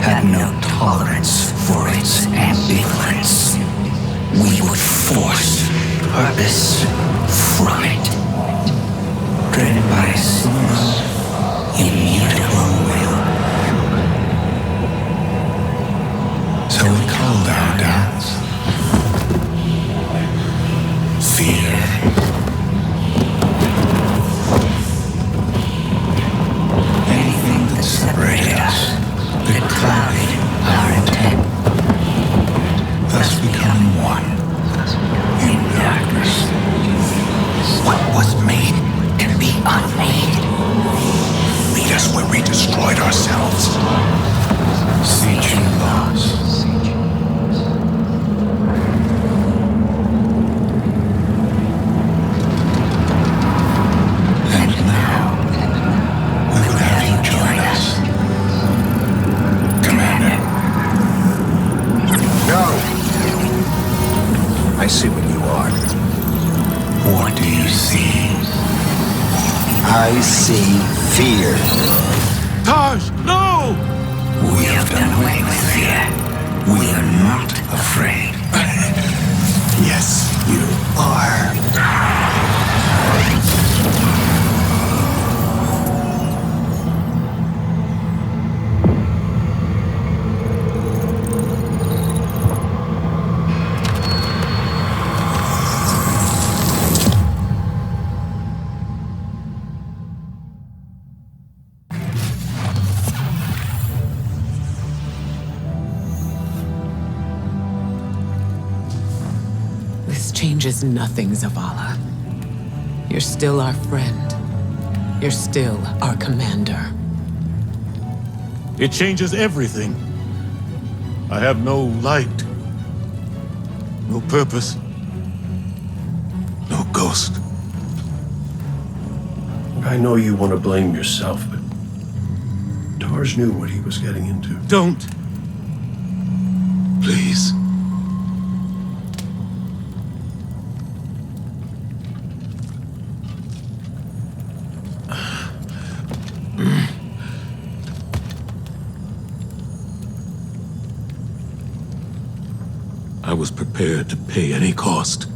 Had no tolerance for its ambivalence. We would force purpose from it. thy single, immutable will. So we called our dance fear. Anything that separated us, that clouded our intent, thus becoming one in darkness. What was made can be unmade. Meet us where we destroyed ourselves. See true loss. And now, we would have you join us. Commander. No! I see what you are. What do you see? I see fear. Taj, no! We have done away with fear. We are not afraid. Yes, you are. This changes nothing, Zavala. You're still our friend. You're still our commander. It changes everything. I have no light, no purpose, no ghost. I know you want to blame yourself, but Tarj knew what he was getting into. Don't. Please. I was prepared to pay any cost.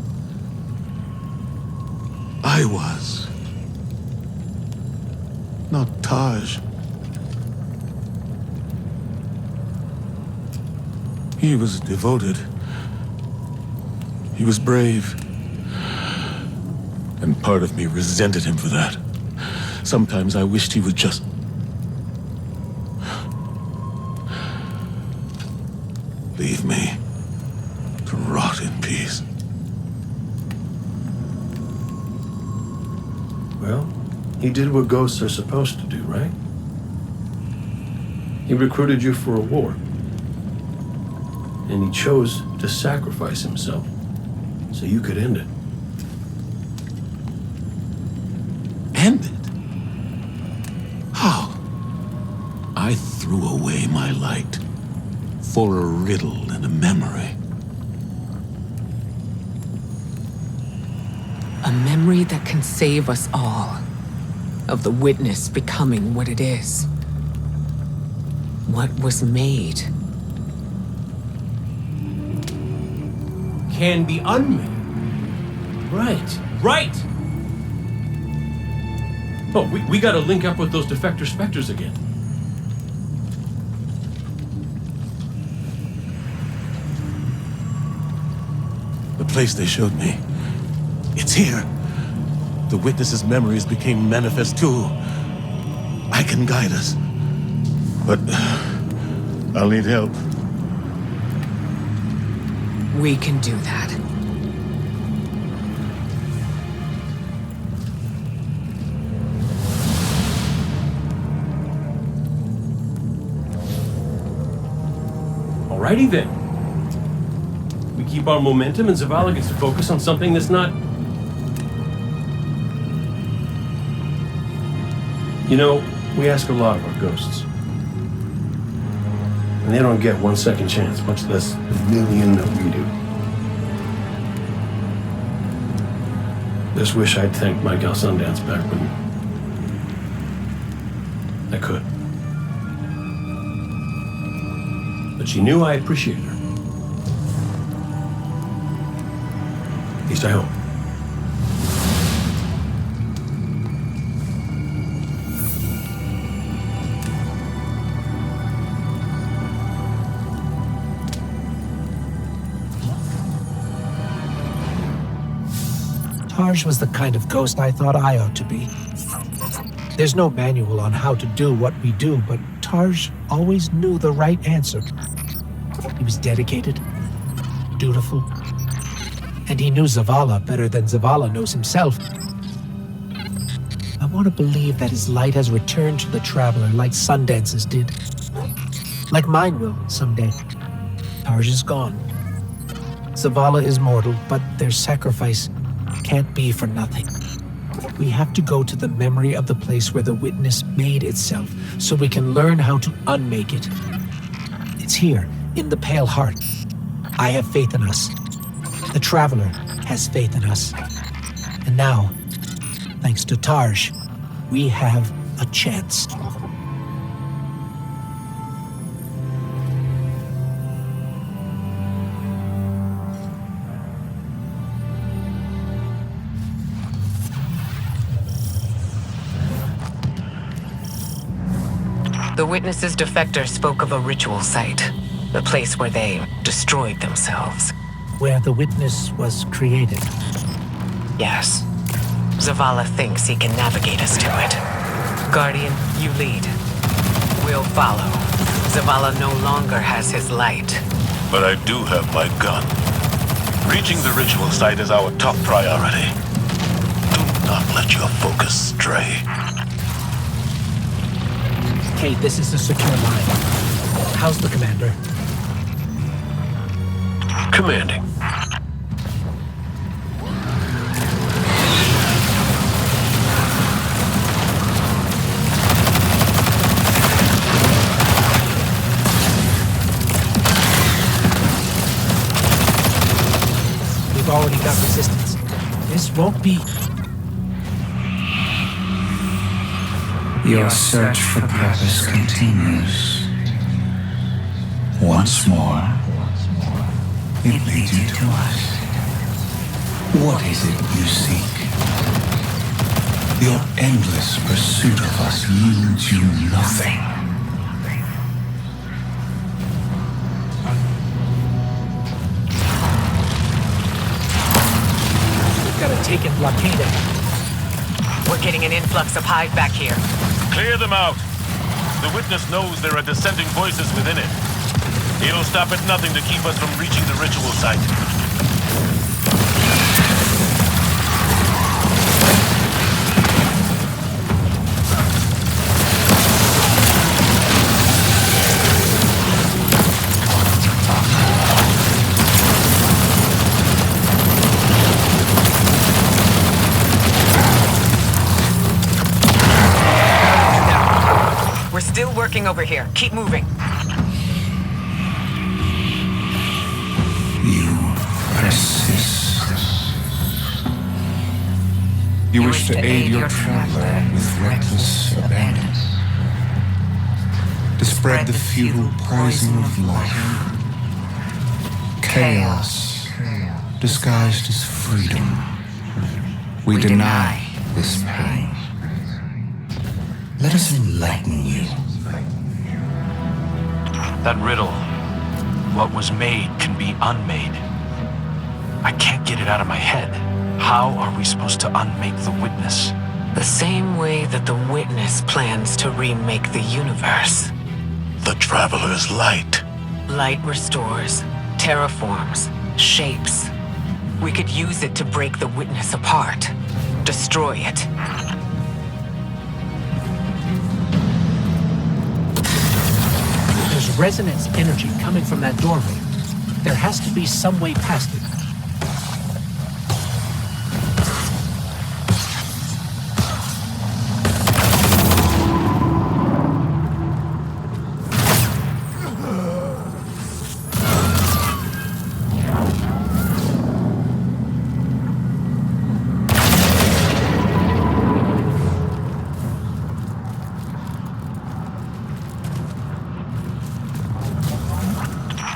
I was. Not Taj. He was devoted. He was brave. And part of me resented him for that. Sometimes I wished he would just... leave me to rot in peace. Well, he did what ghosts are supposed to do, right? He recruited you for a war. And he chose to sacrifice himself so you could end it. End it? How? I threw away my light for a riddle and a memory. A memory that can save us all. Of the witness becoming what it is. What was made. Can be unmade. Right. Oh, we gotta link up with those defector specters again. The place they showed me. It's here. The witness's memories became manifest too. I can guide us. But I'll need help. We can do that. Alrighty then. We keep our momentum and Zavala gets to focus on something that's not... You know, we ask a lot of our ghosts. And they don't get 1 second chance, much less the million that we do. Just wish I'd thanked my gal Sundance back when I could. But she knew I appreciated her. At least I hope. Tarj was the kind of ghost I thought I ought to be. There's no manual on how to do what we do, but Tarj always knew the right answer. He was dedicated, dutiful, and he knew Zavala better than Zavala knows himself. I want to believe that his light has returned to the Traveler like Sundance's did. Like mine will someday. Tarj is gone. Zavala is mortal, but their sacrifice can't be for nothing. We have to go to the memory of the place where the witness made itself, so we can learn how to unmake it. It's here, in the Pale Heart. I have faith in us. The Traveler has faith in us. And now, thanks to Tarj, we have a chance. The Witness's defector spoke of a ritual site, the place where they destroyed themselves. Where the Witness was created. Yes. Zavala thinks he can navigate us to it. Guardian, you lead. We'll follow. Zavala no longer has his light. But I do have my gun. Reaching the ritual site is our top priority. Do not let your focus stray. Hey, this is a secure line. How's the commander? Commanding. We've already got resistance. This won't be... Your search for purpose continues. Once more, it leads you to us. What is it you seek? Your endless pursuit of us yields you nothing. We've got a taken blockade. We're getting an influx of Hive back here. Clear them out. The Witness knows there are dissenting voices within it. It'll stop at nothing to keep us from reaching the ritual site. We're still working over here. Keep moving. You persist. You wish to aid your traveler with reckless abandon. To spread the futile poison of life. Chaos disguised as freedom. We deny this pain. Let us enlighten you. That riddle, what was made can be unmade. I can't get it out of my head. How are we supposed to unmake the Witness? The same way that the Witness plans to remake the universe. The Traveler's light. Light restores, terraforms, shapes. We could use it to break the Witness apart. Destroy it. There's resonance energy coming from that doorway. There has to be some way past it.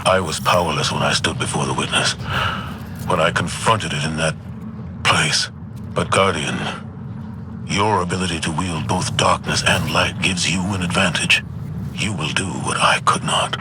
I was powerless when I stood before the Witness, when I confronted it in that place. But Guardian, your ability to wield both darkness and light gives you an advantage. You will do what I could not.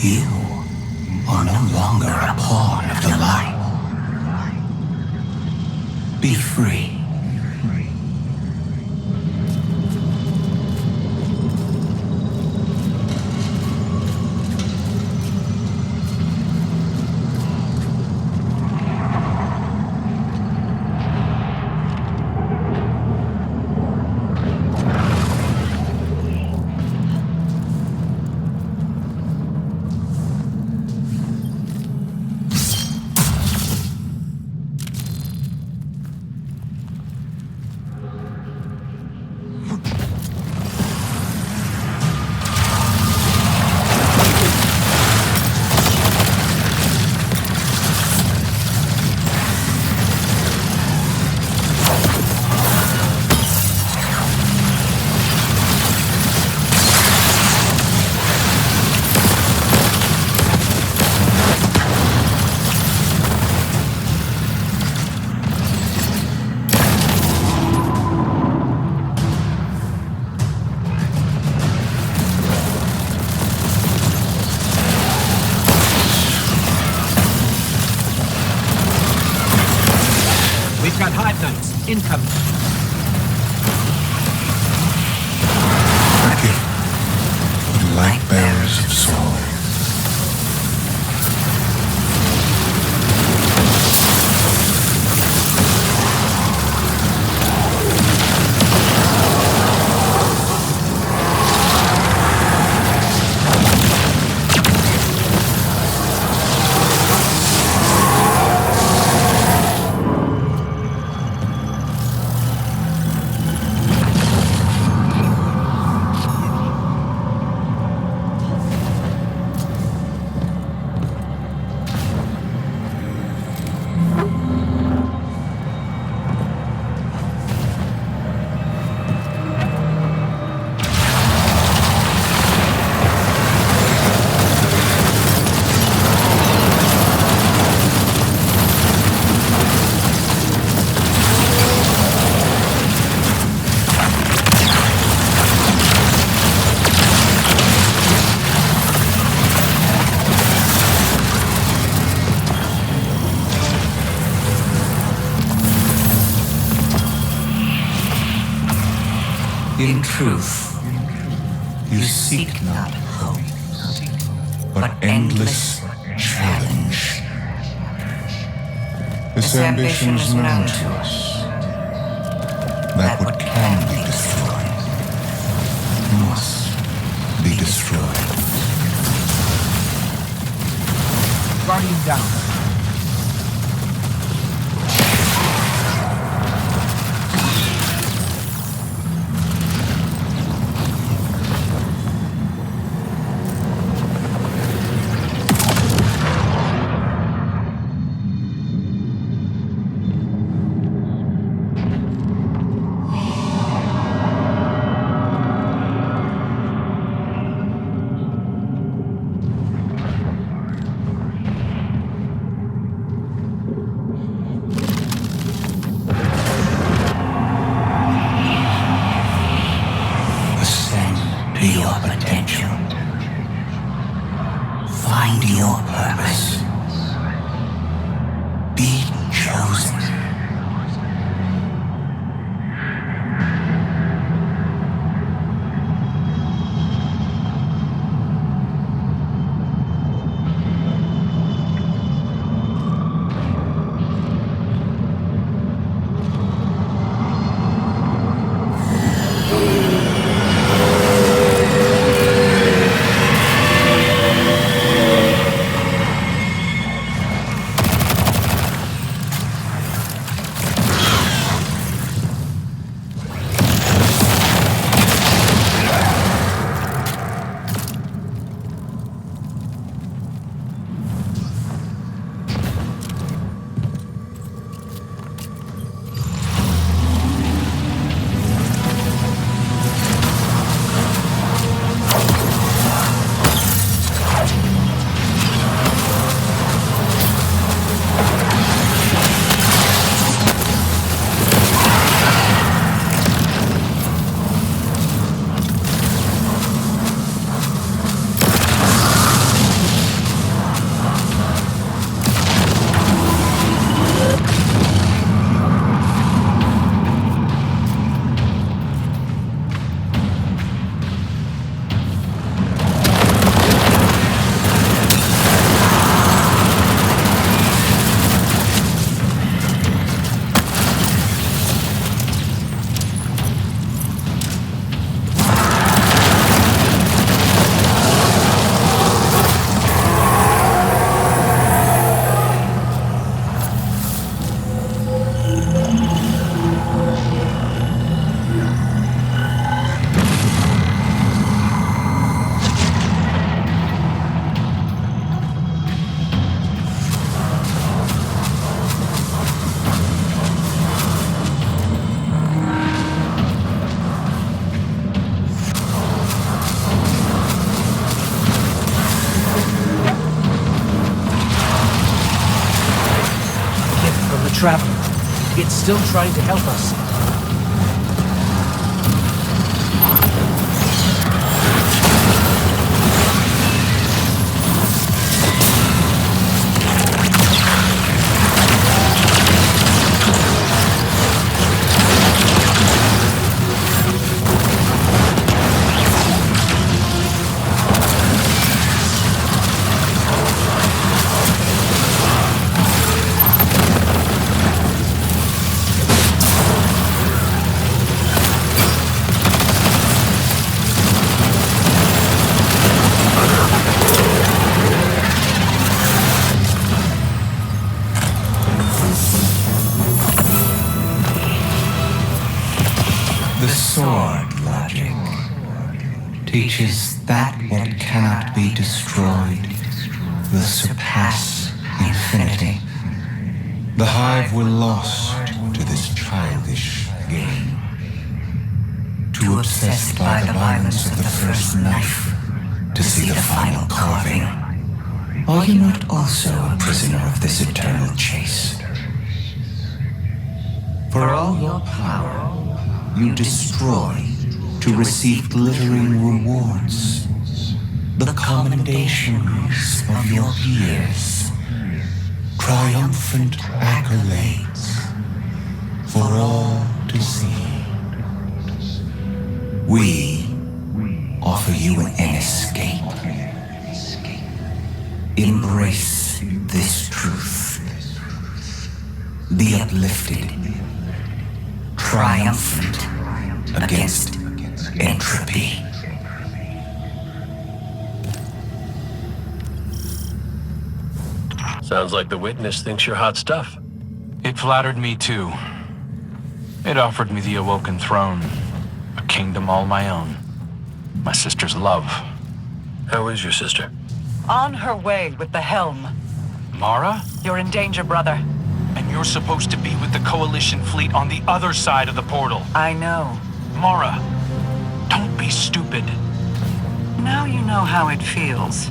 You are no longer a pawn of the light. Be free. We've got Hive Knights incoming. The light bearers of soul. In truth, you seek not hope, but endless challenge. This ambition is known to us, that what can be destroyed must be destroyed. Guardian down. To your potential. Find your purpose. Be chosen. Traveler. It's still trying to help us. The sword logic teaches that what cannot be destroyed will surpass infinity. The Hive were lost to this childish game, too obsessed by the violence of the first knife to see the final carving. Are you not also a prisoner of this eternal chase? For all your power, you destroy to receive glittering rewards, the commendations of your peers, triumphant accolades for all to see. We offer you an escape. Embrace this truth. Be uplifted, triumphant against entropy. Sounds like the Witness thinks you're hot stuff. It flattered me too. It offered me the Awoken Throne, a kingdom all my own, my sister's love. How is your sister? On her way with the helm. Mara? You're in danger, brother. And you're supposed to be with the Coalition fleet on the other side of the portal. I know. Mara, don't be stupid. Now you know how it feels.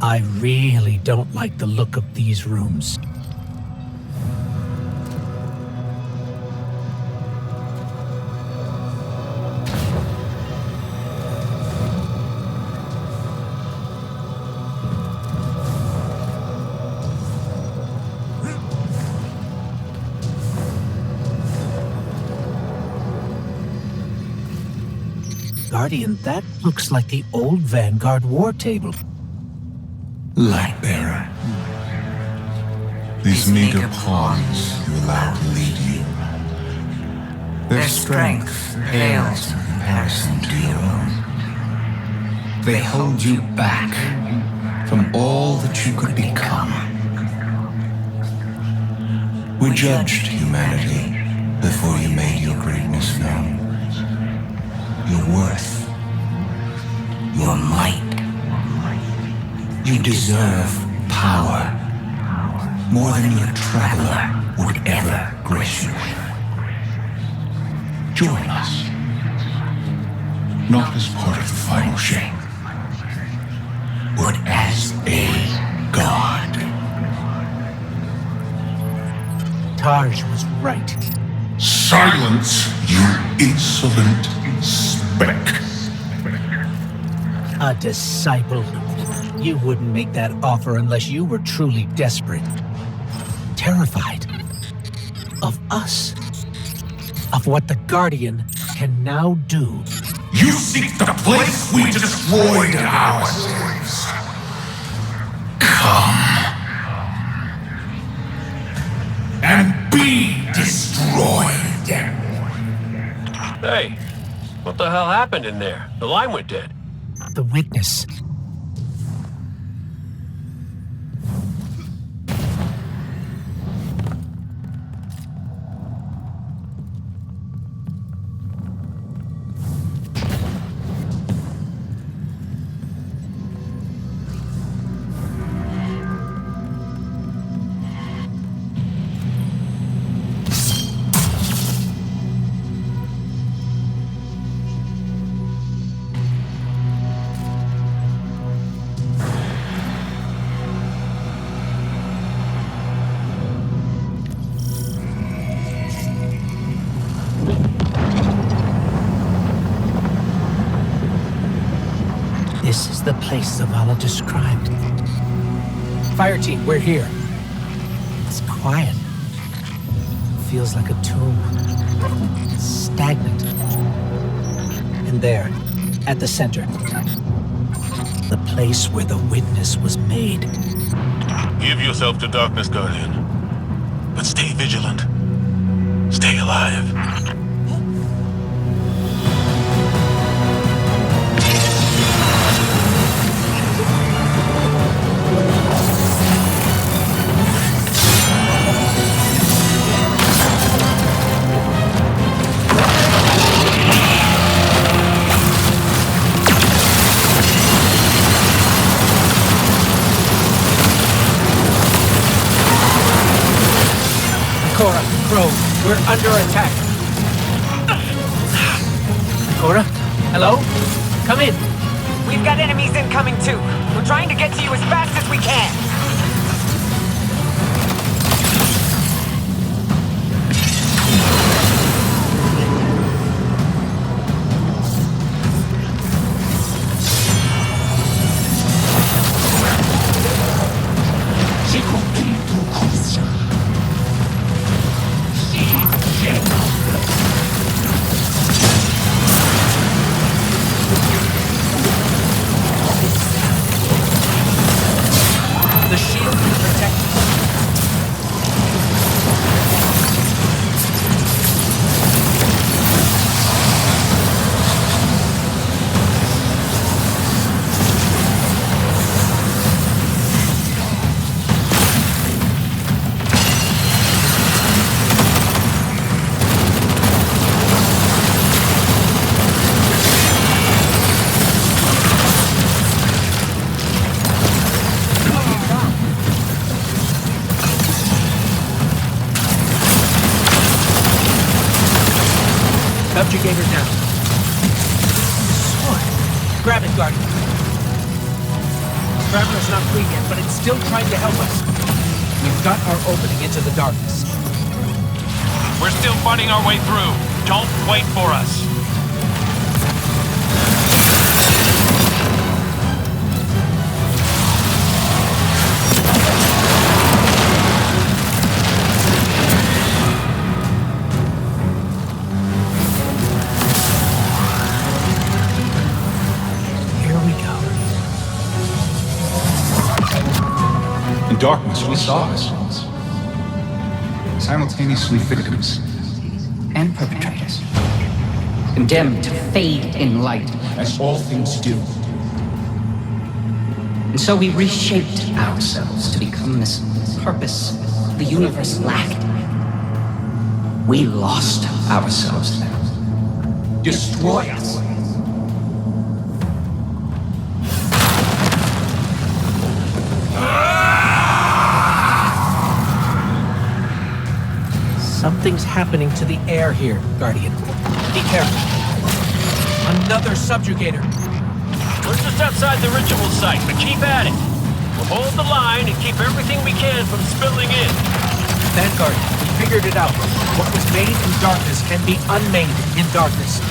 I really don't like the look of these rooms. Guardian, that looks like the old Vanguard war table. Lightbearer. These meager pawns you allow to lead you. Their strength pales in comparison to your own. They hold you back from all that you could become. We judged humanity before you made your greatness known. Your worth, your might. You deserve power more than your traveler would ever grace you with. Join us, not as part of the final shape, but as a god. Tarj was right. Silence, you insolent speck. A disciple. You wouldn't make that offer unless you were truly desperate. Terrified. Of us. Of what the Guardian can now do. You seek the place we destroyed ourselves. Come. And be destroyed. Hey, what the hell happened in there? The line went dead. The witness. This is the place Zavala described. Fire team, we're here. It's quiet. Feels like a tomb. Stagnant. And there, at the center, the place where the witness was made. Give yourself to darkness, Guardian. But stay vigilant. Stay alive. Cora, Crow, we're under attack. Cora? Hello? Come in. We've got enemies incoming too. We're trying to get to you as fast as we can. The shield will protect you. Subjugator down. Sword. Grab it, Guardian. Traveler's not free yet, but it's still trying to help us. We've got our opening into the darkness. We're still fighting our way through. Don't wait for us. darkness, we saw ourselves. Simultaneously victims and perpetrators. Condemned to fade in light, as all things do. And so we reshaped ourselves to become this purpose the universe lacked. We lost ourselves then. Destroy us. Something's happening to the air here, Guardian. Be careful. Another subjugator. We're just outside the ritual site, but keep at it. We'll hold the line and keep everything we can from spilling in. Vanguard, we figured it out. What was made in darkness can be unmade in darkness.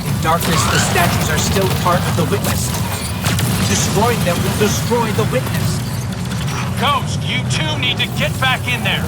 In darkness, the statues are still part of the Witness. Destroying them will destroy the Witness. Ghost, you two need to get back in there.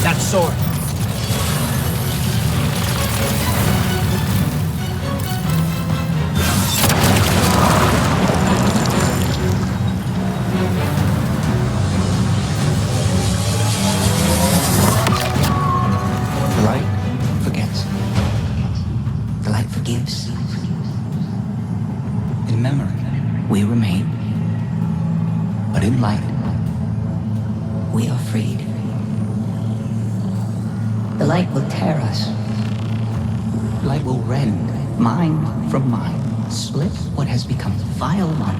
That sword. The light forgets. The light forgives. In memory, we remain. But in light, we are freed. The light will tear us. The light will rend mind from mind, split what has become the vile one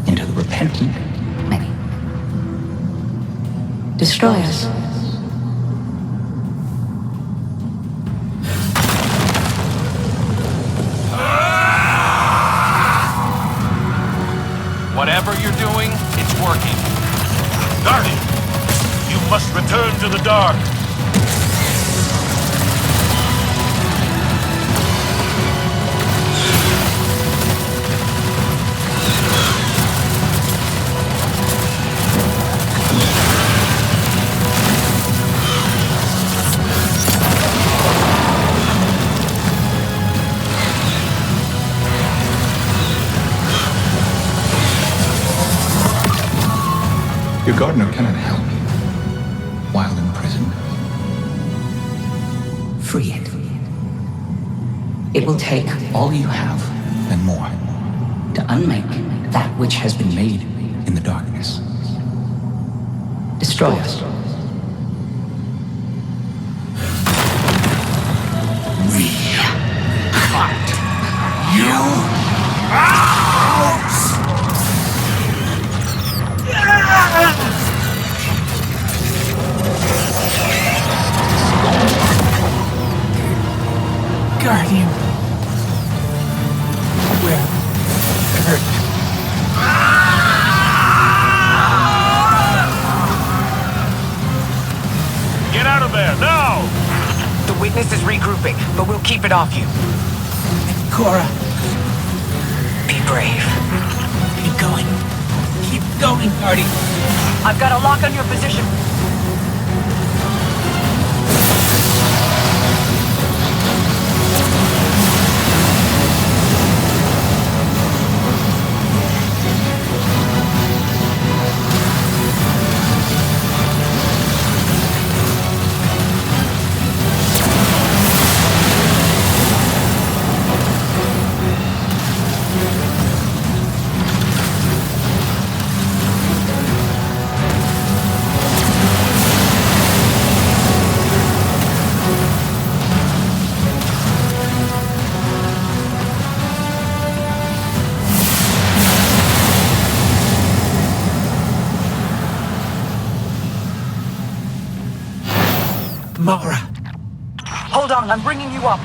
into the repentant many. Destroy us. Whatever you're doing, it's working. Guardian, you must return to the dark. Your gardener cannot help you while imprisoned. Free it. It will take all you have and more to unmake that which has been made in the darkness. Destroy us. We cut you out! Guardian. Where? Hurt. Get out of there, now! The Witness is regrouping, but we'll keep it off you. Cora. Be brave. Keep going. Keep going, Guardian. I've got a lock on your position. Mara! Hold on, I'm bringing you up.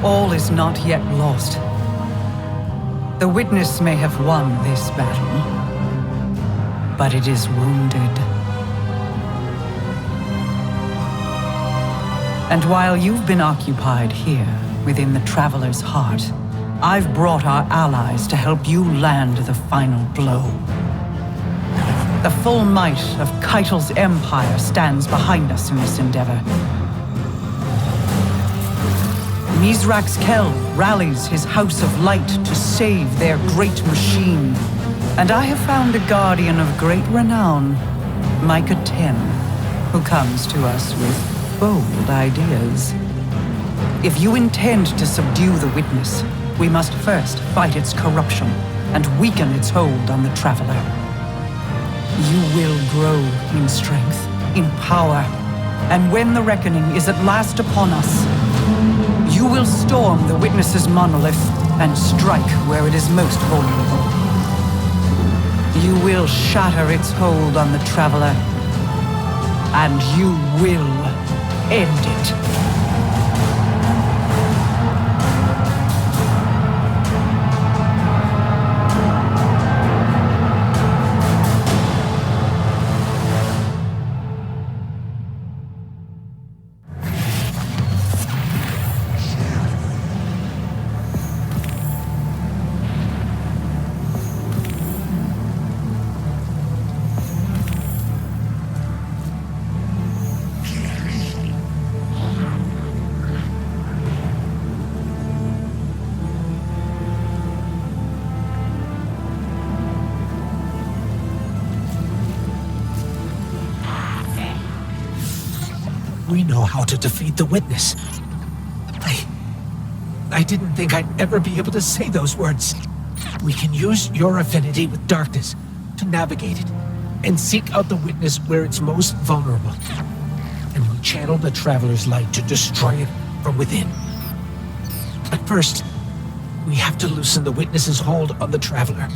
All is not yet lost. The Witness may have won this battle, but it is wounded. And while you've been occupied here, within the Traveler's heart, I've brought our allies to help you land the final blow. The full might of Keitel's empire stands behind us in this endeavor. Mithrax Kell rallies his House of Light to save their great machine. And I have found a guardian of great renown, Micah 10, who comes to us with bold ideas. If you intend to subdue the Witness, we must first fight its corruption and weaken its hold on the Traveler. You will grow in strength, in power, and when the reckoning is at last upon us, you will storm the Witness's monolith and strike where it is most vulnerable. You will shatter its hold on the Traveler, and you will end it. We know how to defeat the Witness. I didn't think I'd ever be able to say those words. We can use your affinity with darkness to navigate it and seek out the witness where it's most vulnerable. And we channel the Traveler's light to destroy it from within. But first, we have to loosen the witness's hold on the Traveler.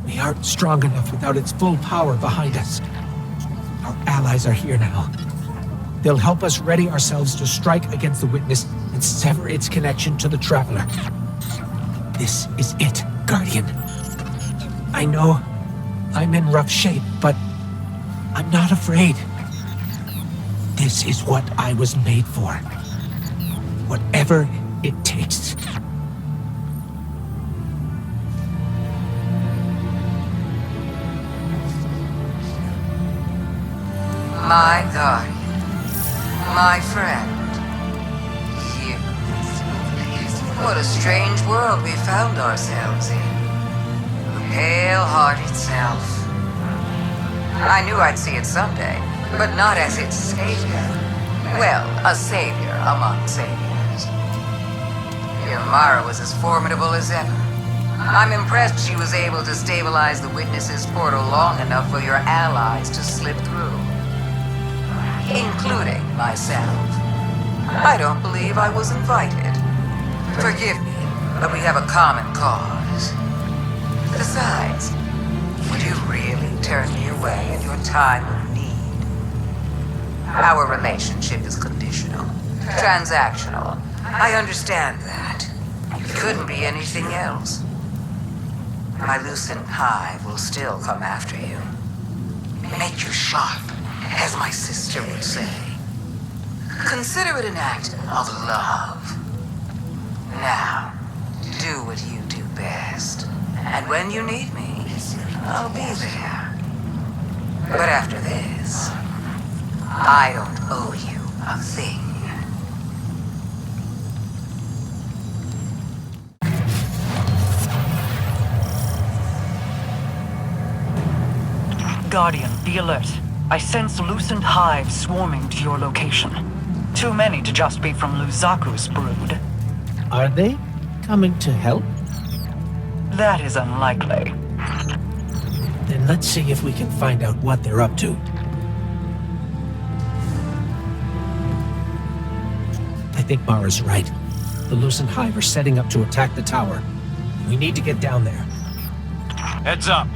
We aren't strong enough without its full power behind us. Our allies are here now. They'll help us ready ourselves to strike against the witness and sever its connection to the Traveler. This is it, Guardian. I know I'm in rough shape, but I'm not afraid. This is what I was made for. Whatever it takes. My guardian. My friend. You. What a strange world we found ourselves in. The pale heart itself. I knew I'd see it someday, but not as its savior. Well, a savior among saviors. Your Mara was as formidable as ever. I'm impressed she was able to stabilize the Witness's portal long enough for your allies to slip through. Including myself. I don't believe I was invited. Forgive me, but we have a common cause. Besides, would you really turn me away in your time of need? Our relationship is conditional, transactional. I understand that. It couldn't be anything else. My Lucent Hive will still come after you. Make you sharp, as my sister would say. Consider it an act of love. Now, do what you do best. And when you need me, I'll be there. But after this, I don't owe you a thing. Guardian, be alert. I sense Lucent hives swarming to your location. Too many to just be from Luzaku's brood. Are they coming to help? That is unlikely. Then let's see if we can find out what they're up to. I think Mara's right. The Lucent Hive are setting up to attack the tower. We need to get down there. Heads up.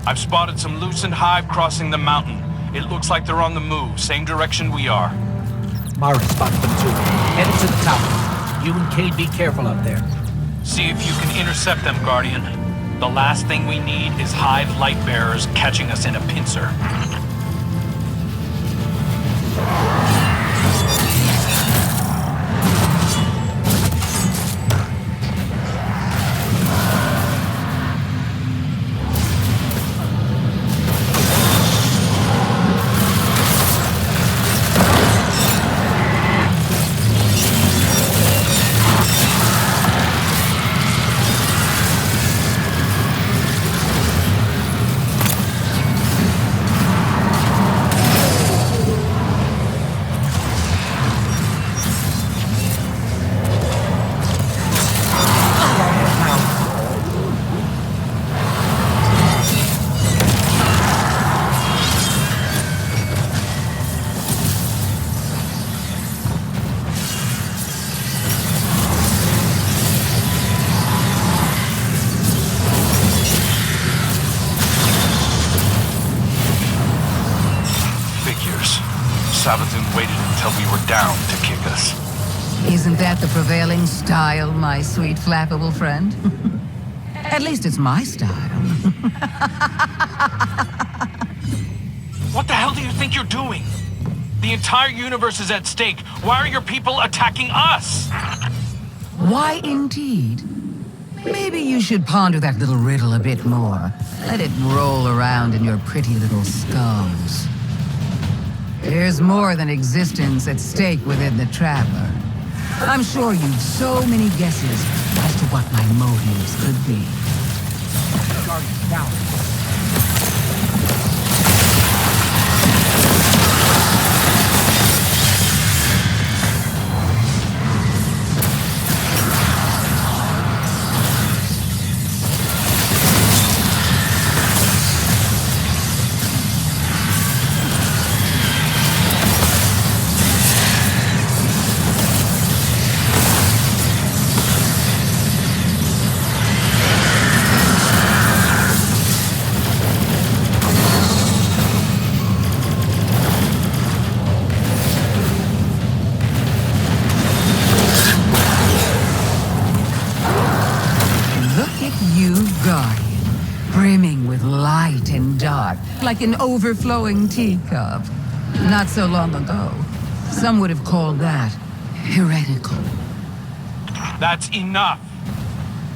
I've spotted some Lucent Hive crossing the mountain. It looks like they're on the move, same direction we are. Mara spotted them too. Headed to the tower. You and Cade be careful up there. See if you can intercept them, Guardian. The last thing we need is Hive light bearers catching us in a pincer. Savathun waited until we were down to kick us. Isn't that the prevailing style, my sweet flappable friend? At least it's my style. What the hell do you think you're doing? The entire universe is at stake. Why are your people attacking us? Why indeed? Maybe you should ponder that little riddle a bit more. Let it roll around in your pretty little skulls. There's more than existence at stake within the Traveler. I'm sure you've so many guesses as to what my motives could be. Guardian, down. like an overflowing teacup. Not so long ago, some would have called that heretical. That's enough.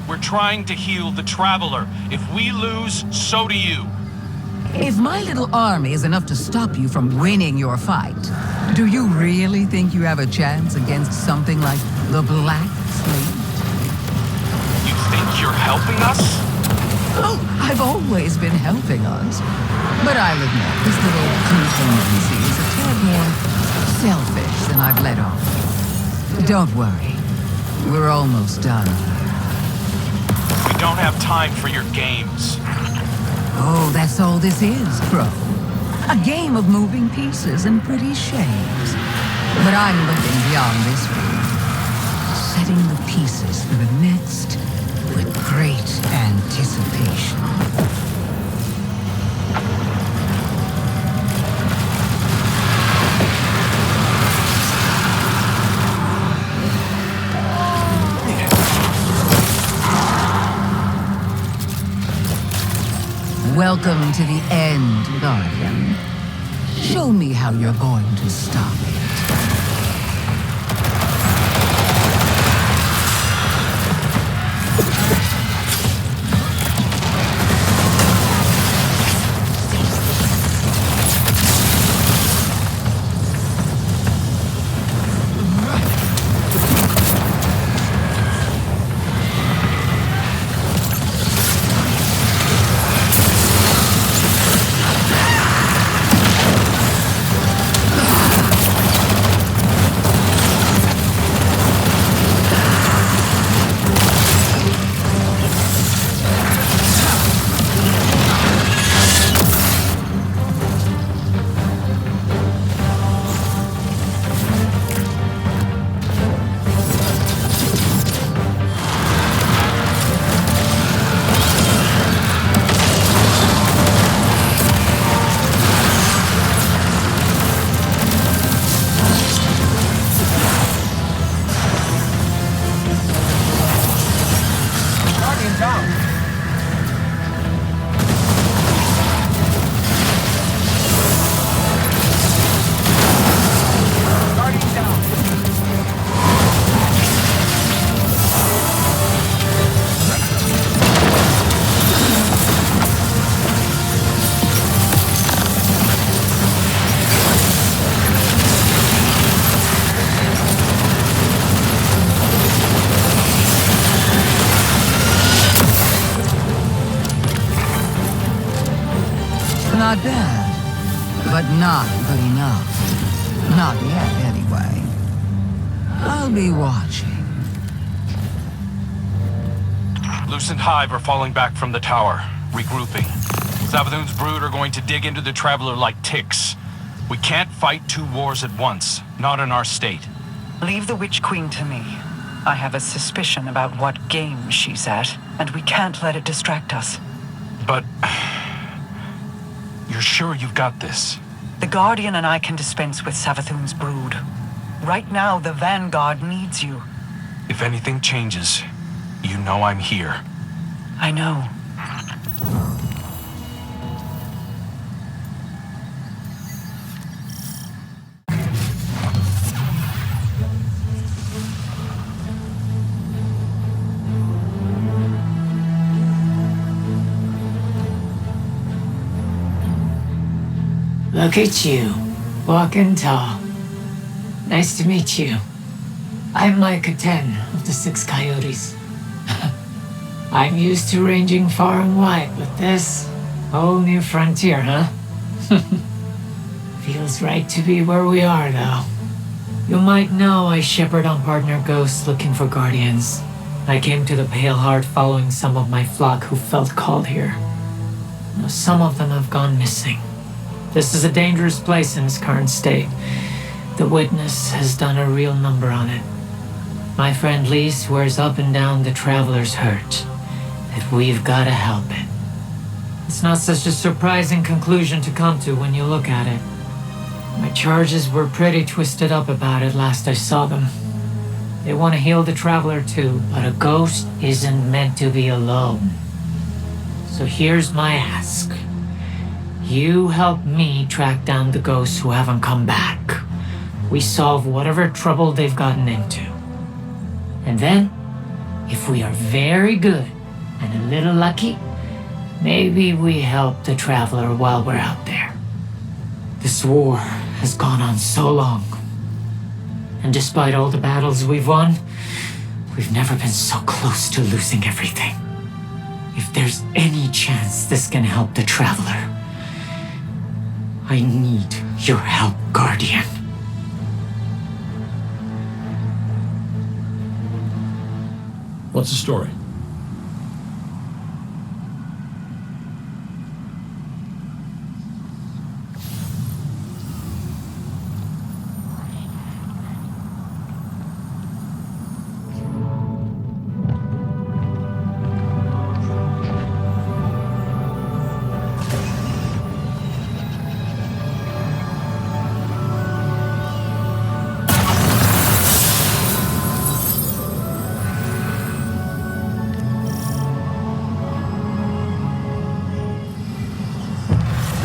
We're trying to heal the Traveler. If we lose, so do you. If my little army is enough to stop you from winning your fight, do you really think you have a chance against something like the Black Fleet? You think you're helping us? Oh, I've always been helping us. But I'll admit, this little contingency is a tad more selfish than I've let on. Don't worry. We're almost done. We don't have time for your games. Oh, that's all this is, Crow. A game of moving pieces and pretty shapes. But I'm looking beyond this one. Setting the pieces for the next with great anticipation. Welcome to the end, Guardian. Show me how you're going to stop it. Not bad, but not good enough. Not yet, anyway. I'll be watching. Lucent Hive are falling back from the tower, regrouping. Savathun's brood are going to dig into the Traveler like ticks. We can't fight two wars at once, not in our state. Leave the Witch Queen to me. I have a suspicion about what game she's at, and we can't let it distract us. But you're sure you've got this? The Guardian and I can dispense with Savathun's brood. Right now, the Vanguard needs you. If anything changes, you know I'm here. I know. Look at you, walking tall. Nice to meet you. I'm Micah 10 of the Six Coyotes. I'm used to ranging far and wide, but this, whole new frontier, huh? Feels right to be where we are, though. You might know I shepherd on partner ghosts looking for guardians. I came to the Pale Heart following some of my flock who felt called here. Now, some of them have gone missing. This is a dangerous place in its current state. The Witness has done a real number on it. My friend Lee swears up and down the Traveler's hurt, that we've got to help it. It's not such a surprising conclusion to come to when you look at it. My charges were pretty twisted up about it last I saw them. They want to heal the Traveler too, but a ghost isn't meant to be alone. So here's my ask. You help me track down the ghosts who haven't come back. We solve whatever trouble they've gotten into. And then, if we are very good and a little lucky, maybe we help the Traveler while we're out there. This war has gone on so long. And despite all the battles we've won, we've never been so close to losing everything. If there's any chance this can help the Traveler, I need your help, Guardian. What's the story?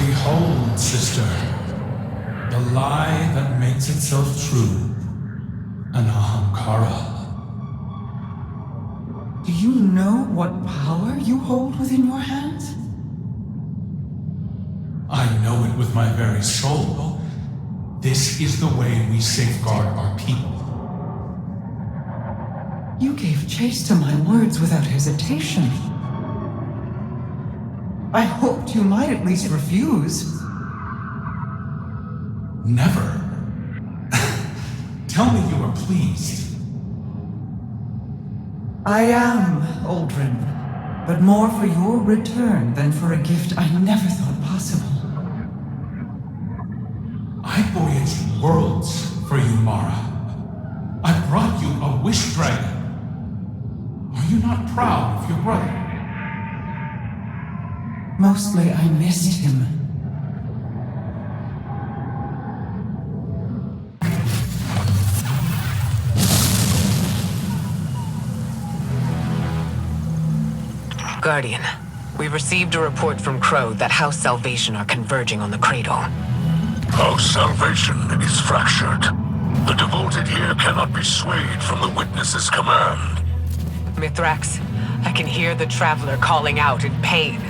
Behold, sister, the lie that makes itself true, an Ahamkara. Do you know what power you hold within your hands? I know it with my very soul. This is the way we safeguard our people. You gave chase to my words without hesitation. I hoped you might at least refuse. Never. Tell me you are pleased. I am, Aldrin, but more for your return than for a gift I never thought possible. I voyaged worlds for you, Mara. I brought you a wish dragon. Are you not proud of your brother? Mostly I missed him. Guardian, we received a report from Crow that House Salvation are converging on the Cradle. House Salvation is fractured. The devoted here cannot be swayed from the Witness's command. Mithrax, I can hear the Traveler calling out in pain.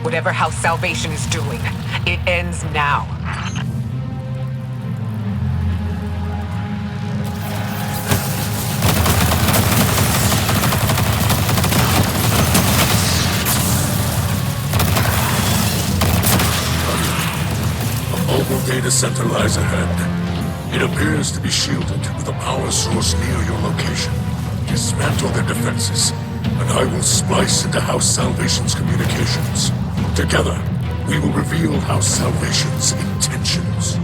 Whatever House Salvation is doing, it ends now. A mobile data center lies ahead. It appears to be shielded with a power source near your location. Dismantle their defenses, and I will splice into House Salvation's communications. Together, we will reveal House Salvation's intentions.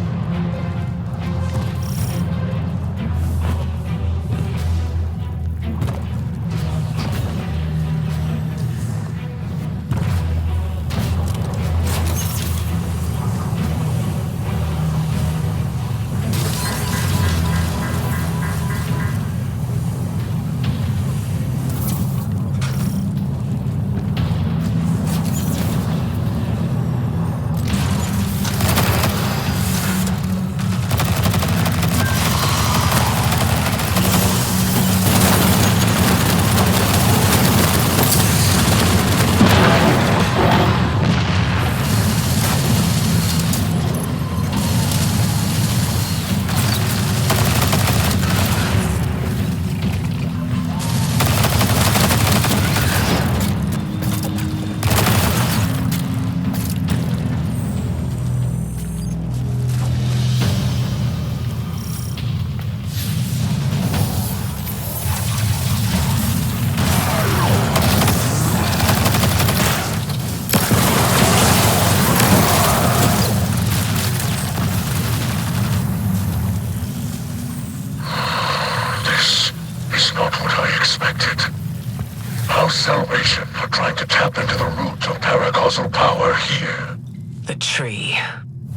Salvation are trying to tap into the root of paracausal power here. The tree.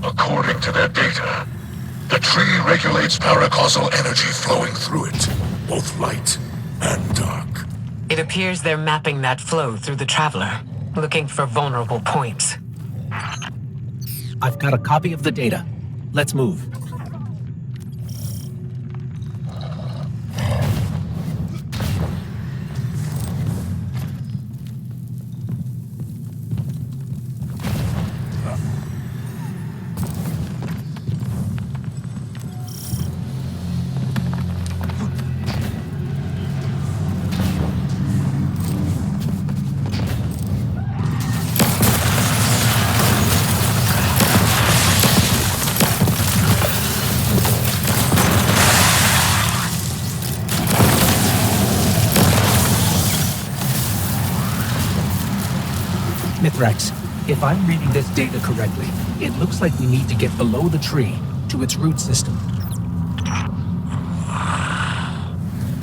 According to their data, the tree regulates paracausal energy flowing through it, both light and dark. It appears they're mapping that flow through the Traveler, looking for vulnerable points. I've got a copy of the data. Let's move. Mithrax, if I'm reading this data correctly, it looks like we need to get below the tree, to its root system.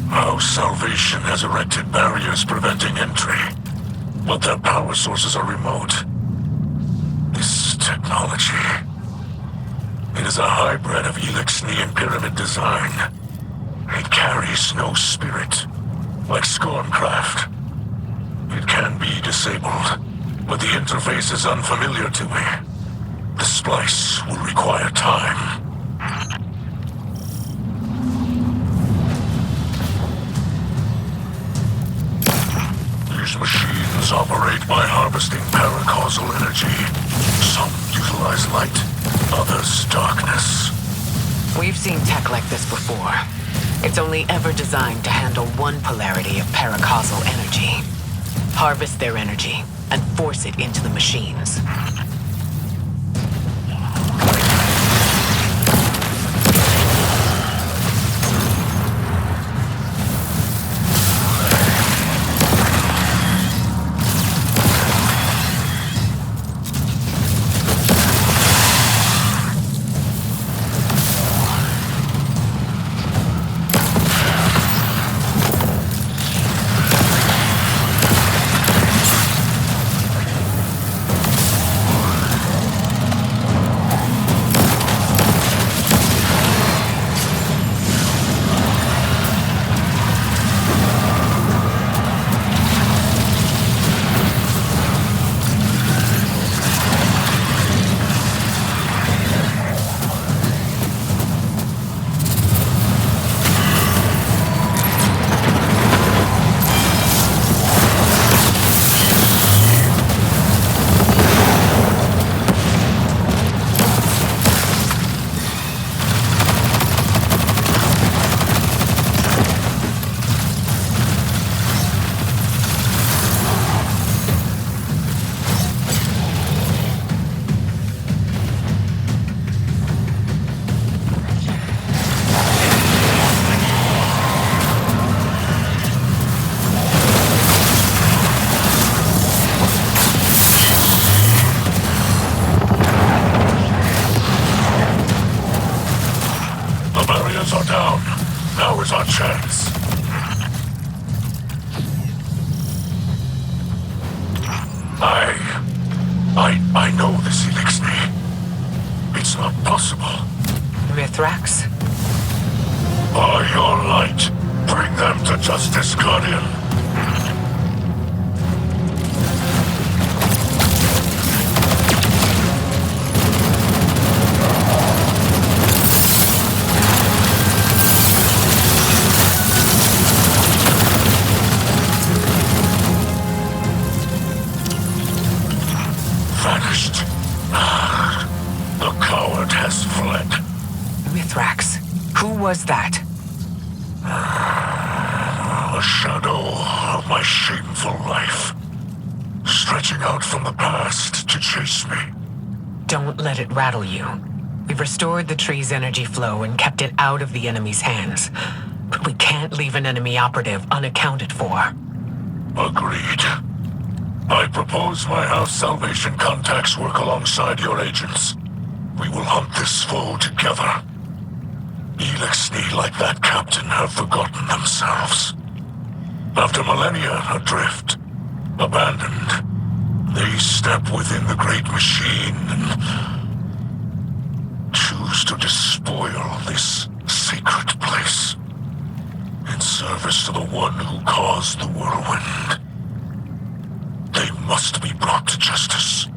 House Salvation has erected barriers preventing entry, but their power sources are remote. This technology, it is a hybrid of Elixni and Pyramid design. It carries no spirit, like Scorncraft. It can be disabled, but the interface is unfamiliar to me. The splice will require time. These machines operate by harvesting paracausal energy. Some utilize light, others darkness. We've seen tech like this before. It's only ever designed to handle one polarity of paracausal energy. Harvest their energy and force it into the machines. I know this Elixni. It's not possible. Mithrax? By your light, bring them to justice, Guardian. Vanished. The coward has fled. Mithrax, who was that? A shadow of my shameful life, stretching out from the past to chase me. Don't let it rattle you. We've restored the tree's energy flow and kept it out of the enemy's hands. But we can't leave an enemy operative unaccounted for. Agreed. I propose my House Salvation contacts work alongside your agents. We will hunt this foe together. Elixni, like that captain, have forgotten themselves. After millennia adrift, abandoned, they step within the great machine and choose to despoil this sacred place in service to the one who caused the whirlwind. They must be brought to justice.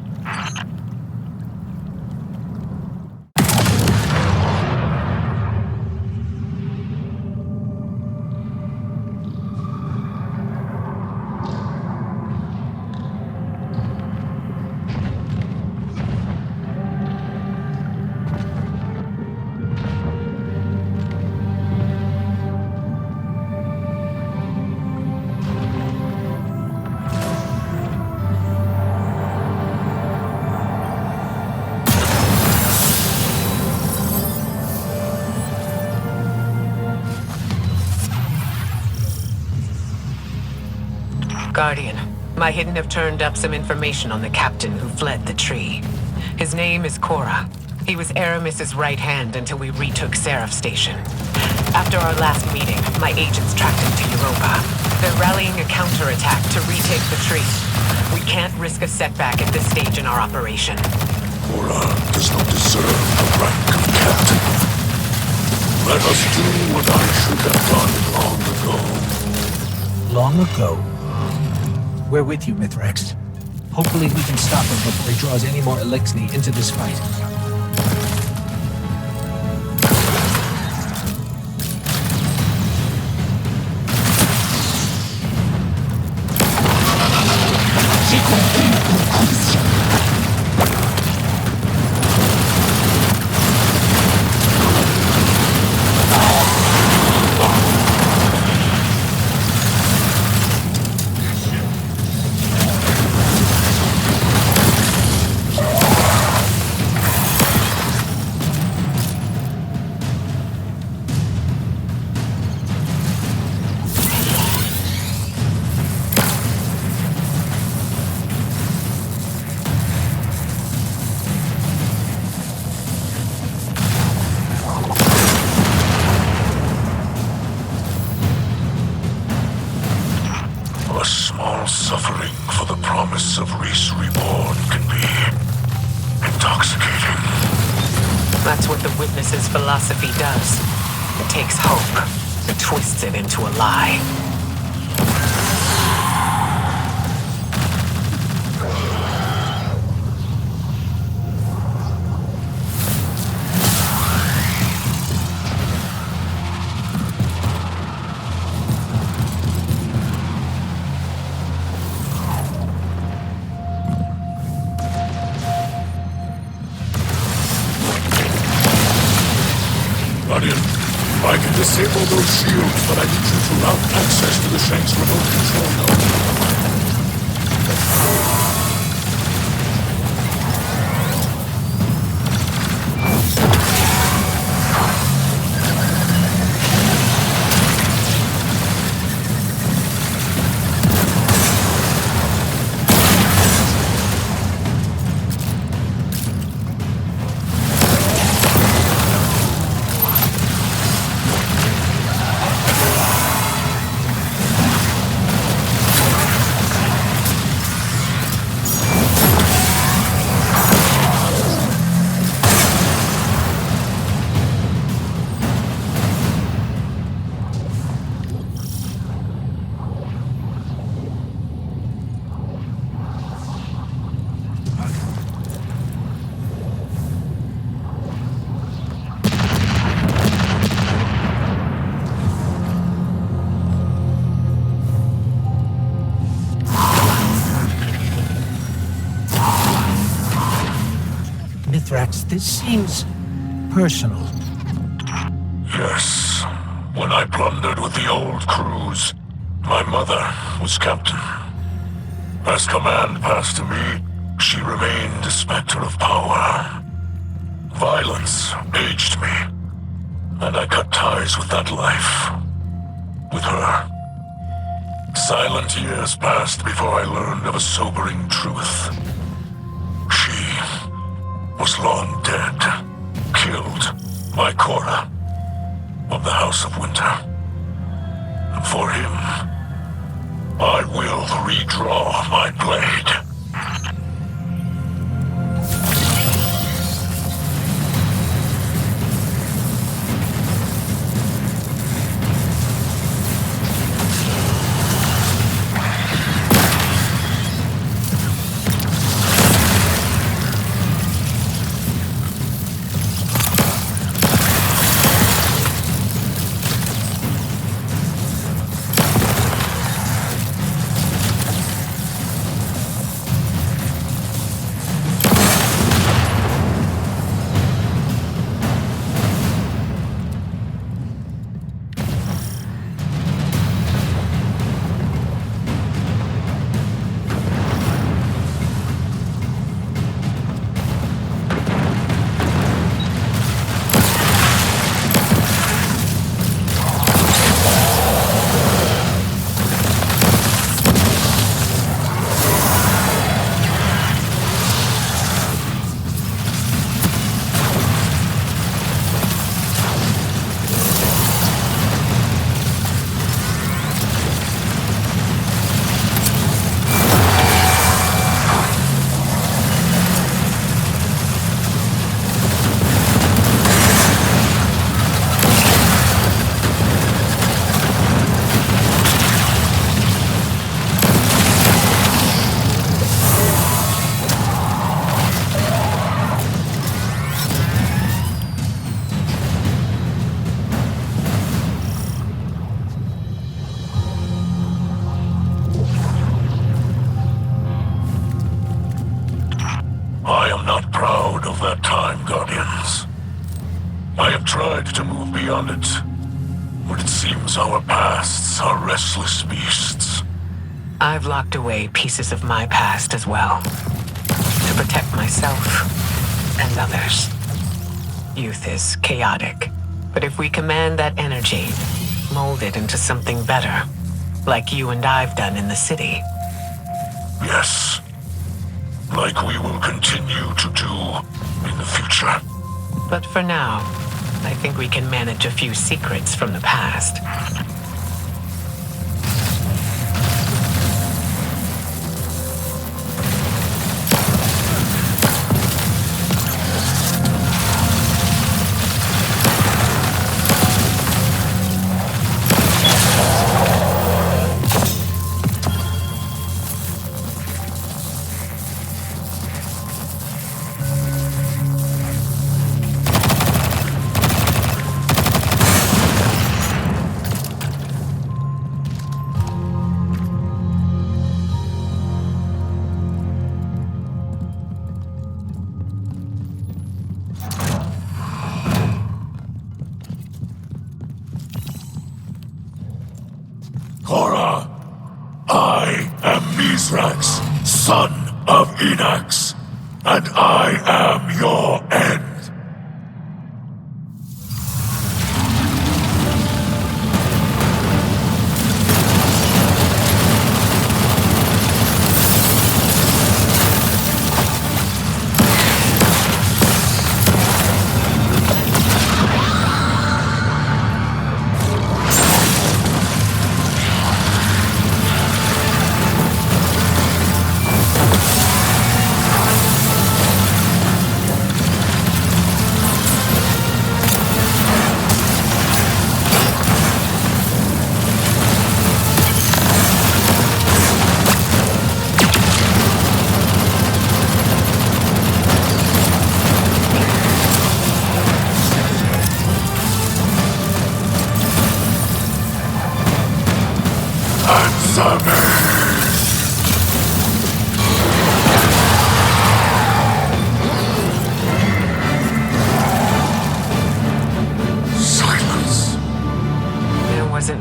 Guardian, my Hidden have turned up some information on the captain who fled the tree. His name is Korra. He was Aramis's right hand until we retook Seraph Station. After our last meeting, my agents tracked him to Europa. They're rallying a counterattack to retake the tree. We can't risk a setback at this stage in our operation. Korra does not deserve the rank of captain. Let us do what I should have done long ago. Long ago? We're with you, Mithrax. Hopefully we can stop him before he draws any more Elixni into this fight. Philosophy does. It takes hope and twists it into a lie. I can disable those shields, but I need you to route access to the Shanks remote control node. Mithrax, this seems personal. Yes. When I plundered with the old crews, my mother was captain. As command passed to me, she remained a specter of power. Violence aged me, and I cut ties with that life. With her. Silent years passed before I learned of a sobering truth. She was long dead, killed by Korra of the House of Winter. And for him, I will redraw my blade. but it seems our pasts are restless beasts. I've locked away pieces of my past as well, to protect myself and others. Youth is chaotic, but if we command that energy, mold it into something better, like you and I've done in the city. Yes. Like we will continue to do in the future. But for now, I think we can manage a few secrets from the past. Korra, I am Mithrax, son of Enax, and I am your end.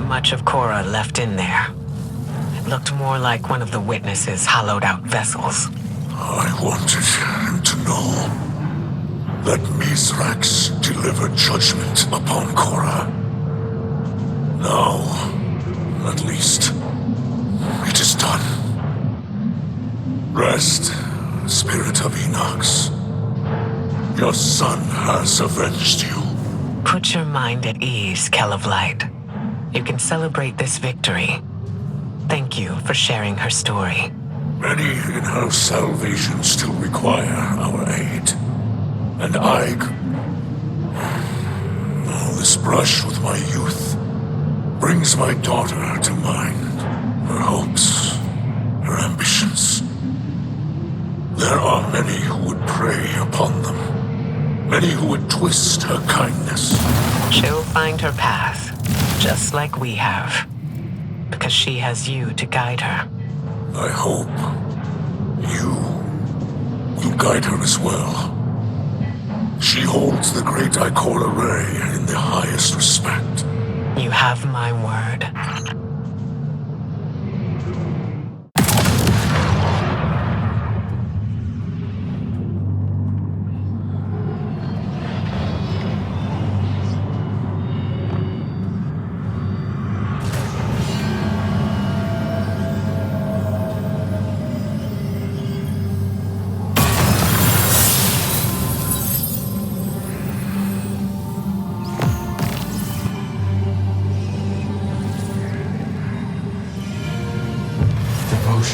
Much of Korra left in there. It looked more like one of the witnesses' hollowed-out vessels. I wanted him to know that Mithrax delivered judgment upon Korra. Now, at least, it is done. Rest, Spirit of Enox. Your son has avenged you. Put your mind at ease, Kell of Light. You can celebrate this victory. Thank you for sharing her story. Many in her salvation still require our aid. And this brush with my youth brings my daughter to mind. Her hopes, her ambitions. There are many who would prey upon them. Many who would twist her kindness. She'll find her path. Just like we have. Because she has you to guide her. I hope you will guide her as well. She holds the great Ikora Rey in the highest respect. You have my word.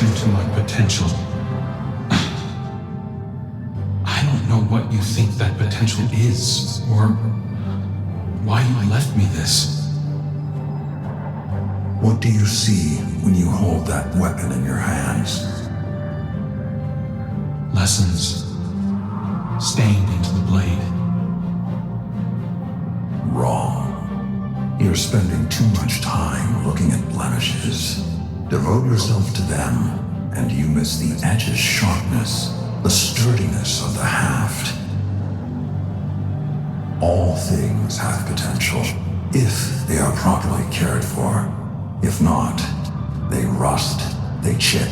To my potential. I don't know what you think that potential is, or why you left me this. What do you see when you hold that weapon in your hands? Lessons stained into the blade. Wrong. You're spending too much time looking at blemishes. Devote yourself to them, and you miss the edge's sharpness, the sturdiness of the haft. All things have potential, if they are properly cared for. If not, they rust, they chip,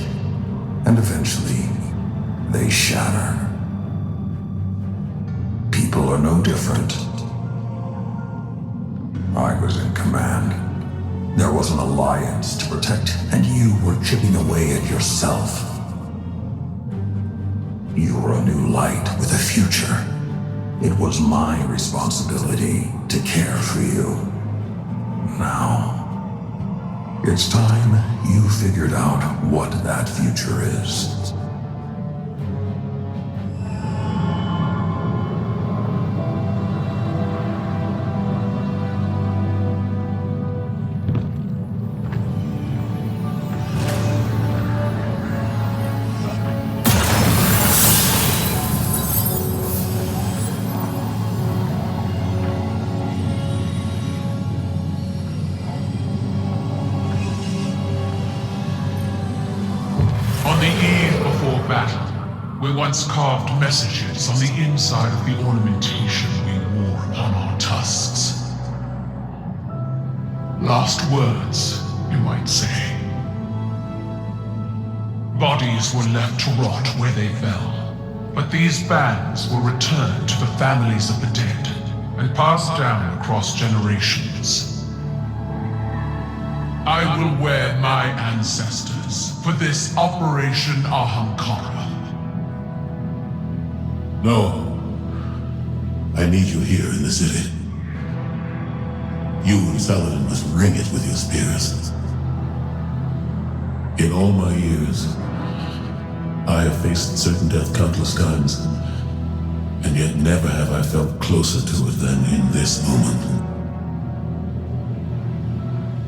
and eventually, they shatter. People are no different. I was in command. There was an alliance to protect, and you were chipping away at yourself. You were a new light with a future. It was my responsibility to care for you. Now, it's time you figured out what that future is. Once carved messages on the inside of the ornamentation we wore upon our tusks. Last words, you might say. Bodies were left to rot where they fell, but these bands were returned to the families of the dead and passed down across generations. I will wear my ancestors for this Operation Ahamkara. No. I need you here in the city. You and Saladin must ring it with your spears. In all my years, I have faced certain death countless times, and yet never have I felt closer to it than in this moment.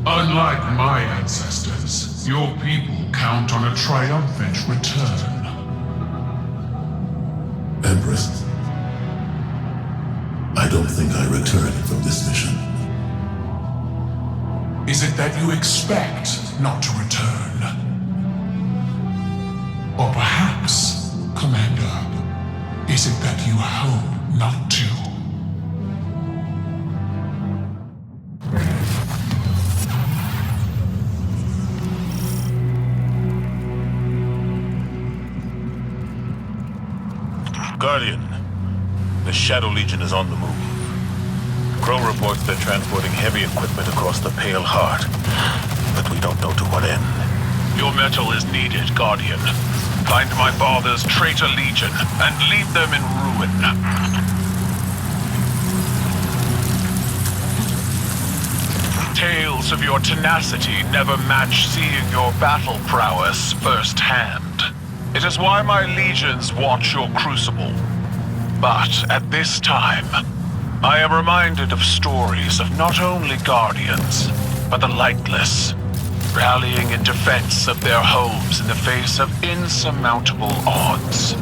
Unlike my ancestors, your people count on a triumphant return. Empress, I don't think I returned from this mission. Is it that you expect not to return? Or perhaps, Commander, is it that you hope not to? Guardian, the Shadow Legion is on the move. Crow reports they're transporting heavy equipment across the Pale Heart, but we don't know to what end. Your metal is needed, Guardian. Find my father's traitor legion and leave them in ruin. Tales of your tenacity never match seeing your battle prowess firsthand. It is why my legions watch your crucible. But at this time, I am reminded of stories of not only Guardians, but the lightless, rallying in defense of their homes in the face of insurmountable odds.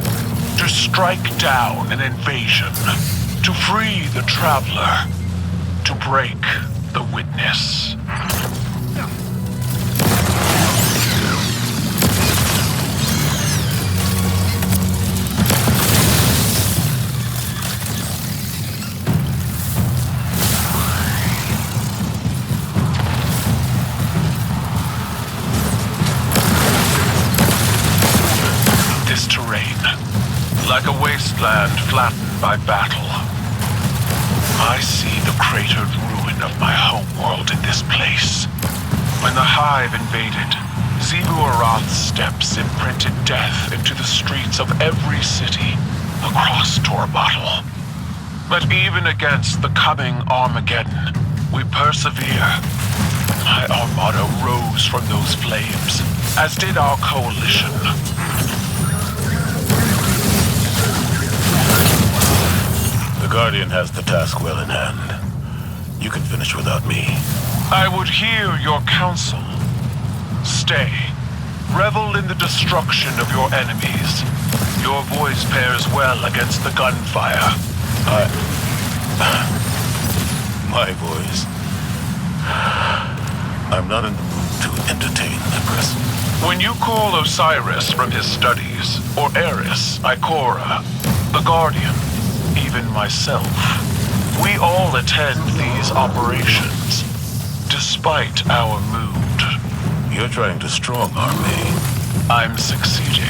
To strike down an invasion, to free the Traveler, to break the Witness. Like a wasteland flattened by battle. I see the cratered ruin of my homeworld in this place. When the Hive invaded, Xivu Arath's steps imprinted death into the streets of every city across Torbattle. But even against the coming Armageddon, we persevere. My armada rose from those flames, as did our coalition. The Guardian has the task well in hand. You can finish without me. I would hear your counsel. Stay. Revel in the destruction of your enemies. Your voice pairs well against the gunfire. My voice. I'm not in the mood to entertain, Empress. When you call Osiris from his studies, or Eris, Ikora, the Guardian, even myself, we all attend these operations. To despite our mood. You're trying to strong-arm me. I'm succeeding.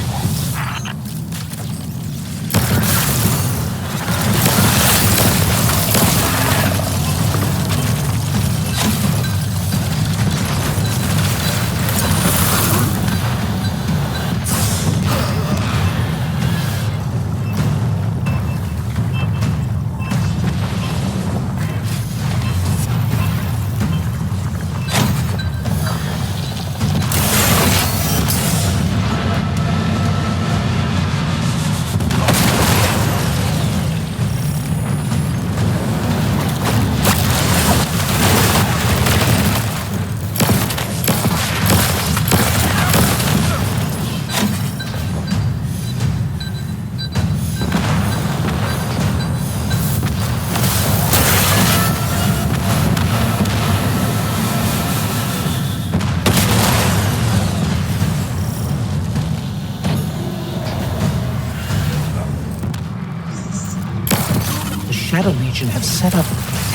Shadow Legion have set up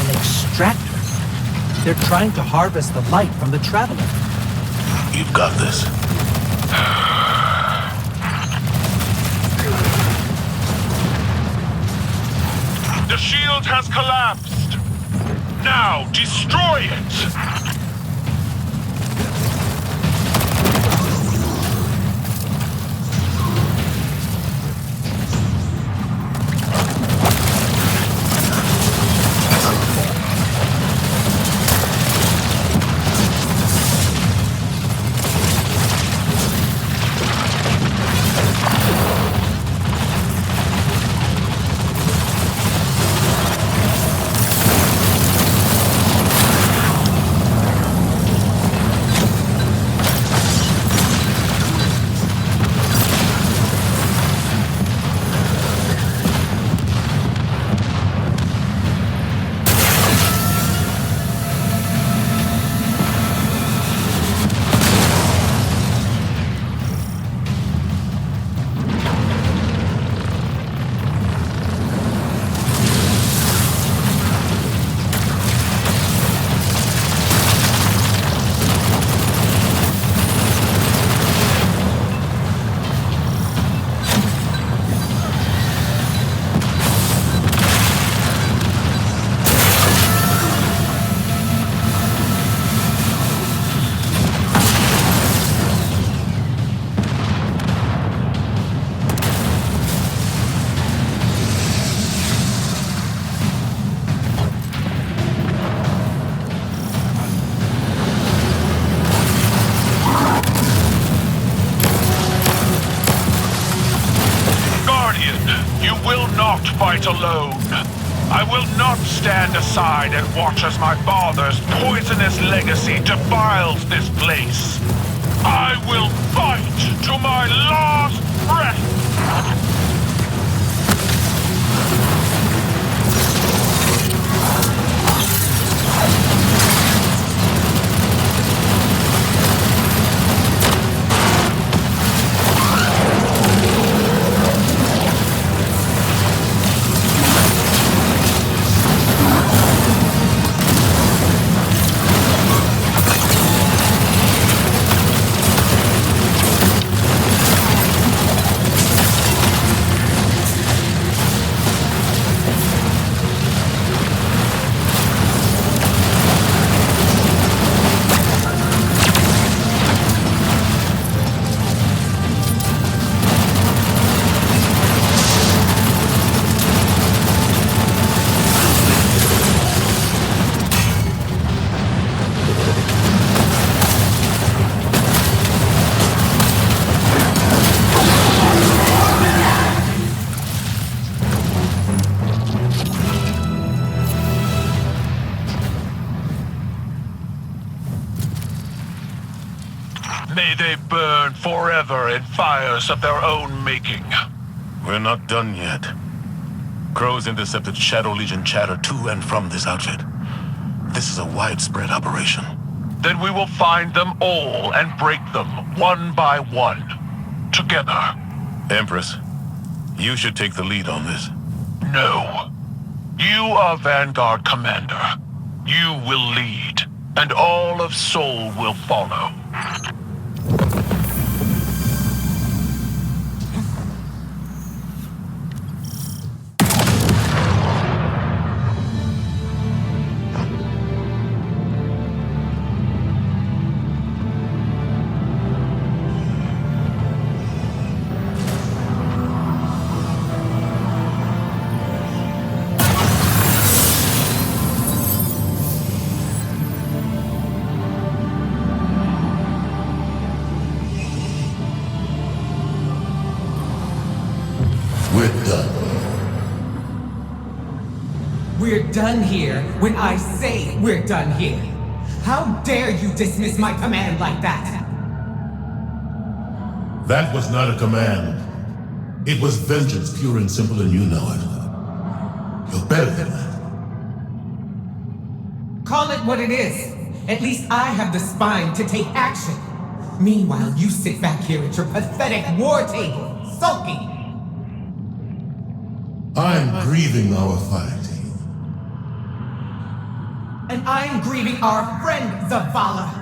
an extractor. They're trying to harvest the light from the Traveler. You've got this. The shield has collapsed. Now, destroy it! Fight alone. I will not stand aside and watch as my father's poisonous legacy defiles this place. I will fight to my last breath. May they burn forever in fires of their own making. We're not done yet. Crows intercepted Shadow Legion chatter to and from this outfit. This is a widespread operation. Then we will find them all and break them one by one. Together. Empress, you should take the lead on this. No. You are Vanguard Commander. You will lead. and all of Sol will follow. We're done here when I say we're done here. How dare you dismiss my command like that? That was not a command. It was vengeance, pure and simple, and you know it. You're better than that. Call it what it is. At least I have the spine to take action. Meanwhile, you sit back here at your pathetic war table, sulking. I'm grieving our fighting team. And I'm grieving our friend Zavala.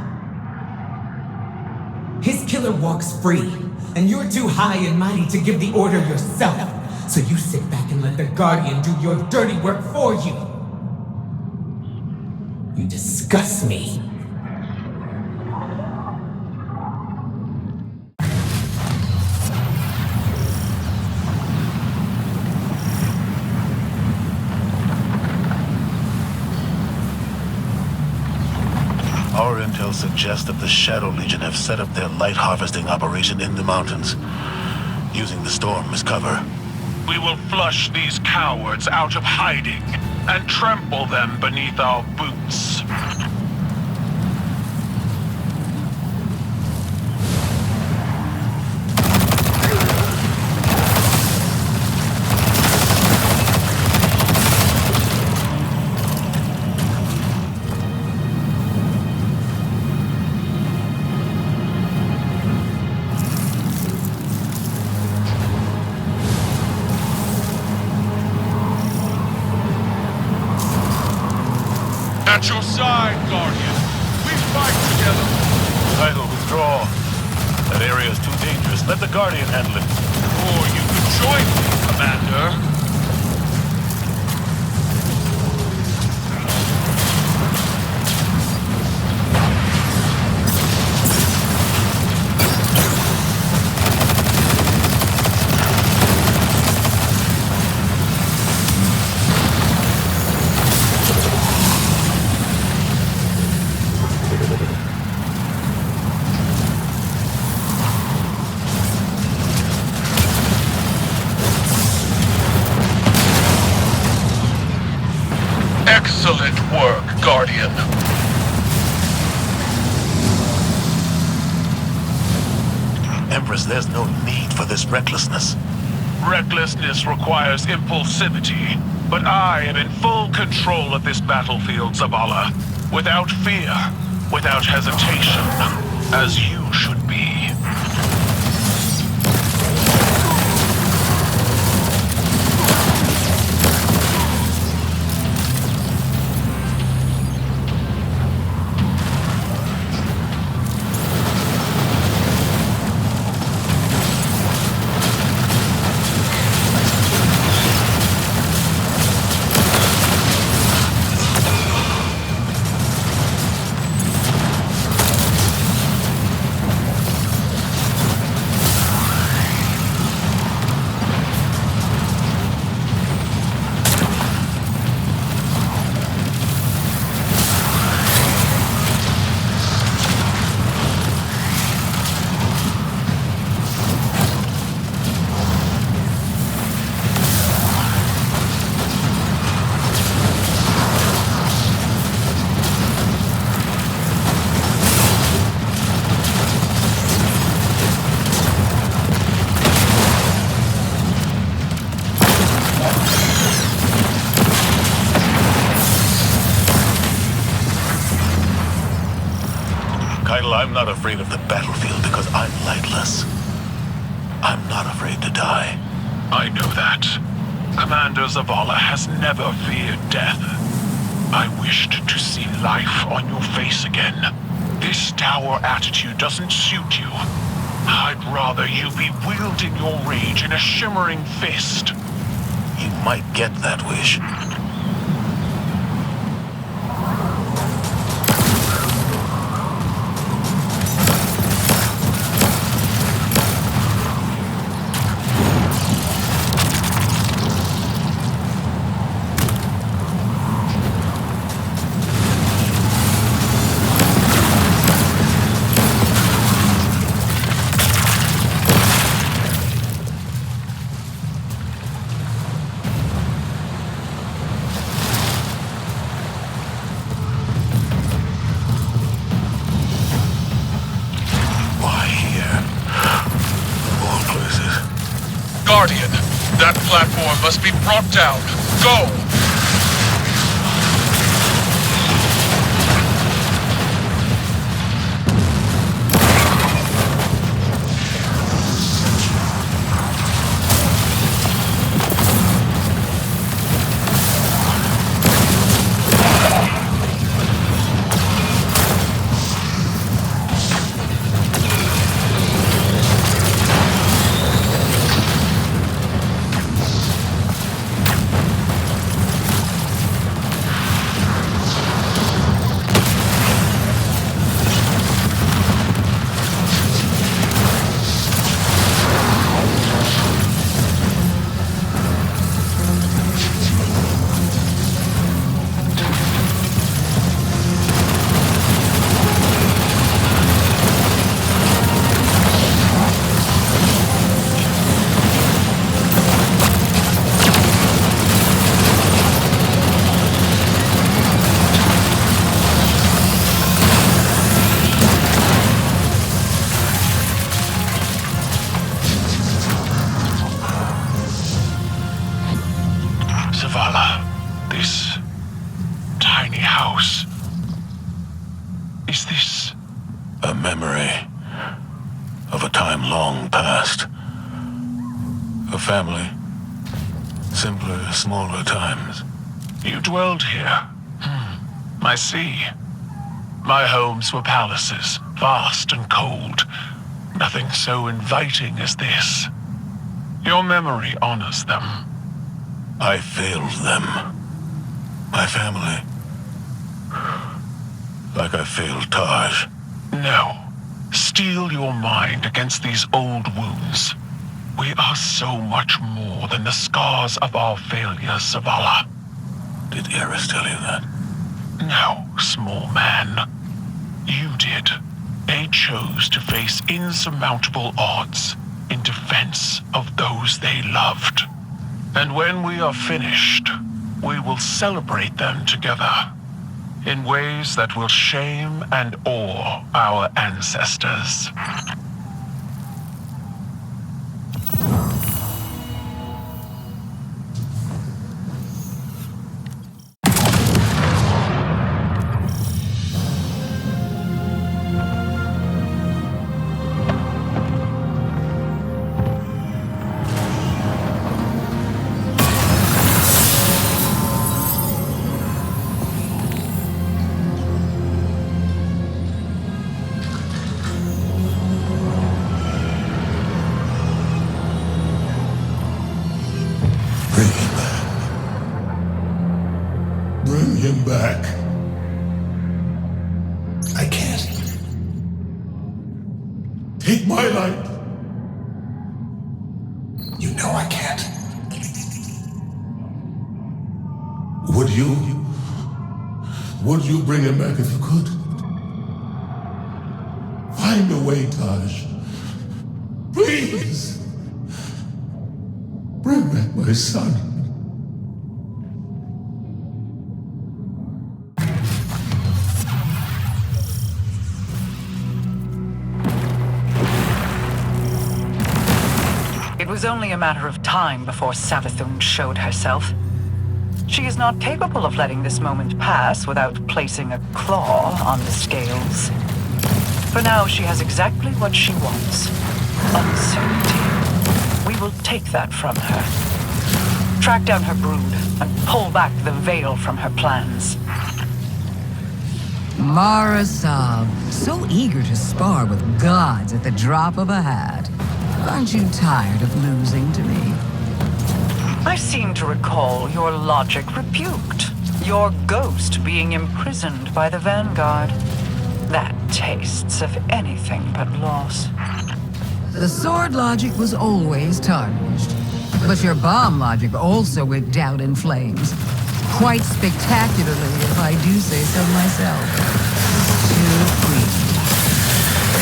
His killer walks free, and you're too high and mighty to give the order yourself. So you sit back and let the Guardian do your dirty work for you. You disgust me. Our intel suggests that the Shadow Legion have set up their light harvesting operation in the mountains, using the storm as cover. We will flush these cowards out of hiding and trample them beneath our boots. At your side, Guardian. We fight together. Title, withdraw. That area is too dangerous. Let the Guardian handle it. Or you could join me, Commander. Excellent work, Guardian. Empress, there's no need for this recklessness. Recklessness requires impulsivity, but I am in full control of this battlefield, Zavala. Without fear, without hesitation, as you should be. I'm not afraid of the battlefield because I'm lightless. I'm not afraid to die. I know that. Commander Zavala has never feared death. I wished to see life on your face again. This dour attitude doesn't suit you. I'd rather you be wielding your rage in a shimmering fist. You might get that wish. Guardian, that platform must be brought down. Go! Zavala, this tiny house. Is this a memory of a time long past? A family, simpler, smaller times. You dwelled here? I see. My homes were palaces, vast and cold. Nothing so inviting as this. Your memory honors them. I failed them. My family. Like I failed Taj. No. Steel your mind against these old wounds. We are so much more than the scars of our failures, Zavala. Did Eris tell you that? No, small man. You did. They chose to face insurmountable odds in defense of those they loved. And when we are finished, we will celebrate them together in ways that will shame and awe our ancestors. Bring him back. I can't. Take my light. You know I can't. Would you bring him back if you could? Find a way, Taj. Please. Bring back my son. It was only a matter of time before Savathun showed herself. She is not capable of letting this moment pass without placing a claw on the scales. For now, she has exactly what she wants. Uncertainty. We will take that from her. Track down her brood and pull back the veil from her plans. Mara Sab, so eager to spar with gods at the drop of a hat. Aren't you tired of losing to me? I seem to recall your logic rebuked. Your ghost being imprisoned by the Vanguard. That tastes of anything but loss. The sword logic was always tarnished. But your bomb logic also went down in flames. Quite spectacularly, if I do say so myself. Too quick.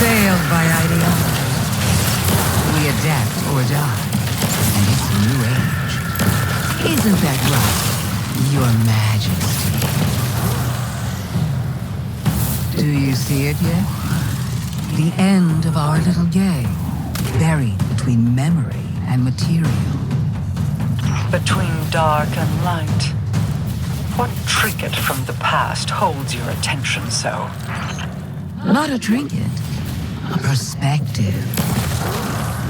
Failed by ideology. We adapt or die. And it's a new age. Isn't that right, Your Majesty? Do you see it yet? The end of our little game. Buried between memory and material. Between dark and light. What trinket from the past holds your attention so? Not a trinket. A perspective.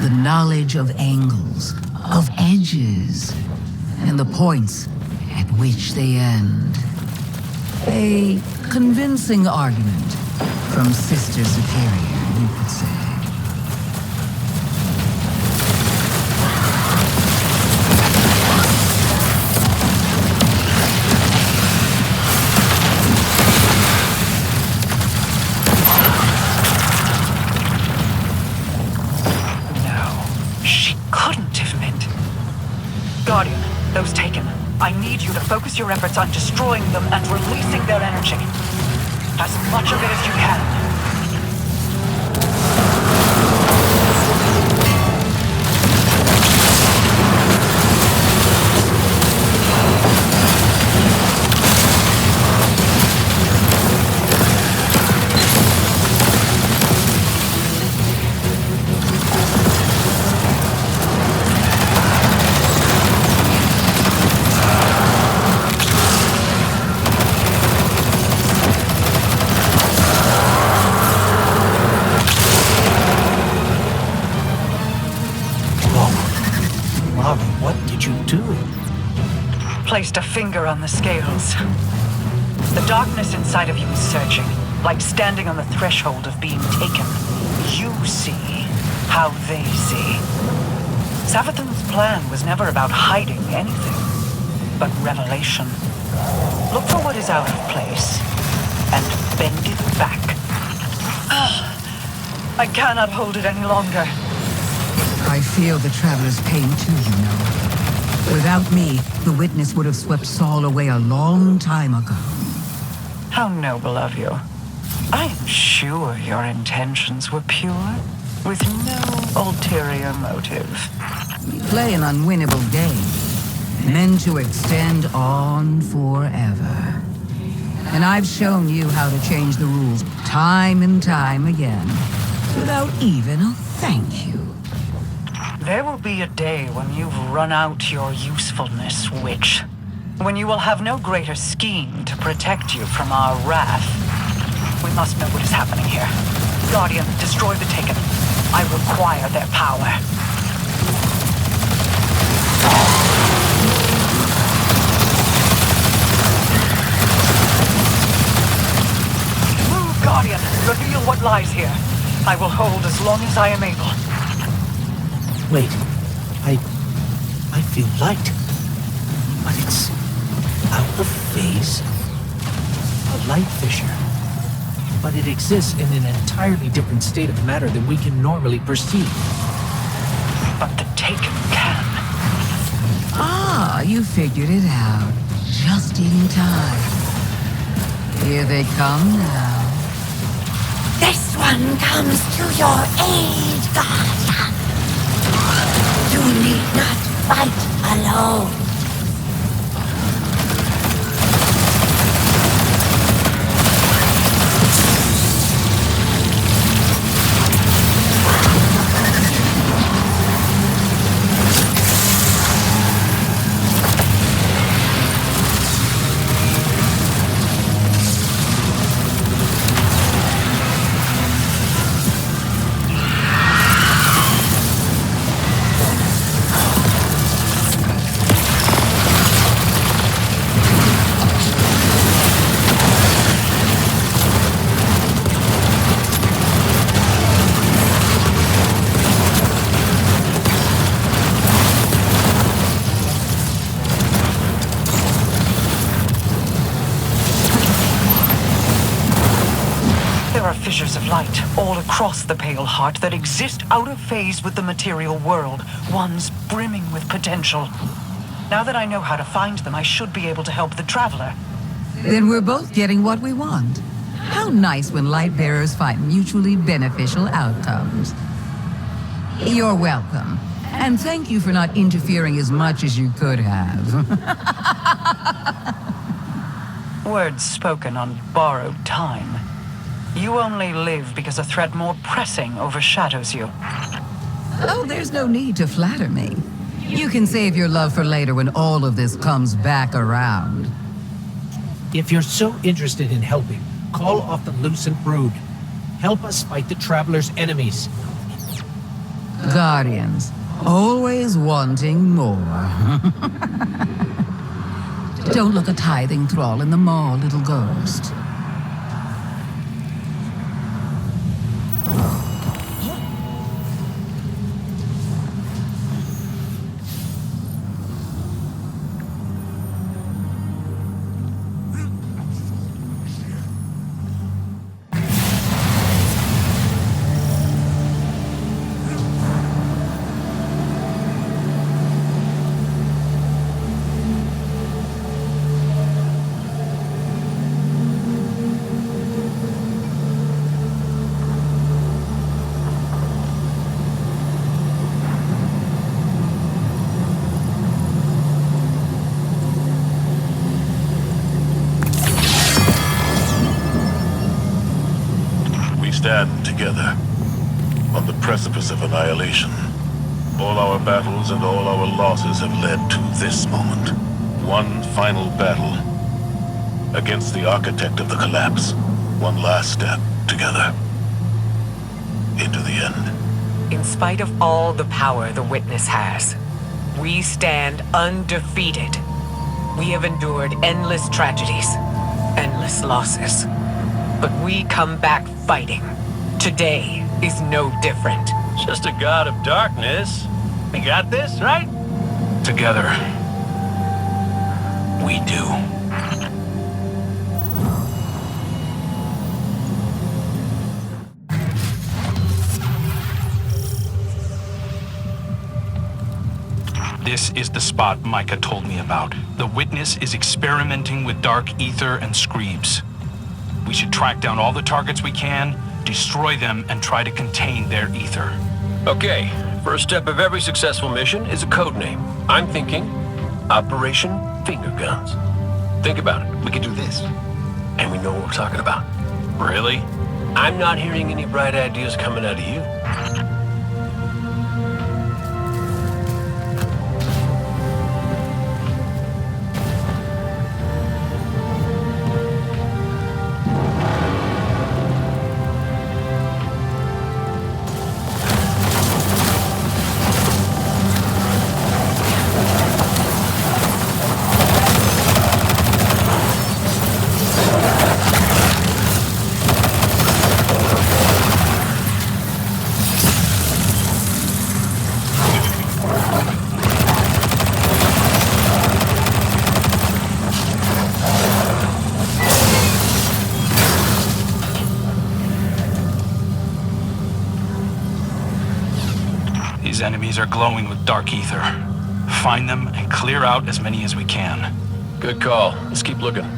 The knowledge of angles, of edges, and the points at which they end. A convincing argument from Sister Superior, you could say. Guardian, those taken. I need you to focus your efforts on destroying them and releasing their energy. As much of it as you can. Placed a finger on the scales. The darkness inside of you is searching, like standing on the threshold of being taken. You see how they see. Savathun's plan was never about hiding anything, but revelation. Look for what is out of place, and bend it back. I cannot hold it any longer. I feel the Traveler's pain too, you know. Without me, the Witness would have swept Saul away a long time ago. How noble of you. I am sure your intentions were pure, with no ulterior motive. We play an unwinnable game, meant to extend on forever. And I've shown you how to change the rules time and time again, without even a thank you. There will be a day when you've run out your usefulness, Witch. When you will have no greater scheme to protect you from our wrath. We must know what is happening here. Guardian, destroy the Taken. I require their power. Move, Guardian. Reveal what lies here. I will hold as long as I am able. Wait, I feel light, but it's out of phase. A light fissure, but it exists in an entirely different state of matter than we can normally perceive. But the Taken can. Ah, you figured it out, just in time. Here they come now. This one comes to your aid, Guardian. You need not fight alone. are fissures of light all across the Pale Heart that exist out of phase with the material world, ones brimming with potential. Now that I know how to find them, I should be able to help the Traveler. Then we're both getting what we want. How nice when light bearers find mutually beneficial outcomes. You're welcome. And thank you for not interfering as much as you could have. Words spoken on borrowed time. You only live because a threat more pressing overshadows you. Oh, there's no need to flatter me. You can save your love for later when all of this comes back around. If you're so interested in helping, call off the Lucent Brood. Help us fight the Traveler's enemies. Guardians, always wanting more. Don't look a tithing thrall in the maw, little ghost. Stand together on the precipice of annihilation. All our battles and all our losses have led to this moment. One final battle against the architect of the collapse. One last step together into the end. In spite of all the power the Witness has, we stand undefeated. We have endured endless tragedies, endless losses. But we come back fighting. Today is no different. Just a god of darkness. We got this, right? Together, we do. This is the spot Micah told me about. The Witness is experimenting with dark ether and screebs. We should track down all the targets we can, destroy them, and try to contain their ether. Okay, first step of every successful mission is a code name. I'm thinking Operation Finger Guns. Think about it. We could do this, and we know what we're talking about. Really? I'm not hearing any bright ideas coming out of you. These enemies are glowing with dark ether. Find them and clear out as many as we can. Good call. Let's keep looking. The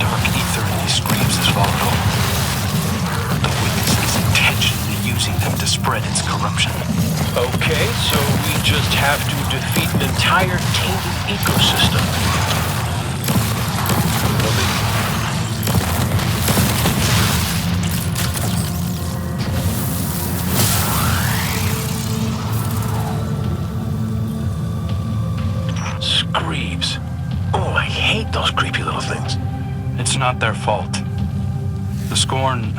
dark ether in these screams is volatile. The Witness is intentionally using them to spread its corruption. Okay, so we just have to defeat an entire tainted ecosystem. Screeves. Oh, I hate those creepy little things. It's not their fault. The Scorn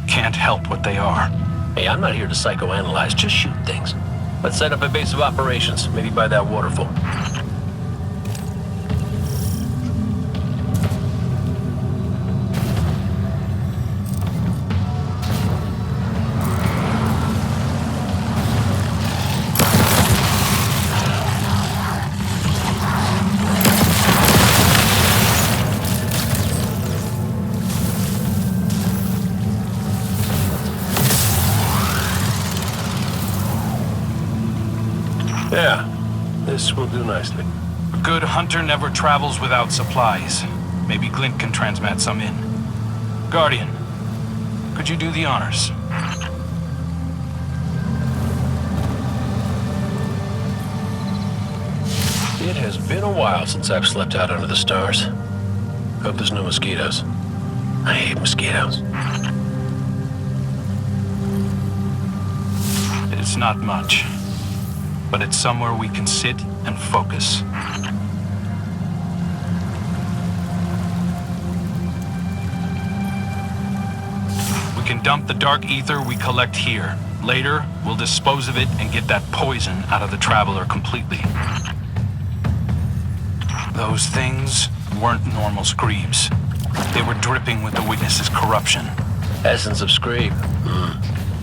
can't help what they are. Hey, I'm not here to psychoanalyze, just shoot things. Let's set up a base of operations, maybe by that waterfall. This will do nicely. A good hunter never travels without supplies. Maybe Glint can transmat some in. Guardian, could you do the honors? It has been a while since I've slept out under the stars. Hope there's no mosquitoes. I hate mosquitoes. It's not much, but it's somewhere we can sit and focus. We can dump the dark ether we collect here. Later, we'll dispose of it and get that poison out of the Traveler completely. Those things weren't normal Screebs. They were dripping with the Witness's corruption. Essence of Screeb.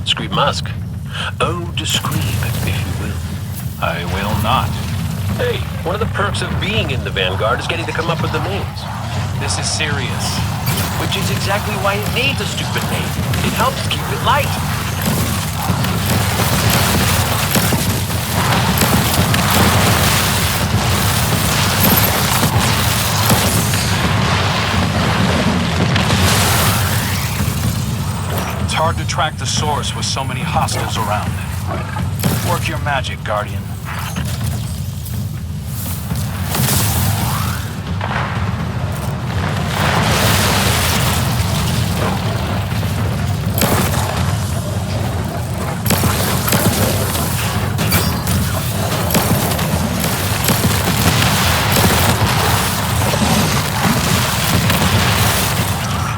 Screeb Musk. Ode to Screeb, if you will. I will not. Hey, one of the perks of being in the Vanguard is getting to come up with the names. This is serious. Which is exactly why it needs a stupid name. It helps keep it light. It's hard to track the source with so many hostiles around. Work your magic, Guardian.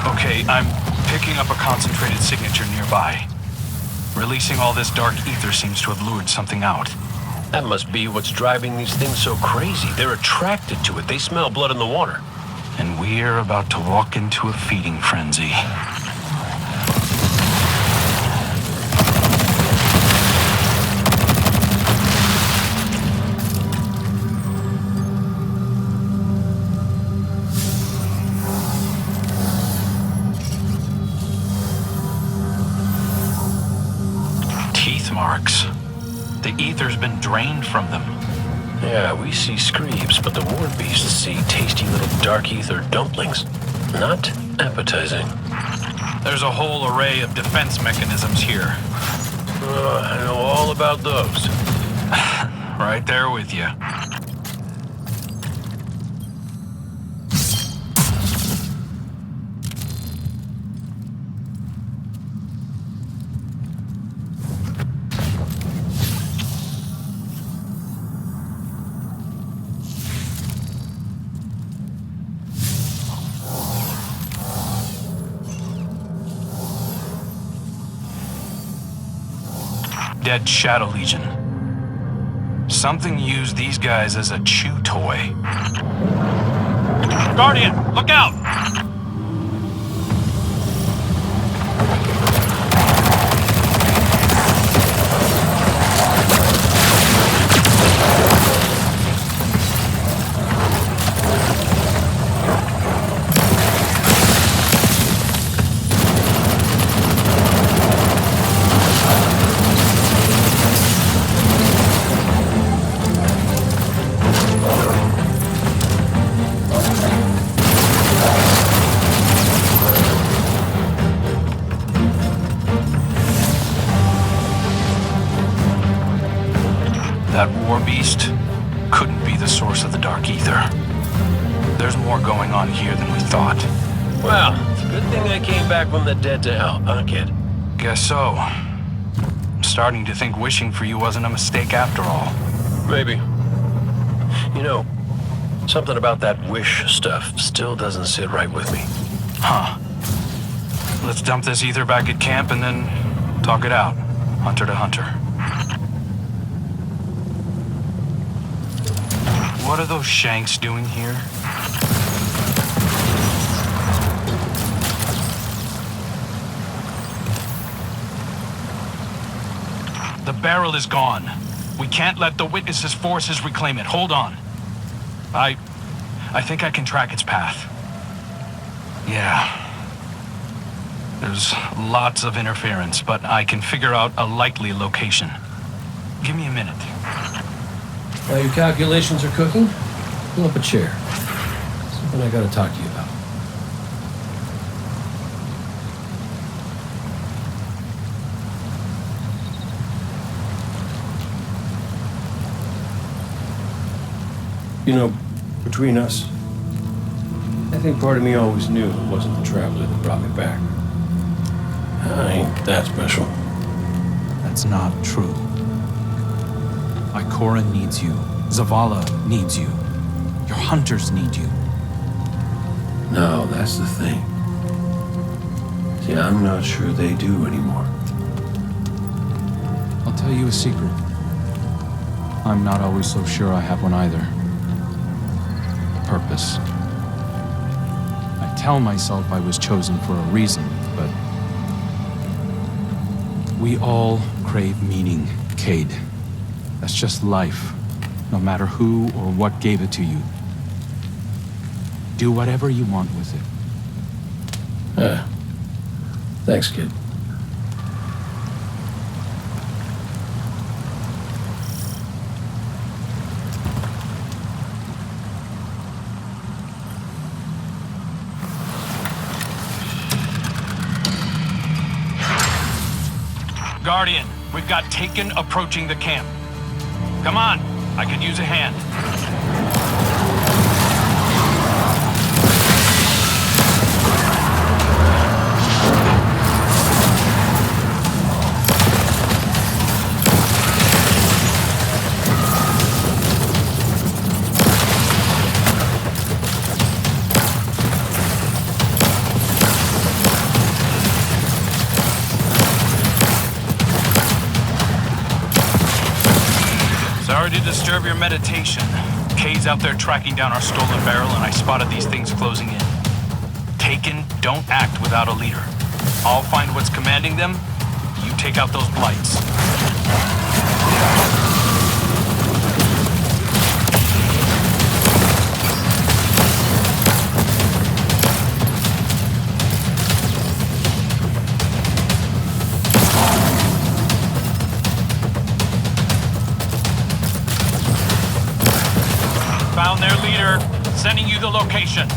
Okay, I'm picking up a concentrated signature nearby. Releasing all this dark ether seems to have lured something out. That must be what's driving these things so crazy. They're attracted to it. They smell blood in the water. And we're about to walk into a feeding frenzy. Marks. The ether's been drained from them. Yeah, we see Screebs, but the war beasts see tasty little dark ether dumplings. Not appetizing. There's a whole array of defense mechanisms here. I know all about those. Right there with you. Dead Shadow Legion. Something used these guys as a chew toy. Guardian, look out! That war beast couldn't be the source of the dark ether. There's more going on here than we thought. Well, it's a good thing I came back from the dead to help, huh, kid? Guess so. I'm starting to think wishing for you wasn't a mistake after all. Maybe. You know, something about that wish stuff still doesn't sit right with me. Huh. Let's dump this ether back at camp and then talk it out, hunter to hunter. What are those Shanks doing here? The barrel is gone. We can't let the Witness's forces reclaim it. Hold on. I think I can track its path. Yeah. There's lots of interference, but I can figure out a likely location. Give me a minute. While your calculations are cooking, pull up a chair. Something I gotta talk to you about. You know, between us, I think part of me always knew it wasn't the Traveler that brought me back. I ain't that special. That's not true. Ikora needs you. Zavala needs you. Your hunters need you. No, that's the thing. See, I'm not sure they do anymore. I'll tell you a secret. I'm not always so sure I have one either. Purpose. I tell myself I was chosen for a reason, but we all crave meaning, Cade. That's just life, no matter who or what gave it to you. Do whatever you want with it. Thanks, kid. Guardian, we've got Taken approaching the camp. Come on, I could use a hand. Sorry to disturb your meditation. Cade's out there tracking down our stolen barrel, and I spotted these things closing in. Taken don't act without a leader. I'll find what's commanding them. You take out those blights. Found their leader. Sending you the location.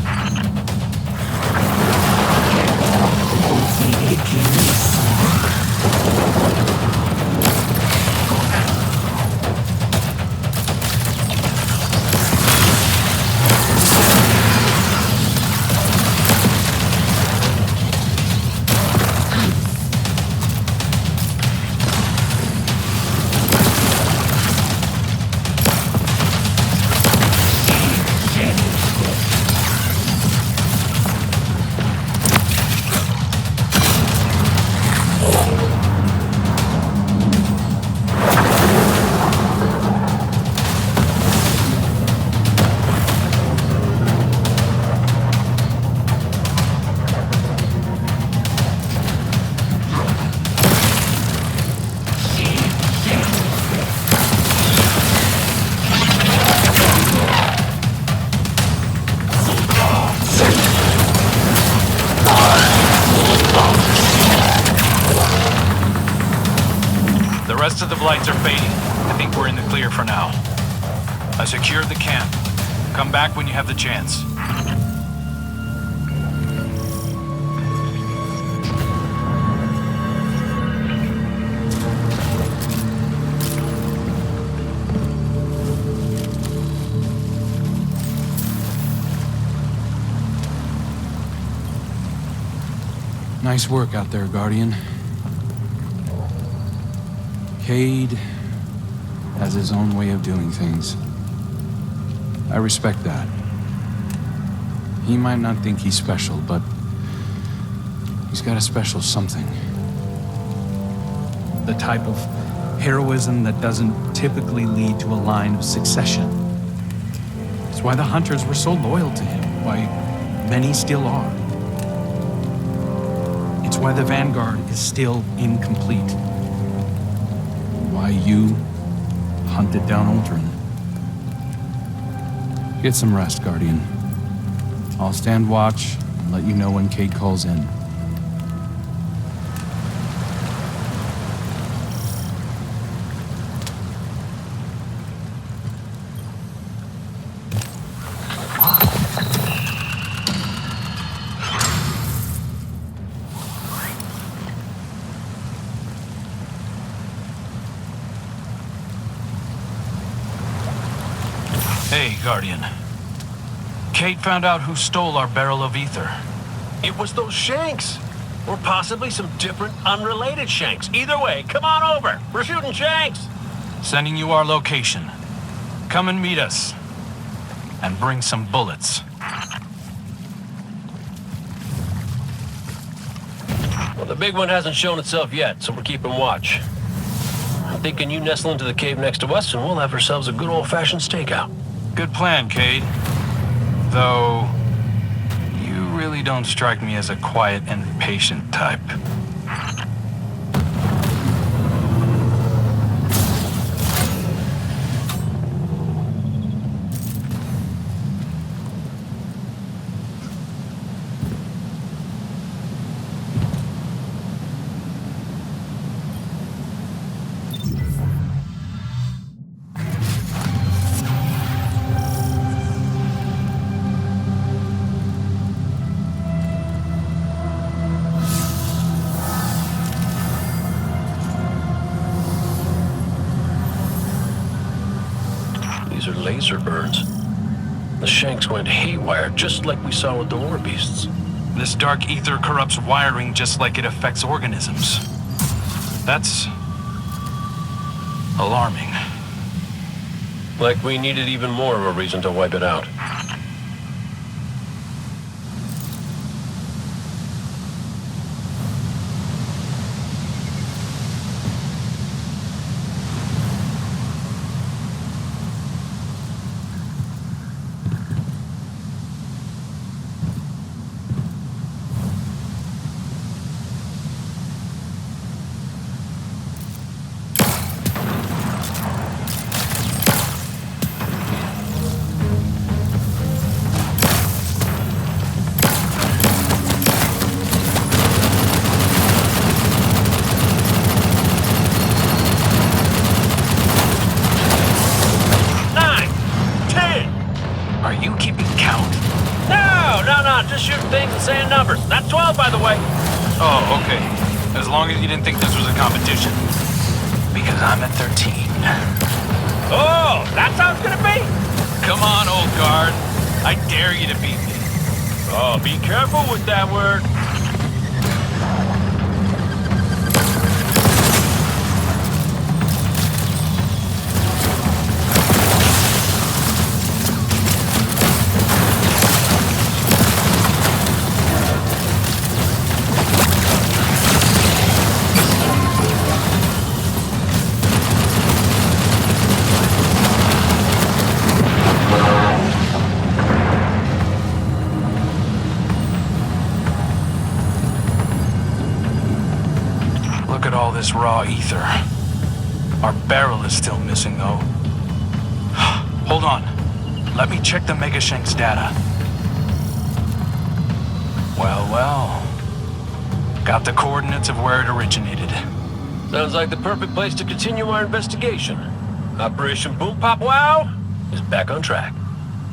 The rest of the blights are fading. I think we're in the clear for now. I secured the camp. Come back when you have the chance. Nice work out there, Guardian. Cade has his own way of doing things. I respect that. He might not think he's special, but he's got a special something. The type of heroism that doesn't typically lead to a line of succession. It's why the Hunters were so loyal to him, why many still are. It's why the Vanguard is still incomplete. Why you hunted down Ultron. Get some rest, Guardian. I'll stand watch and let you know when Cade calls in. Okay, Guardian. Kate found out who stole our barrel of ether. It was those Shanks. Or possibly some different, unrelated Shanks. Either way, come on over. We're shooting Shanks. Sending you our location. Come and meet us. And bring some bullets. Well, the big one hasn't shown itself yet, so we're keeping watch. I'm thinking you nestle into the cave next to us, and we'll have ourselves a good old-fashioned stakeout. Good plan, Cade. Though, you really don't strike me as a quiet and patient type. These are laser birds. The Shanks went haywire, just like we saw with the lore beasts. This dark ether corrupts wiring just like it affects organisms. That's alarming. Like we needed even more of a reason to wipe it out. Just shooting things and saying numbers. Not 12, by the way. Oh, okay. As long as you didn't think this was a competition. Because I'm at 13. Oh, that's how it's gonna be? Come on, old guard. I dare you to beat me. Oh, be careful with that word. All this raw ether. Our barrel is still missing, though. Hold on. Let me check the Megashank's data. Well. Got the coordinates of where it originated. Sounds like the perfect place to continue our investigation. Operation Boom Pop Wow is back on track.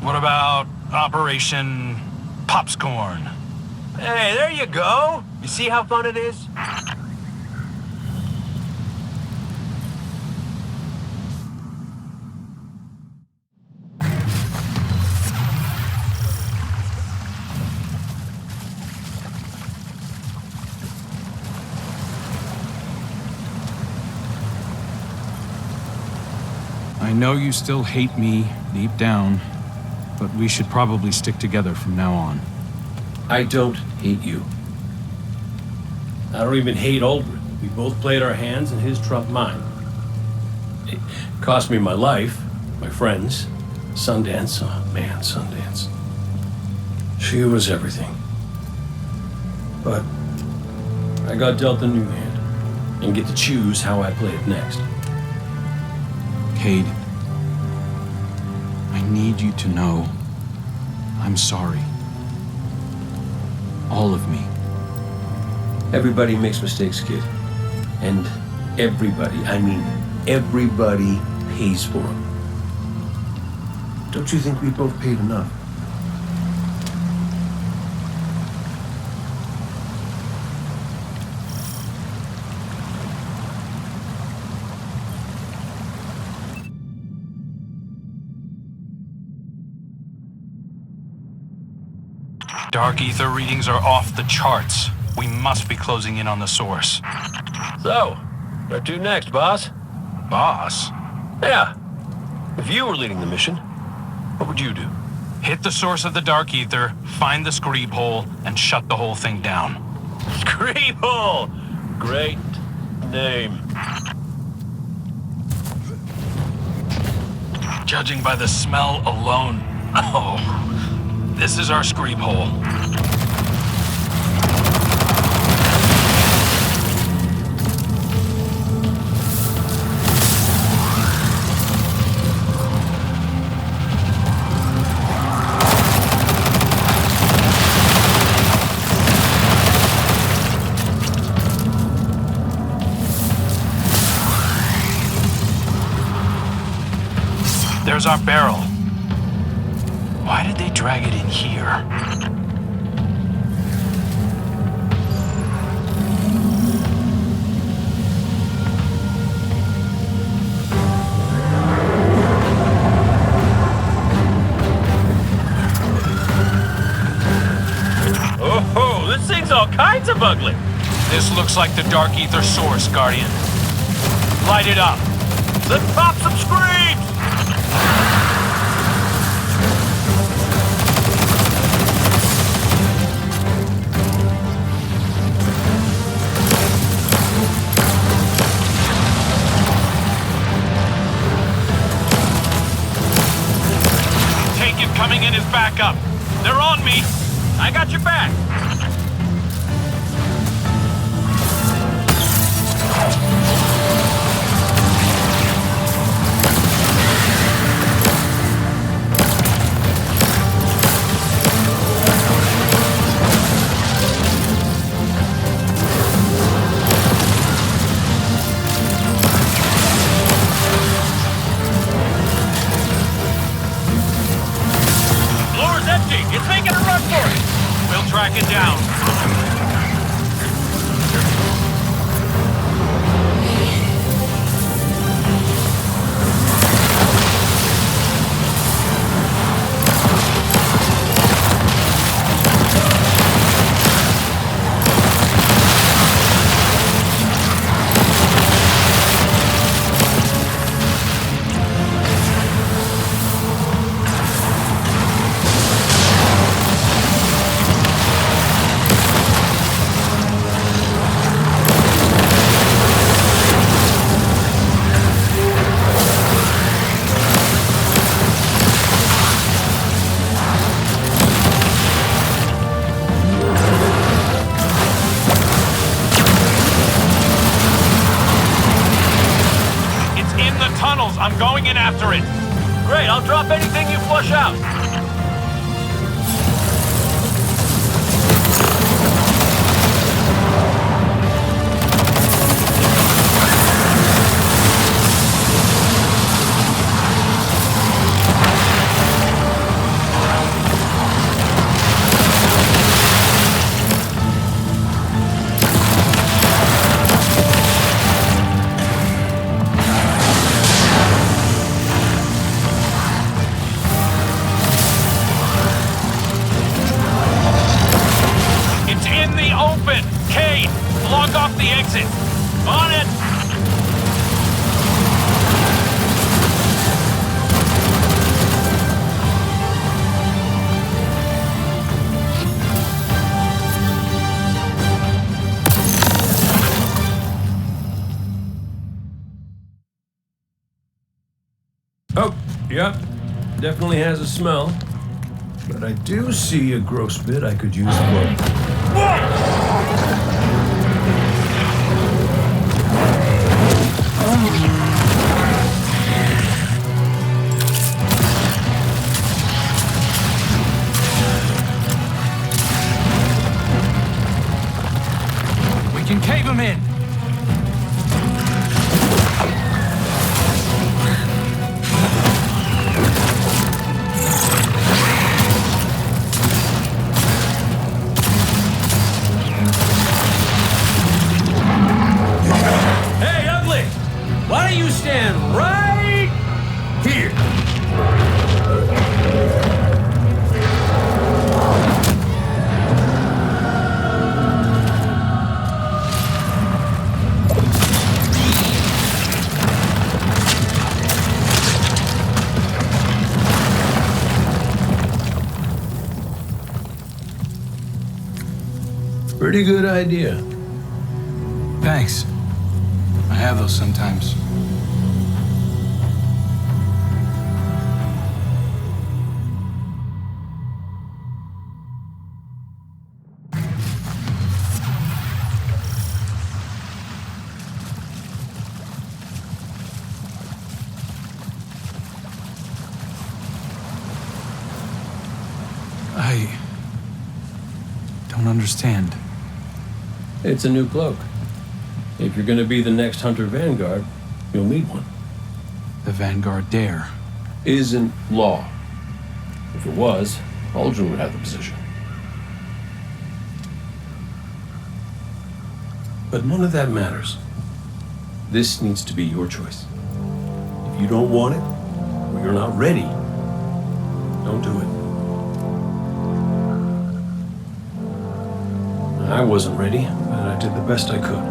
What about Operation Popscorn? Hey, there you go. You see how fun it is? I know you still hate me deep down, but we should probably stick together from now on. I don't hate you. I don't even hate Aldrin. We both played our hands and his trumped mine. It cost me my life, my friends, Sundance. Oh man, Sundance. She was everything. But I got dealt a new hand and get to choose how I play it next. Cade, I need you to know I'm sorry. All of me. Everybody makes mistakes, kid. And everybody, I mean everybody, pays for them. Don't you think we both paid enough? Dark ether readings are off the charts. We must be closing in on the source. So, where to next, boss? Boss? Yeah. If you were leading the mission, what would you do? Hit the source of the dark ether, find the screeb hole, and shut the whole thing down. Screeb hole! Great name. Judging by the smell alone, this is our screeb hole. There's our barrel. Why did they drag it in here? Oh, this thing's all kinds of ugly. This looks like the dark ether source, Guardian. Light it up. Let's pop some screams! Coming in is backup. They're on me. I got your back. It's making a run for it. We'll track it down. I'm going in after it. Great, I'll drop anything you flush out. Log off the exit. On it! Oh, yep. Definitely has a smell. But I do see a gross bit I could use for. We can cave him in. Hey, Ugly! Why don't you stand right here? Pretty good idea. Thanks. I have those sometimes. I don't understand. It's a new cloak. If you're gonna be the next Hunter Vanguard, you'll need one. The Vanguard dare. Isn't law. If it was, Uldren would have the position. But none of that matters. This needs to be your choice. If you don't want it, or you're not ready, don't do it. I wasn't ready, but I did the best I could.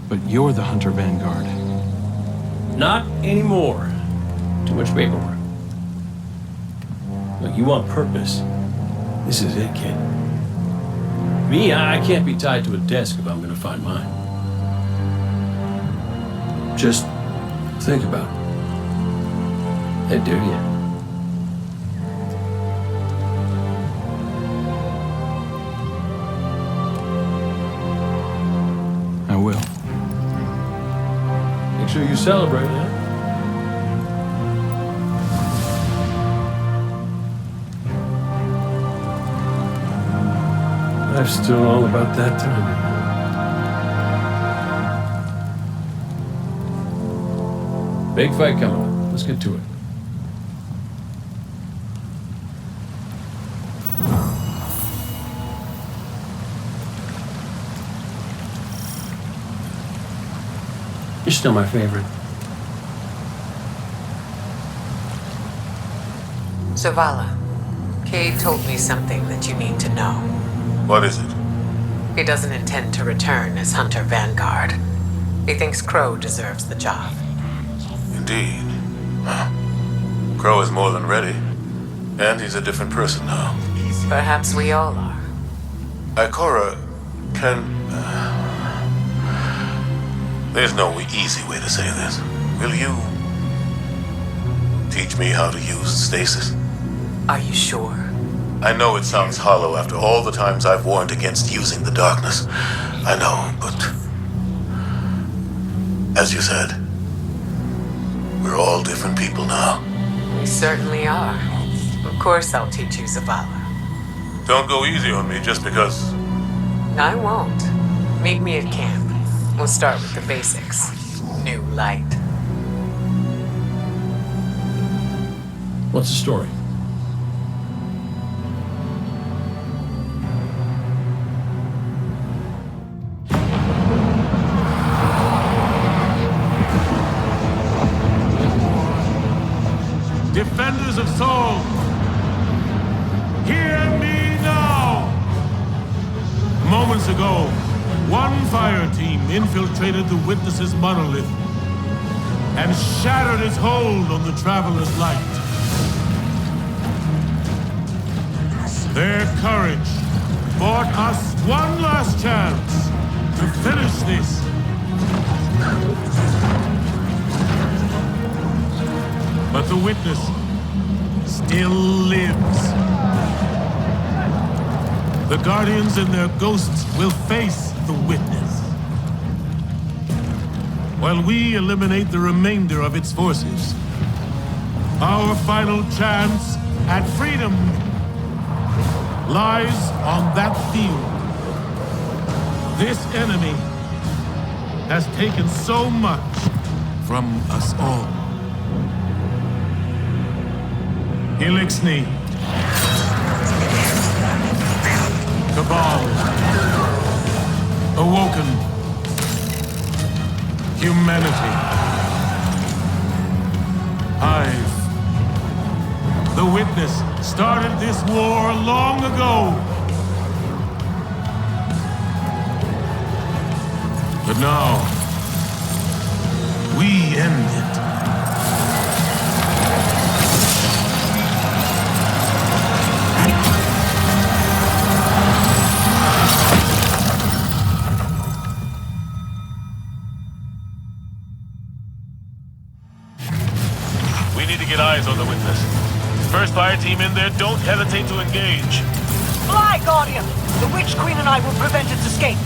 But you're the Hunter Vanguard. Not anymore. Too much paperwork. Look, you want purpose. This is it, kid. Me, I can't be tied to a desk if I'm gonna find mine. Just think about it. I dare you. I will. Make sure you celebrate, huh? I'm still all about that time. Big fight coming up. Let's get to it. You're still my favorite. Zavala, Cade told me something that you need to know. What is it? He doesn't intend to return as Hunter Vanguard. He thinks Crow deserves the job. Indeed. Crow is more than ready. And he's a different person now. Perhaps we all are. Ikora can... There's no easy way to say this. Will you teach me how to use stasis? Are you sure? I know it sounds hollow after all the times I've warned against using the darkness. I know, but... As you said, we're all different people now. We certainly are. Of course I'll teach you, Zavala. Don't go easy on me just because... I won't. Meet me at camp. We'll start with the basics. New light. What's the story? Defenders of Sol, hear me now! Moments ago, one fire team infiltrated the Witness's monolith and shattered its hold on the Traveler's light. Their courage bought us one last chance to finish this. But the Witness still lives. The Guardians and their ghosts will face the Witness, while we eliminate the remainder of its forces. Our final chance at freedom lies on that field. This enemy has taken so much from us all. Elixni, Cabal, Awoken, humanity, Hive. The Witness started this war long ago. But now, we end it. need to get eyes on the witness. First fire team in there, don't hesitate to engage. Fly, Guardian! The Witch Queen and I will prevent its escape.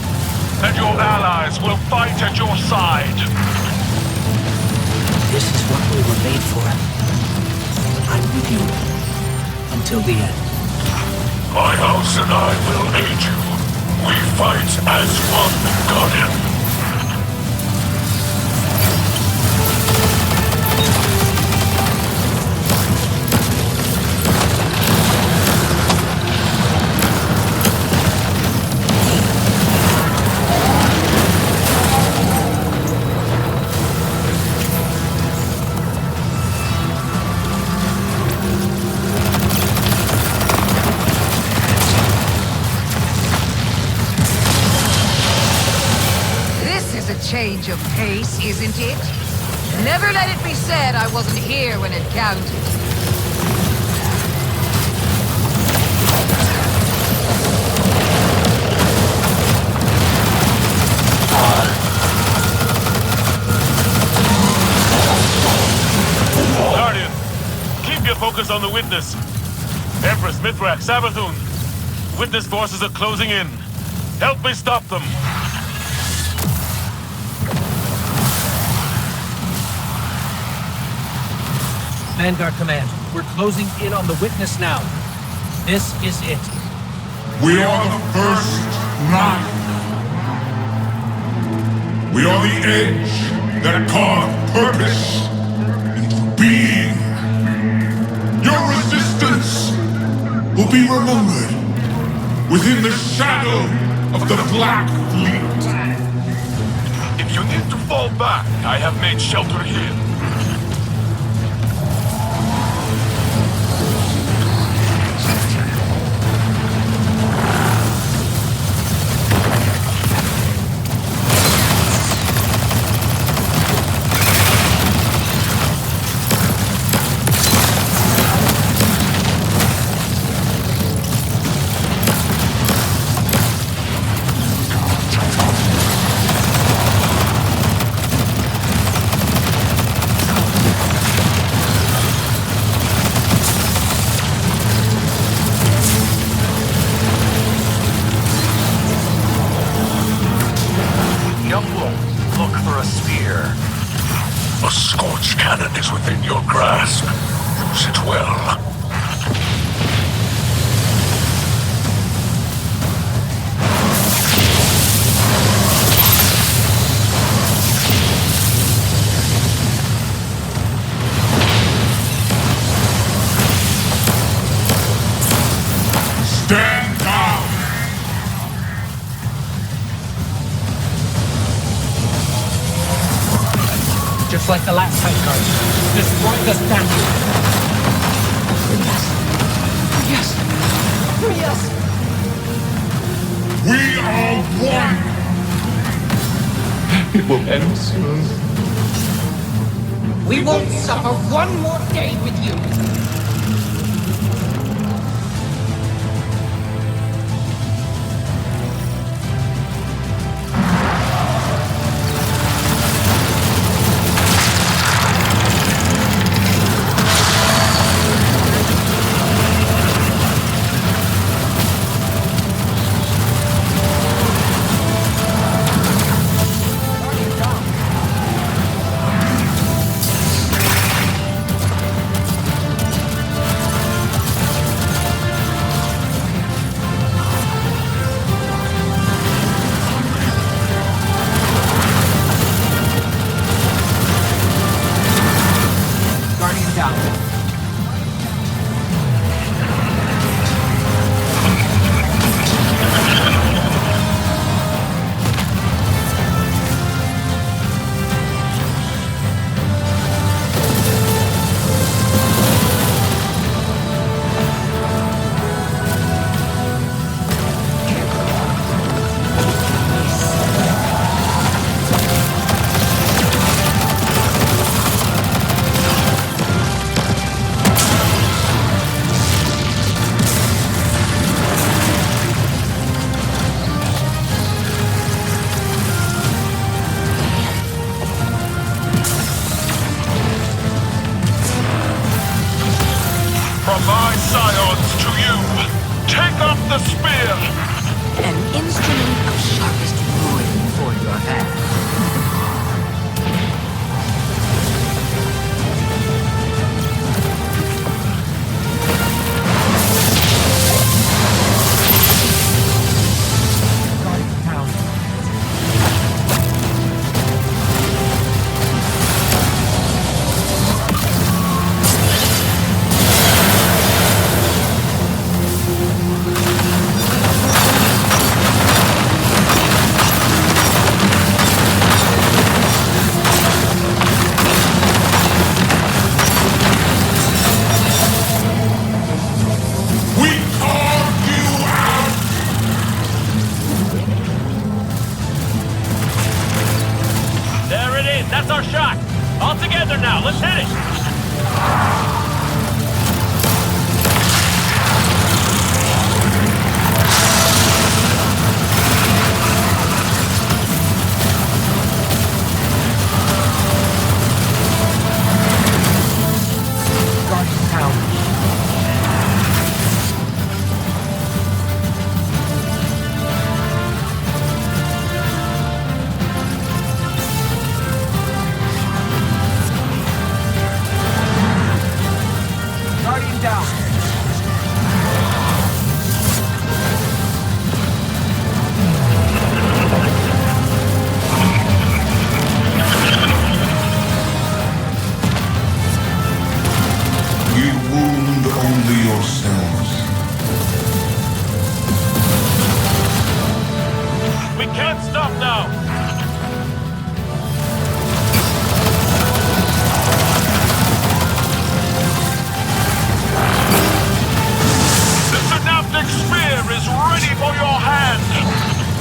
And your allies will fight at your side. This is what we were made for. I'm with you until the end. My house and I will aid you. We fight as one, Guardian. Change of pace, isn't it? Never let it be said I wasn't here when it counted. Guardian, keep your focus on the witness. Empress, Mithrak, Savathun. Witness forces are closing in. Help me stop them. Vanguard Command, we're closing in on the witness now. This is it. We are the first 9. We are the edge that carved purpose into being. Your resistance will be remembered within the shadow of the Black Fleet. If you need to fall back, I have made shelter here. A scorch cannon is within your grasp. Use it well. Stand down! Just like the last time, Guardian. Destroy the statue. Yes. Yes. We are one! It will end soon. We won't suffer one more day with you. From my scions to you, take up the spear! An instrument of sharpest ruin for your hand. That's our shot! All together now, let's hit it! Guardian Tower.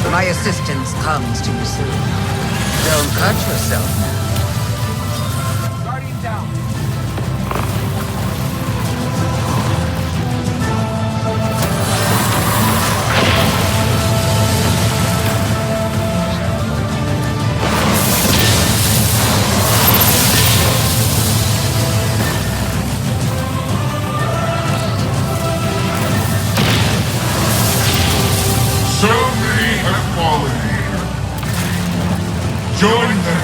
My assistance comes to you soon. Don't cut yourself now. Guardian down. Join them!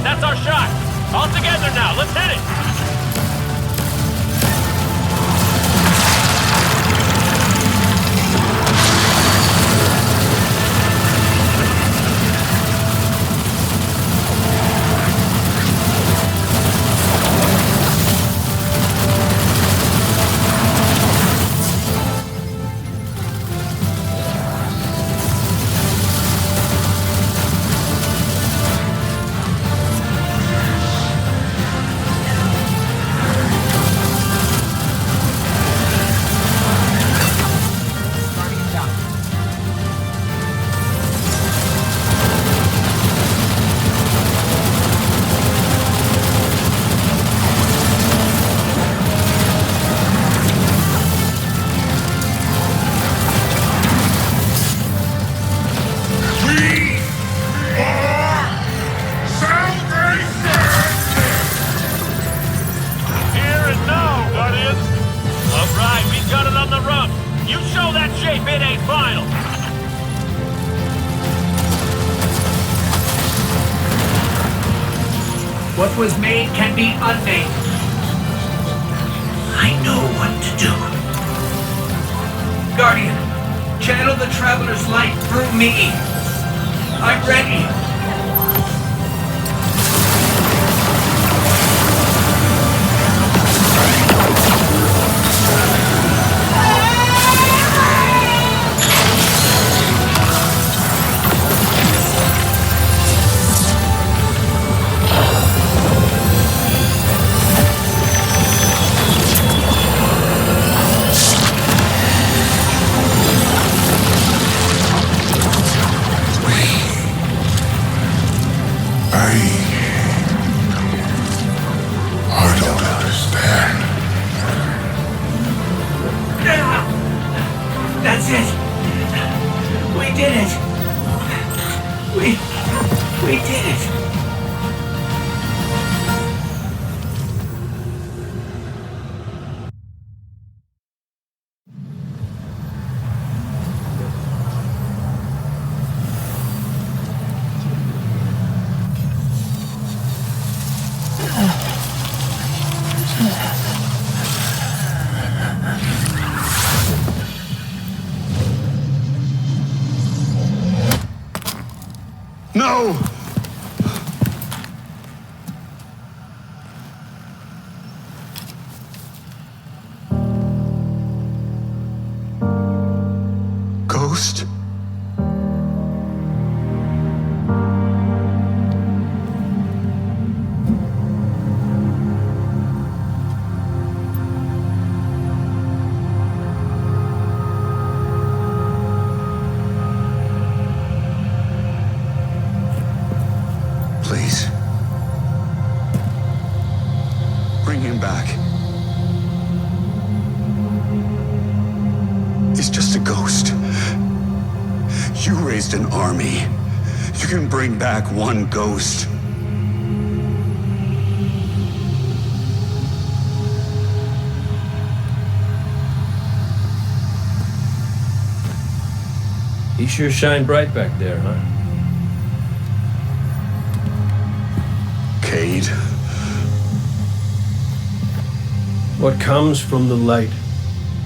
That's our shot! All together now, let's hit it! What was made can be unmade. I know what to do. Guardian, channel the Traveler's light through me. I'm ready. Strange. I don't understand. That's it. We did it. We did it. No! Ghost? Please. Bring him back. He's just a ghost. You raised an army. You can bring back one ghost. He sure shined bright back there, huh? Cayde. What comes from the light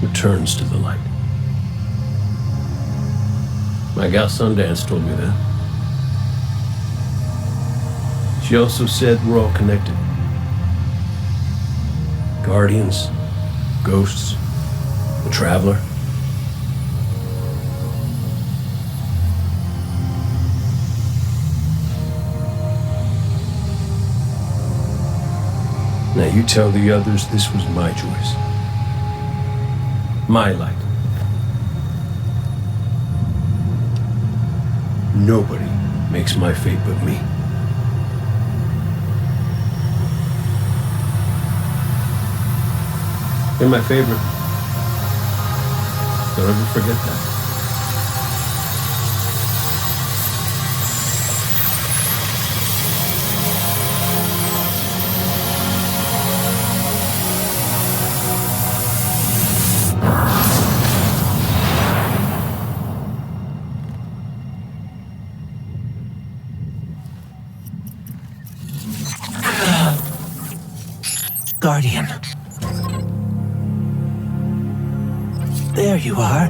returns to the light. My gal Sundance told me that. She also said we're all connected. Guardians, ghosts, the Traveler. Now you tell the others this was my choice. My light. Nobody makes my fate but me. You're my favorite. Don't ever forget that. Guardian. There you are.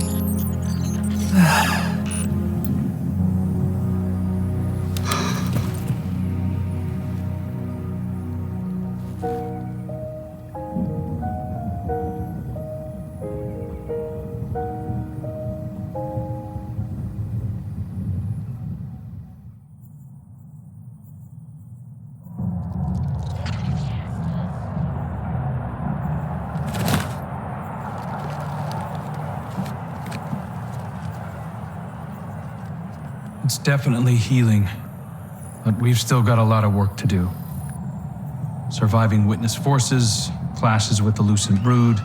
It's definitely healing, but we've still got a lot of work to do. Surviving Witness forces, clashes with the Lucent Brood.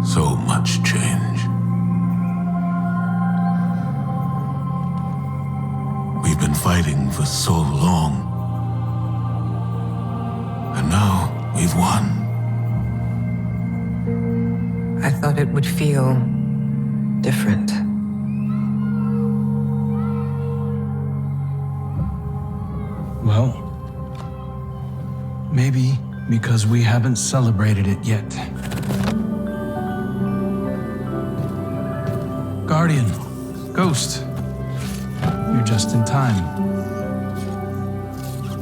So much change. We've been fighting for so long. And now we've won. I thought it would feel different. Well, maybe because we haven't celebrated it yet. Guardian, Ghost, you're just in time.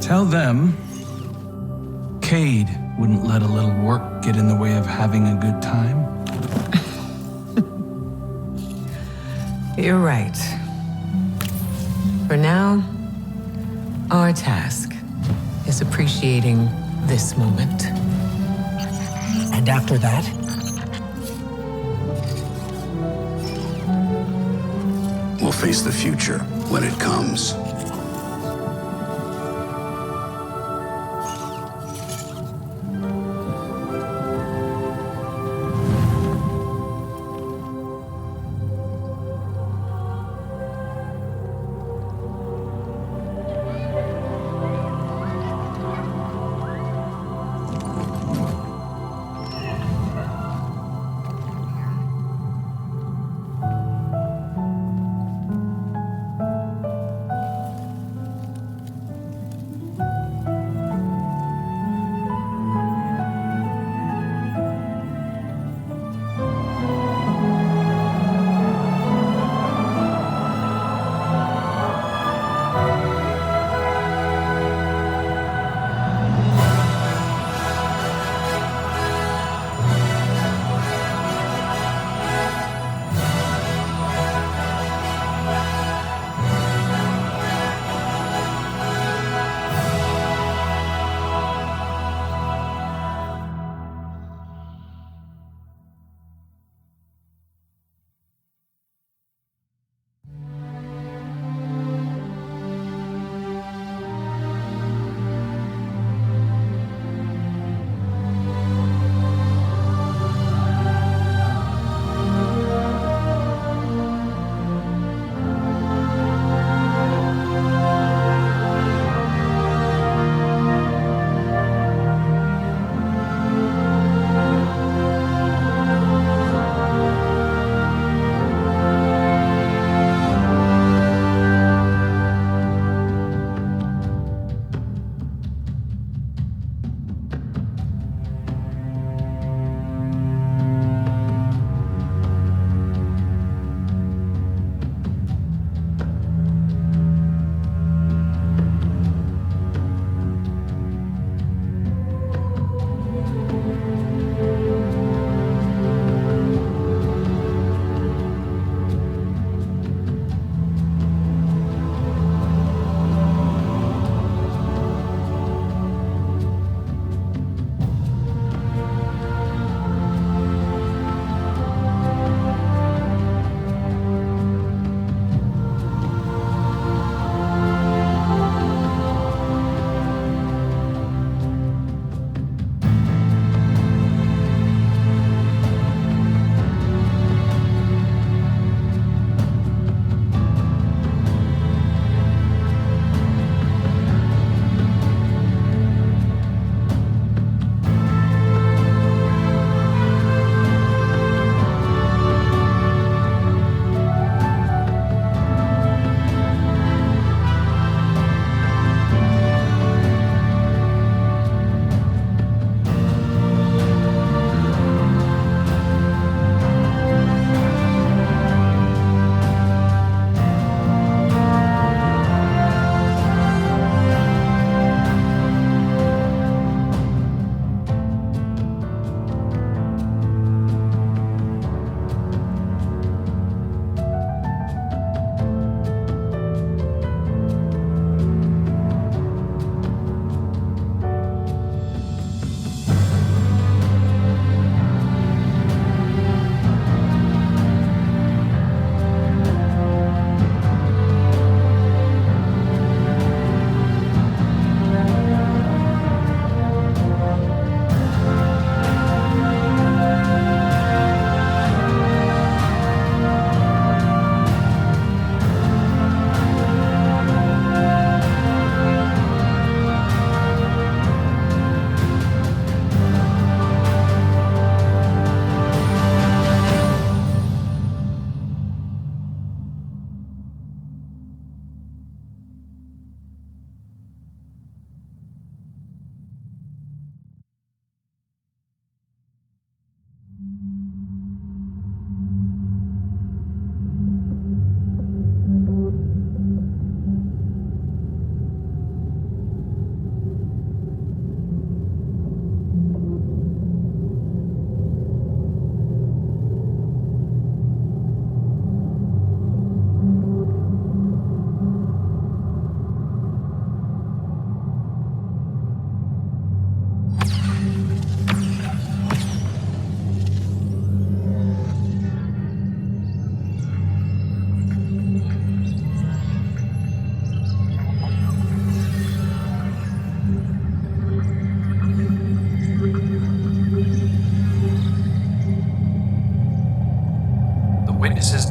Tell them Cayde wouldn't let a little work get in the way of having a good time. You're right. For now, Our task is appreciating this moment. And after that? We'll face the future when it comes.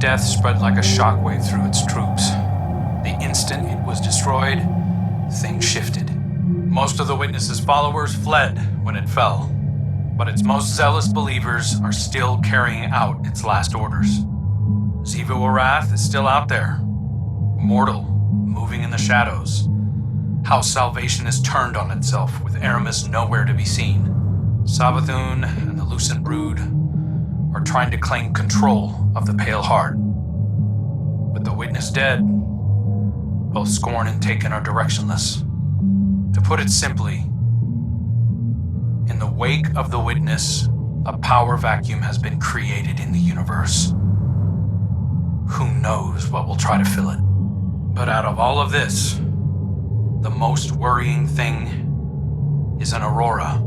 death spread like a shockwave through its troops. The instant it was destroyed, things shifted. Most of the Witness's followers fled when it fell, but its most zealous believers are still carrying out its last orders. Xivu Arath is still out there, mortal, moving in the shadows. House Salvation is turned on itself, with Aramis nowhere to be seen. Savathun and the Lucent Brood are trying to claim control of the Pale Heart. With the Witness dead, both Scorn and Taken are directionless. To put it simply, in the wake of the Witness, a power vacuum has been created in the universe. Who knows what will try to fill it? But out of all of this, the most worrying thing is an aurora.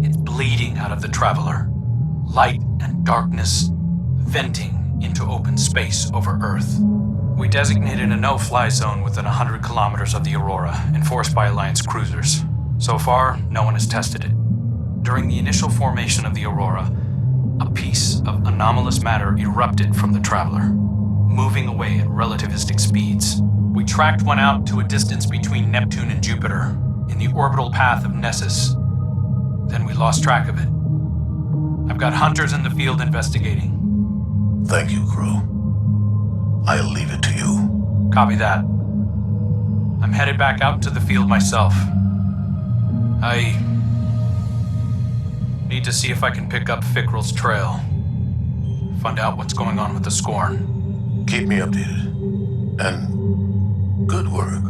It's bleeding out of the Traveler, light and darkness venting into open space over Earth. We designated a no-fly zone within 100 kilometers of the aurora, enforced by Alliance cruisers. So far, no one has tested it. During the initial formation of the aurora, a piece of anomalous matter erupted from the Traveler, moving away at relativistic speeds. We tracked one out to a distance between Neptune and Jupiter, in the orbital path of Nessus. Then we lost track of it. I've got hunters in the field investigating. Thank you, Crow. I'll leave it to you. Copy that. I'm headed back out to the field myself. I need to see if I can pick up Fickrell's trail. Find out what's going on with the Scorn. Keep me updated. And good work.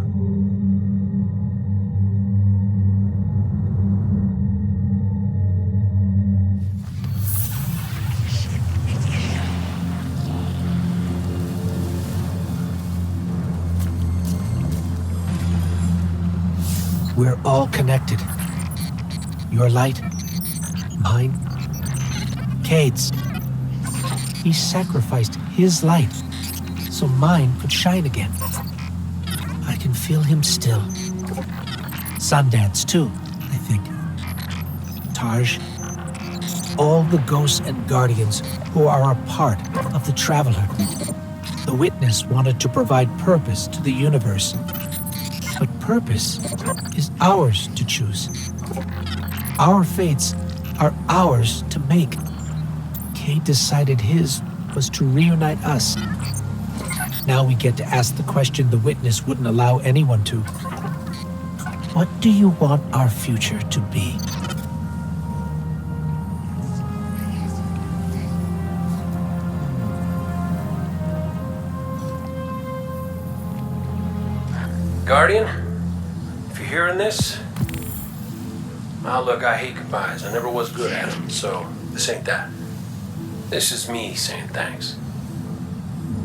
We're all connected. Your light, mine, Cade's. He sacrificed his light so mine could shine again. I can feel him still. Sundance, too, I think. Tarj. All the ghosts and guardians who are a part of the Traveler. The Witness wanted to provide purpose to the universe. But purpose is ours to choose. Our fates are ours to make. Cade decided his was to reunite us. Now we get to ask the question the Witness wouldn't allow anyone to. What do you want our future to be? Guardian, if you're hearing this, look, I hate goodbyes. I never was good at them, so this ain't that. This is me saying thanks.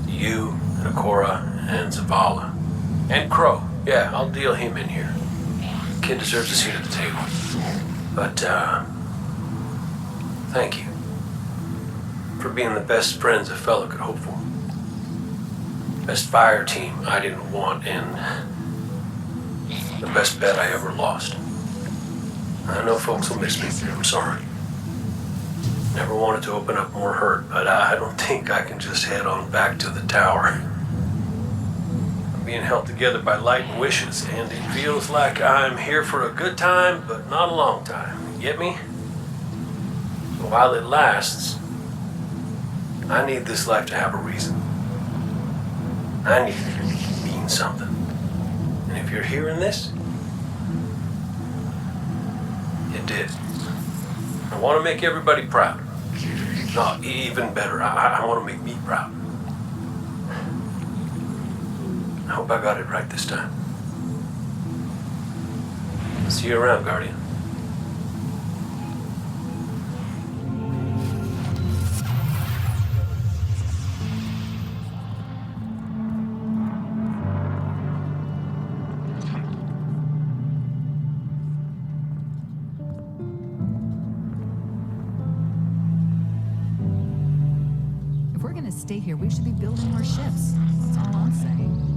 To you, and Ikora, and Zavala. And Crow. Yeah, I'll deal him in here. Kid deserves a seat at the table. But, thank you. For being the best friends a fella could hope for. Best fire team I didn't want, and the best bet I ever lost. I know folks will miss me. I'm sorry. Never wanted to open up more hurt, but I don't think I can just head on back to the tower. I'm being held together by light and wishes, and it feels like I'm here for a good time, but not a long time. You get me? So while it lasts, I need this life to have a reason. I need it to mean something. And if you're hearing this, it did. I want to make everybody proud. No, even better, I want to make me proud. I hope I got it right this time. See you around, Guardian. Stay here, we should be building more ships. That's all I'm saying.